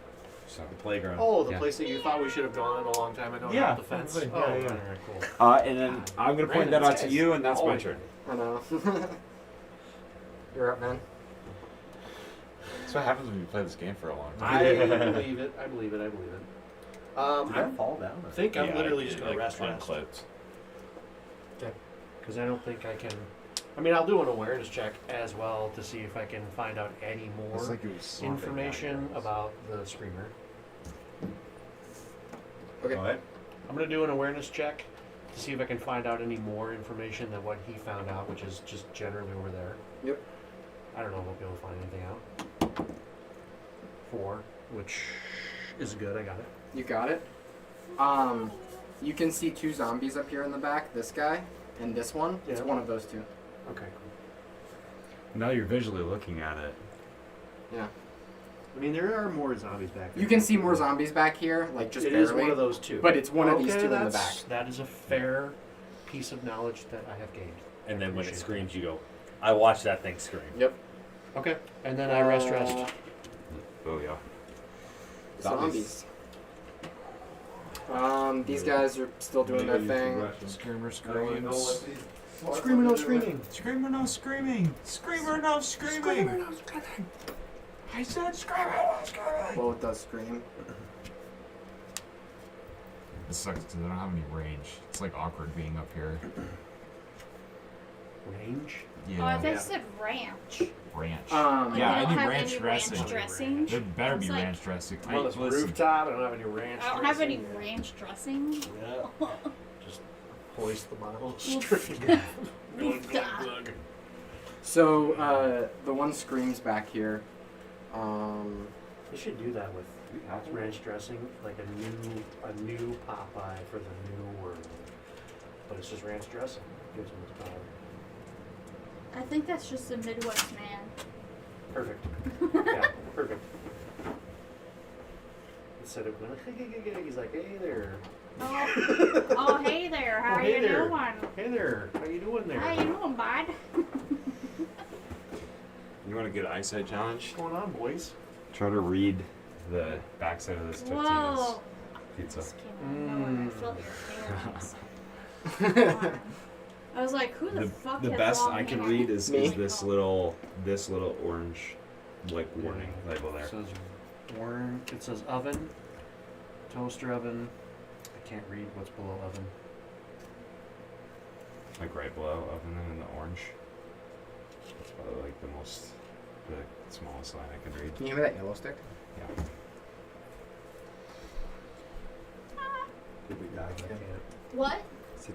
So. The playground. Oh, the Yeah. place that you thought we should have gone a long time ago. Yeah, not the fence. probably. Oh, Yeah, yeah. alright, cool. And then I'm gonna point that out to you, and that's my turn. I know. You're up, man. That's what happens when you play this game for a long I time. believe it. I believe it. I believe it. Did I that fall down? think I'm literally just gonna rest. unclipped. Because I don't think I can. I mean, I'll do an awareness check as well to see if I can find out any more It's like it was slumping information backwards. about the screamer. Okay. Go ahead. I'm gonna do an awareness check to see if I can find out any more information than what he found out, which is just generally over there. Yep. I don't know if I'll be able to find anything out. 4, which is good. I got it. You got it. You can see 2 zombies up here in the back. This guy and this one. It's Yeah. one of those 2. Okay, cool. Now you're visually looking at it. Yeah. I mean, there are more zombies back there. You can see more zombies back here, like just It barely. is one of those 2. But it's one of these 2 in the that's- back. That is a fair piece of knowledge that I have gained. And then when it Appreciate screams, you go, I watched that thing scream. Yep. Okay, and then I rest. Oh yeah. Zombies. These guys are still doing their thing. Screamer Screamer, no screaming. Screamer, no screaming. Screamer, no screaming. I said screamer, no screaming. Both does scream. It sucks because I don't have any range. It's like awkward being up here. Range? Oh, I Yeah. thought you said ranch. Ranch. Like Yeah, they I don't need have ranch any dressing. ranch dressing. There better be It's like- ranch dressing. I'm on this listen, rooftop. I don't have any ranch. I don't have any dressing. ranch dressing. Yeah. Just hoist the bottle Oof. straight. Oofta. So the one screams back here. You should do that with ranch dressing, like a new Popeye for the new world. But it's just ranch dressing. Gives them its power. I think that's just a Midwest man. Perfect. Yeah, perfect. Instead of going, he's like, hey there. Oh, hey there. How Oh, are hey you there. doing? Hey there. How you doing there? How you doing, bud? You want a good eyesight challenge? What's going on, boys? Try to read the backside of this Totino's Whoa. pizza. This came out of nowhere. I felt your feelings. I was like, who the fuck The has best long I can hair? read is Me? this little orange like warning label there. It says it says oven, toaster oven. I can't read what's below oven. Like right below oven and the orange. It's probably like the smallest line I can read. Can you give me that yellow stick? Yeah. I can't. What?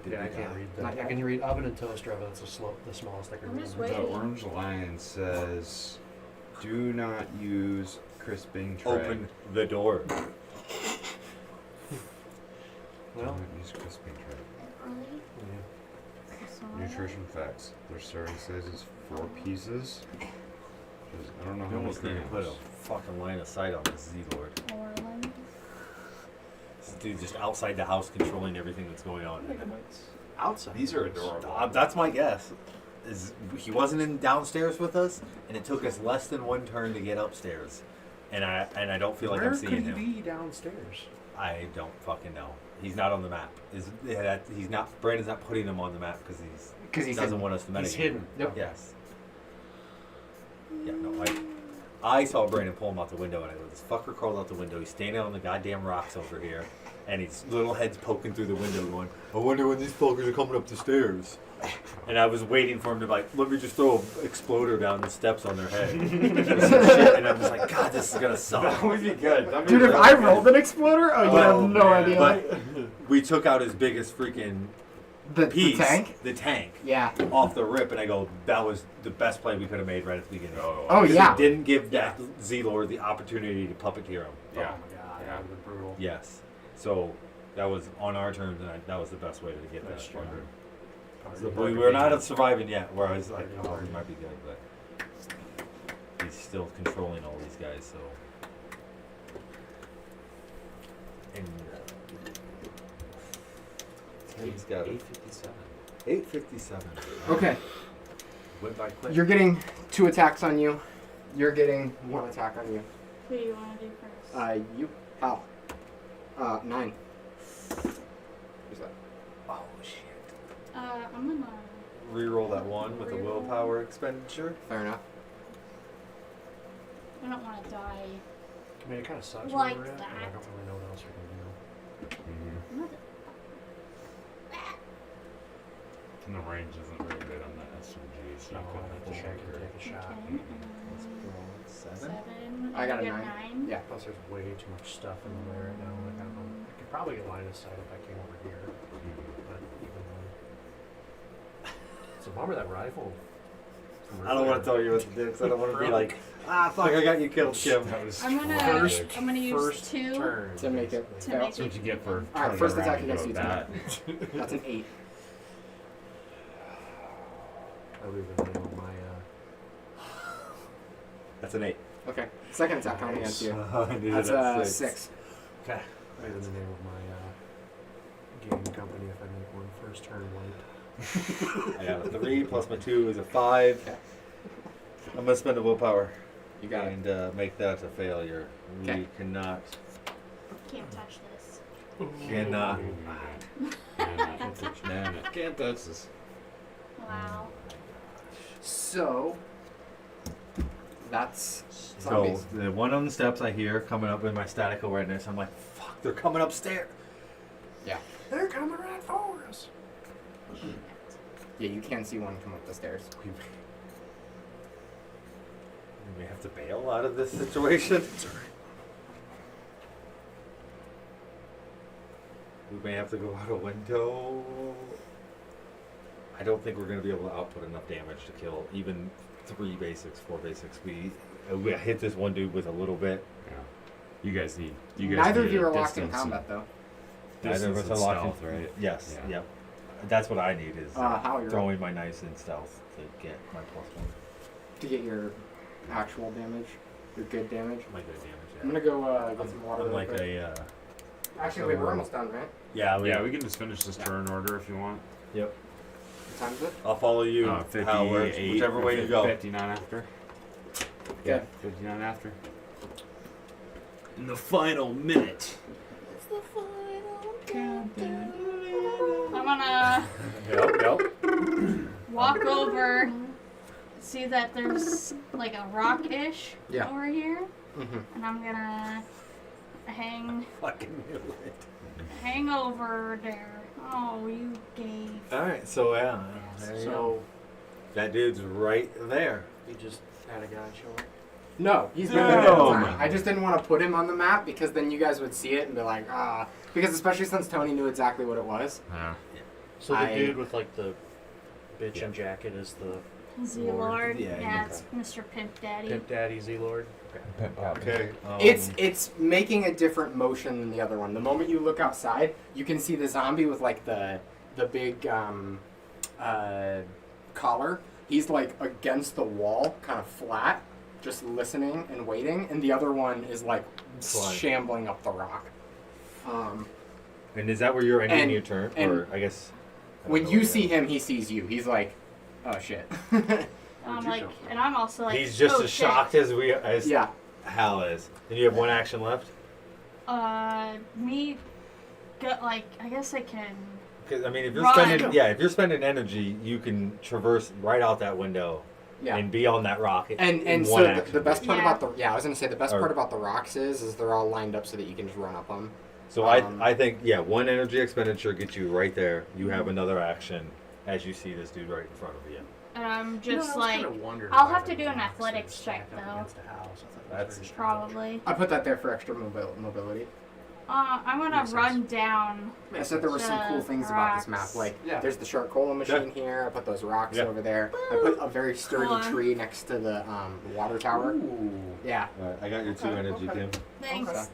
Yeah, I can't read Not that. yet. I can read oven and toaster oven. That's the smallest I can I'm read. just The waiting. orange line says, "Do not use crisping tray." Open the door. Well, Do not use crisping tray. Really? yeah. Sorry. Nutrition facts. Their serving size is 4 pieces. I don't know You how many almost need to put a grams. fucking line of sight on this Z-Lord. Orland. dude just outside the house controlling everything that's going on. Outside. These are adorable. That's my guess. Is he wasn't in downstairs with us, and it took us less than one turn to get upstairs, and I don't feel like Where I'm seeing could he him. be downstairs? I don't fucking know. He's not on the map. He's not. Brandon's not putting him on the map because he doesn't want us to metagame. He's hidden. Yep. Yes. Yeah, no, I saw Brandon pull him out the window, and I go, this fucker crawled out the window. He's standing on the goddamn rocks over here, and his little head's poking through the window going, I wonder when these fuckers are coming up the stairs. And I was waiting for him to like, let me just throw an exploder down the steps on their head. And I'm just like, God, this is going to suck. That would be good. Dude, if I rolled an exploder, you have no idea. But we took out his biggest freaking the piece. tank? The tank. Yeah. Off the rip, and I go, that was the best play we could have made right at the beginning. Oh, Because yeah. it didn't give that Z-Lord the opportunity to puppeteer him. Yeah. Oh my god, that would have been brutal. Yes. So that was on our terms, and that was the best way to get That's that. true. We were not surviving yet, where I was like, oh, he might be good, but he's still controlling all these guys, so. And he's got 857. 857. Okay. Went by quick. You're getting 2 attacks on you. You're getting 1 attack on you. Who do you want to do first? You. How? 9. Who's that? Oh shit. I'm gonna. Reroll that one with a willpower expenditure. Fair enough. I don't want to die. I mean, it kind of sucks Like where we're at, but I that. don't really know what else we can do. Mother- And the range isn't very good on the SMG, so No, you I couldn't think I can take a shot. Okay, Seven. 7. I got a You 9. Yeah. Plus, there's way too much stuff in the way right now. Like, I don't know. I could probably get line of sight if I came over here. But even then. It's a bummer that rifle. I don't want to tell you what to do because I don't want to be like, fuck, I got you killed, Kim. That was I'm gonna. tragic. I'm gonna use First 2. turn. To make it. To fail. make That's what you get for Alright, turning first around attack and against go you that. That's an 8. I don't even know my. That's an 8. Okay. Second attack coming against you. I knew That's that a 6. Okay. Right in the name of my gaming company if I make one first turn wipe. I got a 3 plus my 2 is a 5. Okay. I'm gonna spend a willpower You got it. and make that a failure. Okay. We cannot. Can't touch this. Cannot. Can't touch that. Can't touch this. Wow. So. That's So zombies. the one on the steps I hear coming up in my static awareness. I'm like, fuck, they're coming upstairs. Yeah. They're coming right for us. Yeah, you can see one come up the stairs. We may have to bail out of this situation. We may have to go out a window. I don't think we're going to be able to output enough damage to kill even 3 basics, 4 basics. We hit this one dude with a little bit. Yeah. You guys need. Neither of need you a are locked in distance combat, though. Neither of Distance us and are locked stealth, right? Yes. Yeah. Yep. That's what I need is How you're throwing my knives in stealth to get my +1. to get your actual damage, your good damage. My good damage. I'm gonna go get some water. I'm real like quick. a. Actually, wait, we're almost done, right? Yeah. Yeah, we can just finish this turn order if you want. Yep. What time is it? I'll follow you. How it works, 58, whichever way you go. 59 after. Okay. 59 after. In the final minute. It's the final countdown. I'm gonna Yep. walk over, see that there's like a rock-ish Yeah. over here, Mm-hmm. and I'm gonna Fucking knew it. hang over there. Oh, you gave. All right. So yeah. There you go. So, That dude's right there. you just had a guy show up? No, he's been there the whole No. time. I just didn't want to put him on the map because then you guys would see it and be like, because especially since Tony knew exactly what it was. Yeah. So the I- dude with like the bitch and jacket is the Z-Lord. Yeah, Yeah, okay. it's Mr. Pimp Daddy. Pimp Daddy Z-Lord. Okay. It's making a different motion than the other one. The moment you look outside, you can see the zombie with like the big collar. He's like against the wall, kind of flat, just listening and waiting, and the other one is like Flying. shambling up the rock. And is that where you're ending And- your turn? and Or I guess. I don't When know you what see that him, he sees you. He's like, oh shit. I'm like, and I'm also like, He's just oh, as shit. shocked as yeah. Hal is. And you have one action left? Me, like, I guess I can. Because I mean, if you're Run. spending energy, you can traverse right out that window Yeah. and be on that rock. And in so one the action. best part Yeah. about the I was gonna say the best Or- part about the rocks is they're all lined up so that you can just run up them. So I think one energy expenditure gets you right there. You have another action as you see this dude right in front of you. And I'm You know, just I was like, kinda wondering I'll why have the to do an rocks are athletics stacked check, up though. against the house. I thought that was That's very strange. probably. I put that there for extra mobility. I'm gonna Makes run sense. down. I said there were some cool things about this map. Rocks. Like, Yeah. there's the charcoal machine here. I put those rocks Yeah. over there. I put a very sturdy Hold on. tree next to the water tower. Ooh. Yeah. Alright, I got your 2 Okay, energy, okay. Kim. Thanks.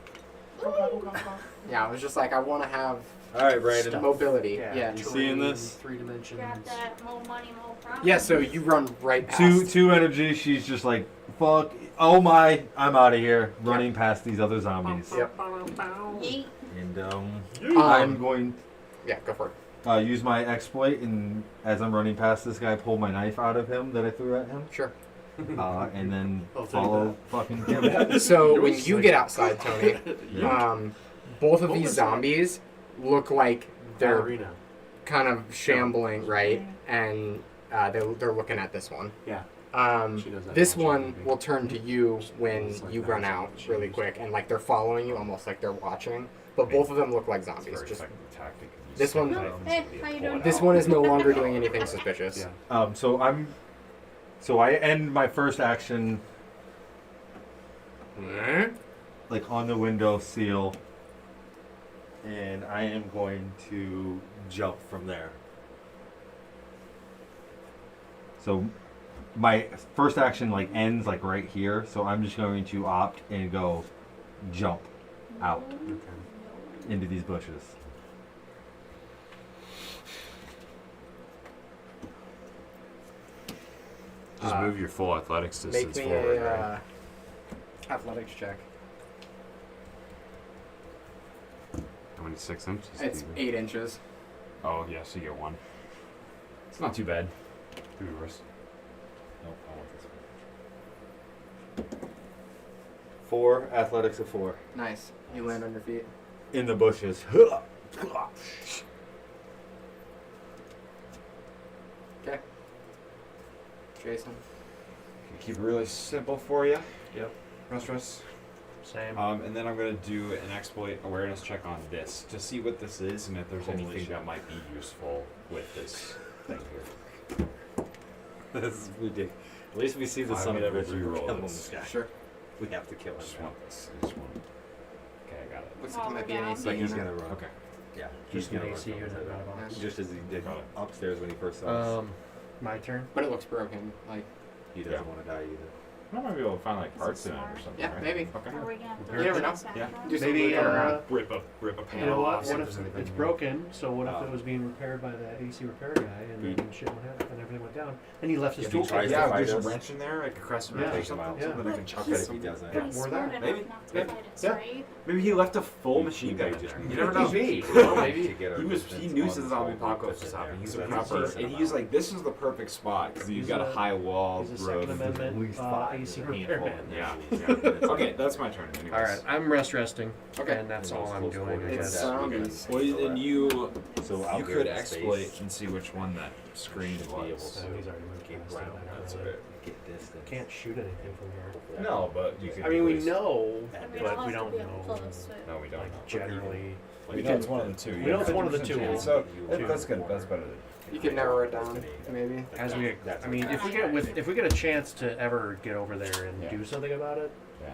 Yeah, I was just like, I want to have Alright, Brandon. Stuff. mobility. Yeah. You seeing this? 3 dimensions. Got that, more money, more problems. Yeah, so you run right past. Two energy. She's just like, fuck. Oh my! I'm out of here. Running past these other zombies. Yep. Yeet. And I'm going Yeah, go for it. use my exploit, and as I'm running past this guy, pull my knife out of him that I threw at him, Sure. and then I'll take follow fucking Kim. So when you get outside, Tony, Yeah. both of What these was that? zombies look like they're Ballerina. kind of shambling, right? And they're looking at this one. Yeah. She does that This watching one movie. will turn to you when It's like you that run is out what she really used. quick, and like they're following you, almost like they're watching. But both of them look like zombies. Just tactic. this one- Hey, how you doing? this one is no longer doing anything suspicious. Yeah. So I end my first action like on the window seal, and I am going to jump from there. So my first action like ends like right here, so I'm just going to opt and go jump out into these bushes. Just move your full athletics Make distance me forward, a right? athletics check. How many 6 inches? It's do you- 8 inches. Oh, yeah, so you get 1. It's not too bad. Do yours. Nope, I want this one. 4 athletics of 4 Nice. You land on your feet. in the bushes. Okay. Jason. Keep it really simple for you. Yep. Russ. Same. And then I'm going to do an exploit awareness check on this to see what this is and if there's Holy anything shit. that might be useful with this thing here. This is ridiculous. At least we see the I'm son of a gonna bitch. We reroll kill him, this. this guy. Sure. We have to kill him. I just now. want this. I just want. Okay, I got it. Looks like it might be an Down. AC But he's unit. gonna run. Okay. Yeah. Just an gonna AC run unit, from not a there. box. Just as he did Got it. upstairs when he first saw us. My turn. But it looks broken. Like, He doesn't want to die either. I might be able to find like Is parts it in it or smart? something. yeah, right? maybe. Okay. Are we gonna have to You look never at know. this Yeah. background? Do some Maybe, looking around. Rip a You panel know what? off. What if it's broken? So what if Oh. it was being repaired by that AC repair guy, and then shit went happen, and everything went down, and he left his If he toolkit? tries to Yeah, fight there's a us. wrench in there, like a crescent wrench Yeah. or something, Yeah. so that I can chuck He's it if he does doesn't. that. pretty Or smart that. enough Maybe. not to Yeah. fight us, Yeah. right? Maybe he left a full You machine may gun in just there. need You never to know. Maybe. to get our He distance knew on since the the zombie whole apocalypse group was in there, happening. He's a because that's proper, decent and he's amount. like, this is the perfect spot because you've He's got a a- high wall, He's a Second roof. Amendment at least AC five. repairman. Yeah. Yeah. Okay, that's my turn. Anyways. All right, I'm rest resting, Okay. and that's In those all I'm close doing. I quarters. It's guess. zombies. Well, and you So out you there could in exploit space, and see which one that screen to be able was. So he's already moved Keep past ground, it. I That's don't okay. really- get distance. Can't shoot anything from here. No, but you could. I mean, we at least- know, I mean, but I'll we have to don't be up know. close, but- No, we don't. Like generally, We know it's one of the two. We know it's one of the two. So Two. that's good. That's better. You can narrow it down, maybe. as we, That's I mean, okay. if we get a chance to ever get over there and Yeah. do something about it, Yeah.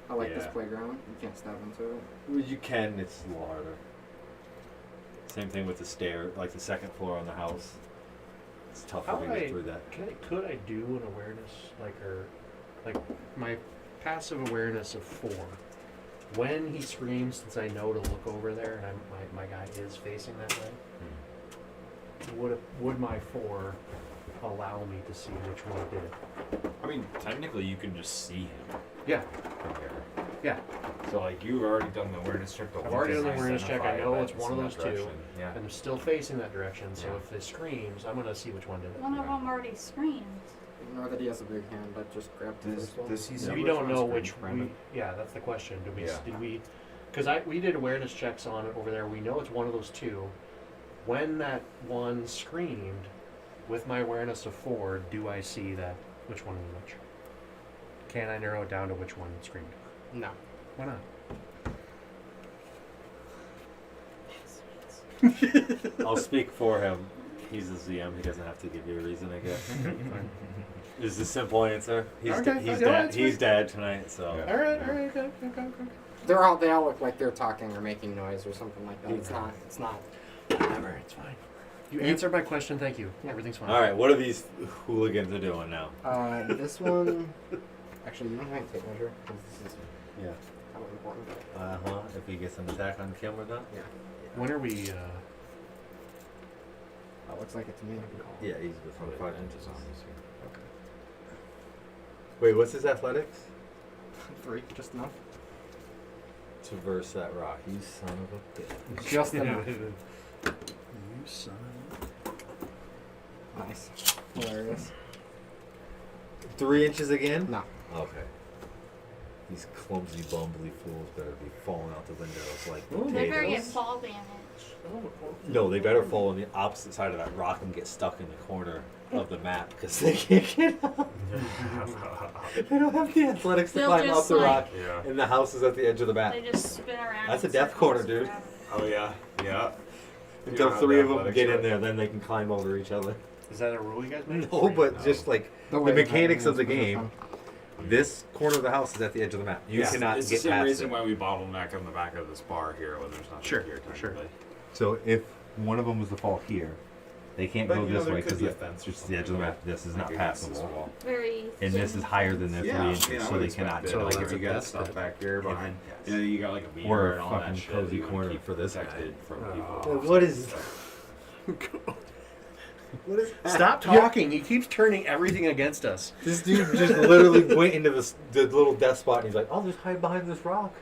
I like this Yeah. playground. You can't step into it. Well, you can. It's a little harder. Same thing with the stair, like the second floor on the house. It's tough How to do I- get through that. could I do an awareness like my passive awareness of 4? When he screams, since I know to look over there, and my guy is facing that way, would my 4 allow me to see which one did it? I mean, technically, you can just see him Yeah. from here. Yeah. So like you've already done the awareness check. I've already done the awareness check. I know it's it's one of in those that two. direction. Yeah. I'm still facing that direction, so Yeah. if it screams, I'm gonna see which one did it. One of them already screamed. Ignore that he has a big hand, but just grab the first one. Does he see We which don't one's know green, which. Brandon? Yeah, that's the question. Did we? Yeah. Did we? Because we did awareness checks on it over there. We know it's one of those two. When that one screamed, with my awareness of 4, do I see that which one was which? Can I narrow it down to which one screamed? No. Why not? I'll speak for him. He's the ZM. He doesn't have to give you a reason, I guess. Is the simple answer. He's Okay, he's yeah, dead. that's He's fine. dead tonight. So Yeah. All right, okay. They all look like they're talking or making noise or something like that. It's not. Whatever, it's fine. You answered my question. Thank you. Yeah. Everything's fine. all right. What are these hooligans are doing now? This one. Actually, you don't have to take measure because this is Yeah. kind of important. If he gets an attack on camera, then. Yeah. When are we? That looks like it to me. Yeah, he's within 5 inches. Okay. Wait, what's his athletics? 3, just enough. Traverse that rock. You son of a bitch. Just enough. You son. Nice. Hilarious. 3 inches again? No. Okay. These clumsy, bumbly fools better be falling out the windows like They better get potatoes. fall damage. No, they better fall on the opposite side of that rock and get stuck in the corner of the map because they can't get up. They don't have the athletics to They'll climb up just, the like- rock, Yeah. and the house is at the edge of the map. They just spin around. That's in a death circles corner, dude. forever. Oh yeah. Yeah. Until Yeah, 3 of them athletics, get in right. there, then they can climb over each other. Is that a rule you guys make? No, but just like the way mechanics of the that is game, this corner of the house is at the edge of the map. You cannot It's get the same past reason it. why we bottleneck on the back of this bar here when there's nothing Sure, here sure. technically. So if one of them was to fall here, they can't But, go you know, this there way could because be a it's fence or just the edge of the something, map. This is like not against this passable. wall. Very. And this is higher than their 3 inches, I so would they expect cannot it. get like Like it's you a got death stuff pit. back here behind. You know, you got like a beamer Or a and all fucking that shit. cozy you wanna corner keep for this guy. protected from people. What is? Stop talking. He keeps turning everything against us. This dude just literally went into the little death spot and he's like, "I'll just hide behind this rock.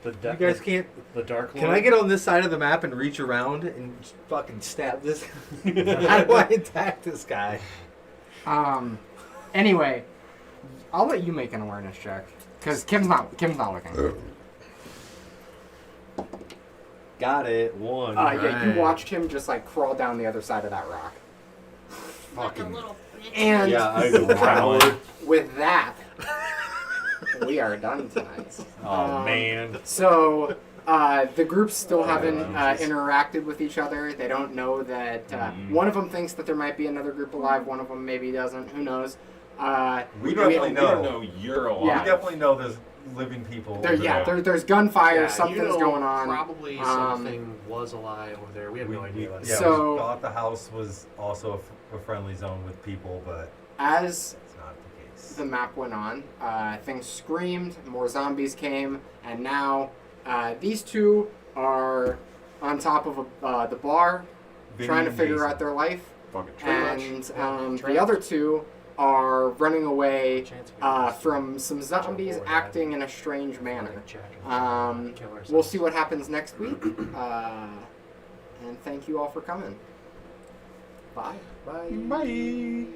The You guys can't. The Dark Lord. Can I get on this side of the map and reach around and just fucking stab this? How do I attack this guy?" Anyway, I'll let you make an awareness check because Kim's not looking. Got it. 1. Yeah, you Right. watched him just like crawl down the other side of that rock. Like a little bitch. And Yeah, I know. with that, we are done tonight. Oh man. So the groups still haven't interacted with each other. They don't know that one of them thinks that there might be another group alive. One of them maybe doesn't. Who knows? We definitely We don't know. know you're alive. Yeah. We definitely know there's living people. There's gunfire. Yeah, something's going on. Probably something was alive over there. We have no idea. Yeah, So- we thought the house was also a friendly zone with people, but As it's not the case. the map went on, things screamed, more zombies came, and now these two are on top of the bar, Vinny trying to and figure Jason. out their life, Fucking trash. and the other two are running away from some zombies acting in a strange manner. We'll see what happens next week, and thank you all for coming. Bye. Bye. Bye.